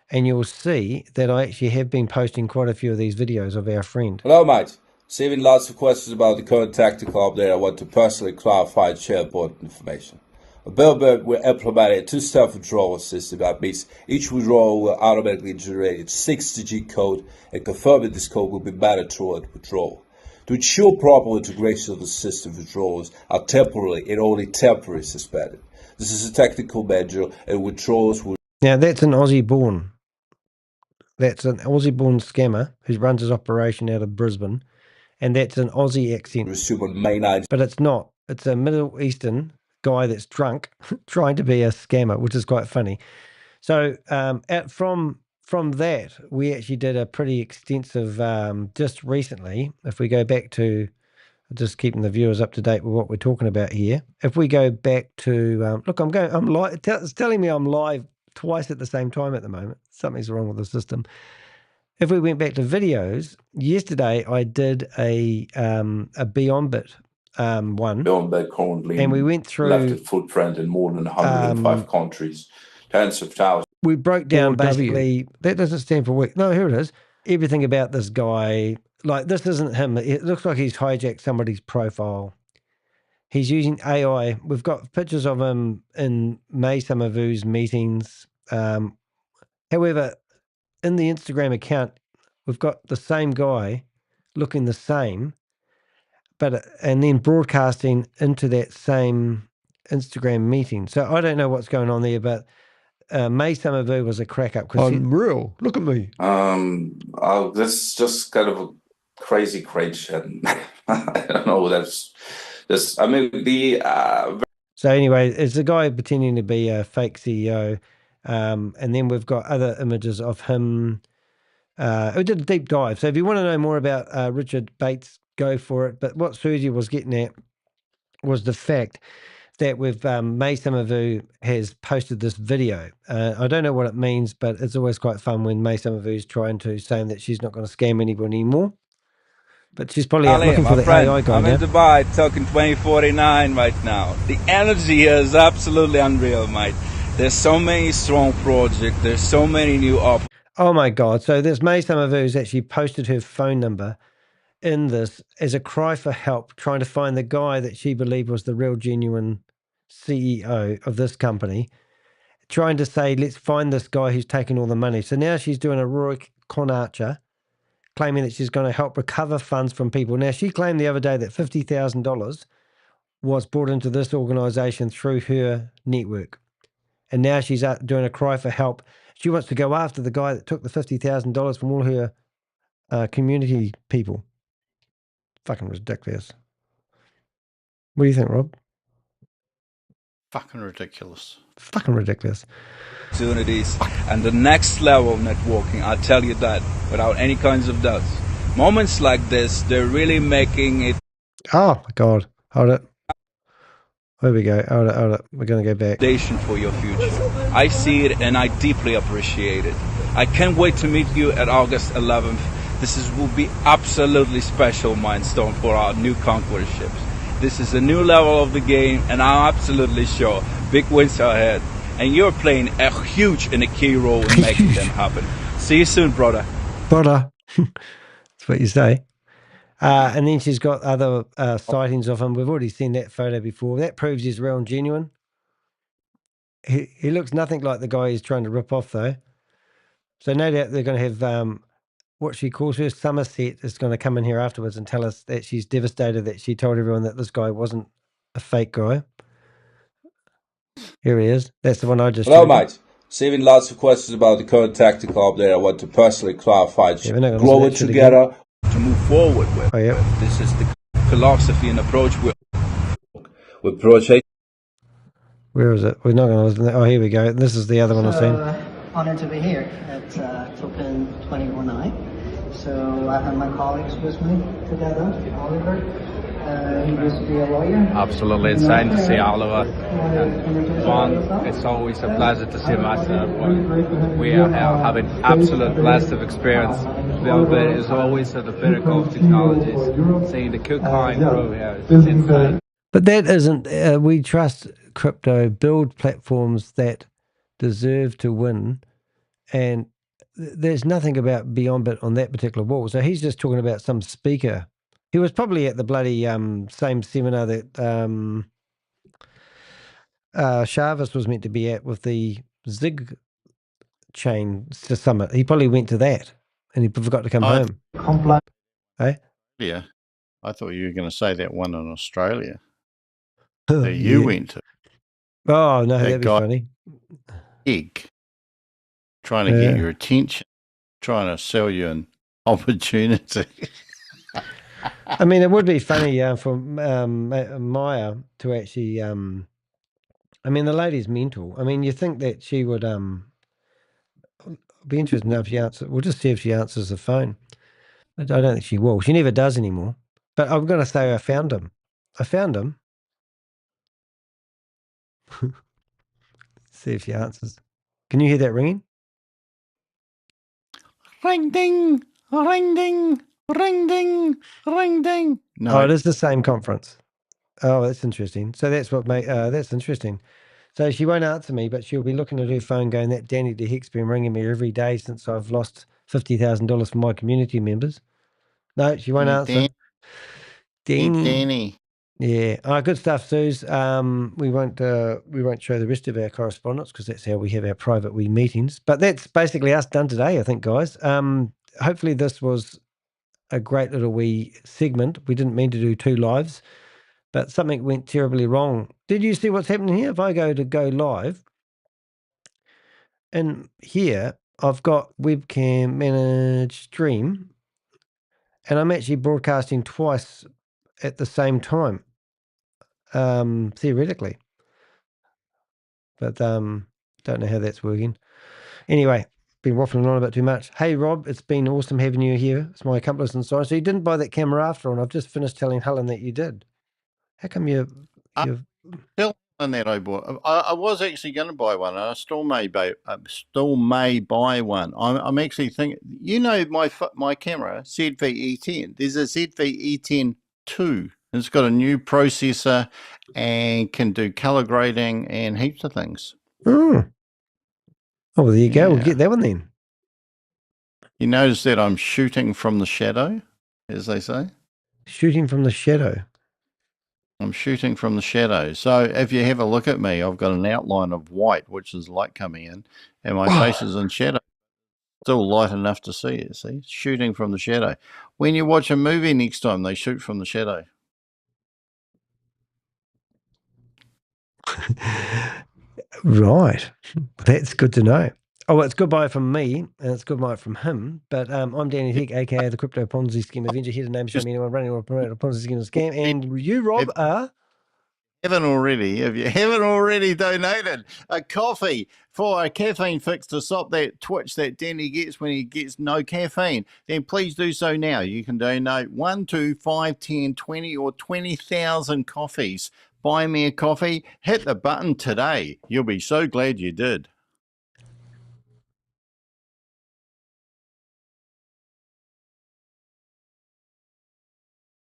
and you'll see that I actually have been posting quite a few of these videos of our friend. Hello, mate. Receiving lots of questions about the current tactical update. I want to personally clarify and share important information. At Billboard, we're implementing a 2-step withdrawal system. That means each withdrawal will automatically generate a 6-digit code and confirm that this code will be mandatory at withdrawal. To ensure proper integration of the system, withdrawals are temporarily and only temporarily suspended. This is a technical measure, and withdrawals will... Now, that's an Aussie-born. That's an Aussie-born scammer who runs his operation out of Brisbane, and that's an Aussie accent. But it's not. It's a Middle Eastern guy that's drunk trying to be a scammer, which is quite funny. So from that, we actually did a pretty extensive, just recently, if we go back to, just keeping the viewers up to date with what we're talking about here. If we go back to, look, I'm live, it's telling me I'm live twice at the same time at the moment. Something's wrong with the system. If we went back to videos, yesterday I did a Beyond Bit one. Beyond Bit currently, and we went through, left a footprint in more than 105 countries, tens of thousands. We broke down basically, that doesn't stand for week. No, here it is. everything about this guy. Like, this isn't him. It looks like he's hijacked somebody's profile. He's using AI. We've got pictures of him in May Summervu's meetings. However, in the Instagram account, we've got the same guy looking the same, and then broadcasting into that same Instagram meeting. So I don't know what's going on there, but May Summervu was a crack up. Unreal. Look at me. This is just kind of a crazy shit. I don't know. That's just, I mean, So anyway, it's a guy pretending to be a fake CEO. And then we've got other images of him. We did a deep dive. So if you want to know more about Richard Bates, go for it. But what Susie was getting at was the fact that with May Summervu has posted this video. I don't know what it means, but it's always quite fun when May Summervu is saying that she's not going to scam anybody anymore. But she's probably out looking for the AI guy I'm now. in Dubai talking 2049 right now. The energy here is absolutely unreal, mate. There's so many strong projects. There's so many new opportunities. Oh my God. So this May Summervu has actually posted her phone number in this as a cry for help, trying to find the guy that she believed was the real genuine CEO of this company, trying to say, let's find this guy who's taken all the money. So now she's doing a Roy con archer, claiming that she's going to help recover funds from people. Now, she claimed the other day that $50,000 was brought into this organization through her network. And now she's out doing a cry for help. She wants to go after the guy that took the $50,000 from all her community people. Fucking ridiculous. What do you think, Rob? Fucking ridiculous. Fucking ridiculous. Opportunities and the next level of networking, I'll tell you that without any kinds of doubts. Moments like this, they're really making it. Oh my God. Hold it. There we go. Hold it. We're going to go back. For your future. I see it and I deeply appreciate it. I can't wait to meet you at August 11th. Will be absolutely special milestone for our new conquerorships. This is a new level of the game, and I'm absolutely sure big wins are ahead. And you're playing a huge and a key role in making them happen. See you soon, brother. Brother. That's what you say. And then she's got other sightings of him. We've already seen that photo before. That proves he's real and genuine. He looks nothing like the guy he's trying to rip off, though. So no doubt they're going to have what she calls her Somerset is going to come in here afterwards and tell us that she's devastated that she told everyone that this guy wasn't a fake guy. Here he is. That's the one I just. Hello, mate. Receiving lots of questions about the current tactical update. I want to personally clarify. Grow it together to move forward with. Oh, yeah. This is the philosophy and approach with Project. Where is it? We're not going to listen to that. Oh, here we go. This is the other one I've seen. Honored to be here at Token 2019. So I have my colleagues with me together. Oliver, he used to be a lawyer. Absolutely insane to see Oliver. It's always a pleasure to see myself. We are having absolute blast of experience. Velvet is always at the pinnacle of technologies. Seeing the KuCoin grow here is insane. But that isn't. We trust crypto, build platforms that deserve to win, and there's nothing about beyond it on that particular wall. So he's just talking about some speaker. He was probably at the bloody same seminar that Charvis was meant to be at with the Zig chain summit. He probably went to that and he forgot to come home. Hey? Yeah. I thought you were going to say that one in Australia that you went to. Oh, no, that'd be funny. Egg. Trying to get your attention, trying to sell you an opportunity. I mean, it would be funny for Maya to actually. I mean, the lady's mental. I mean, you think that she would be interested enough if she answers. We'll just see if she answers the phone. I don't think she will. She never does anymore. But I'm going to say I found him. See if she answers. Can you hear that ringing? Ring ding, ring ding, ring ding, ring ding. No, it is the same conference. Oh, that's interesting. So that's what that's interesting. So she won't answer me, but she'll be looking at her phone going, that Danny DeHeck's been ringing me every day since I've lost $50,000 for my community members. No, she won't answer. Danny. Yeah. Good stuff, Suze. We won't show the rest of our correspondence because that's how we have our private wee meetings. But that's basically us done today, I think, guys. Hopefully this was a great little wee segment. We didn't mean to do 2 lives, but something went terribly wrong. Did you see what's happening here? If I go live, and here I've got webcam manage stream, and I'm actually broadcasting twice at the same time, theoretically. But don't know how that's working. Anyway, been waffling on a bit too much. Hey, Rob, it's been awesome having you here. It's my accomplice in science. So you didn't buy that camera after all, and I've just finished telling Helen that you did. How come you've... Still on that, I bought. I was actually going to buy one, and I still may buy one. I'm actually thinking. My camera ZV-E10. There's a ZV-E10 II. It's got a new processor and can do color grading and heaps of things. Oh, well, there you go. We'll get that one then. You notice that I'm shooting from the shadow, as they say. Shooting from the shadow. I'm shooting from the shadow. So if you have a look at me, I've got an outline of white, which is light coming in, and my face is in shadow. Still light enough to see it, see? Shooting from the shadow. When you watch a movie next time, they shoot from the shadow. Right. That's good to know. Oh, well, it's goodbye from me, and it's goodbye from him. But I'm Danny Hick, a.k.a. the Crypto Ponzi Scheme Avenger, here to name, show me anyone running or promoting a Ponzi scheme or scam. And you, Rob, are... If you haven't already donated a coffee for a caffeine fix to stop that twitch that Danny gets when he gets no caffeine, then please do so now. You can donate 1, 2, 5, 10, 20 or 20,000 coffees. Buy me a coffee. Hit the button today. You'll be so glad you did.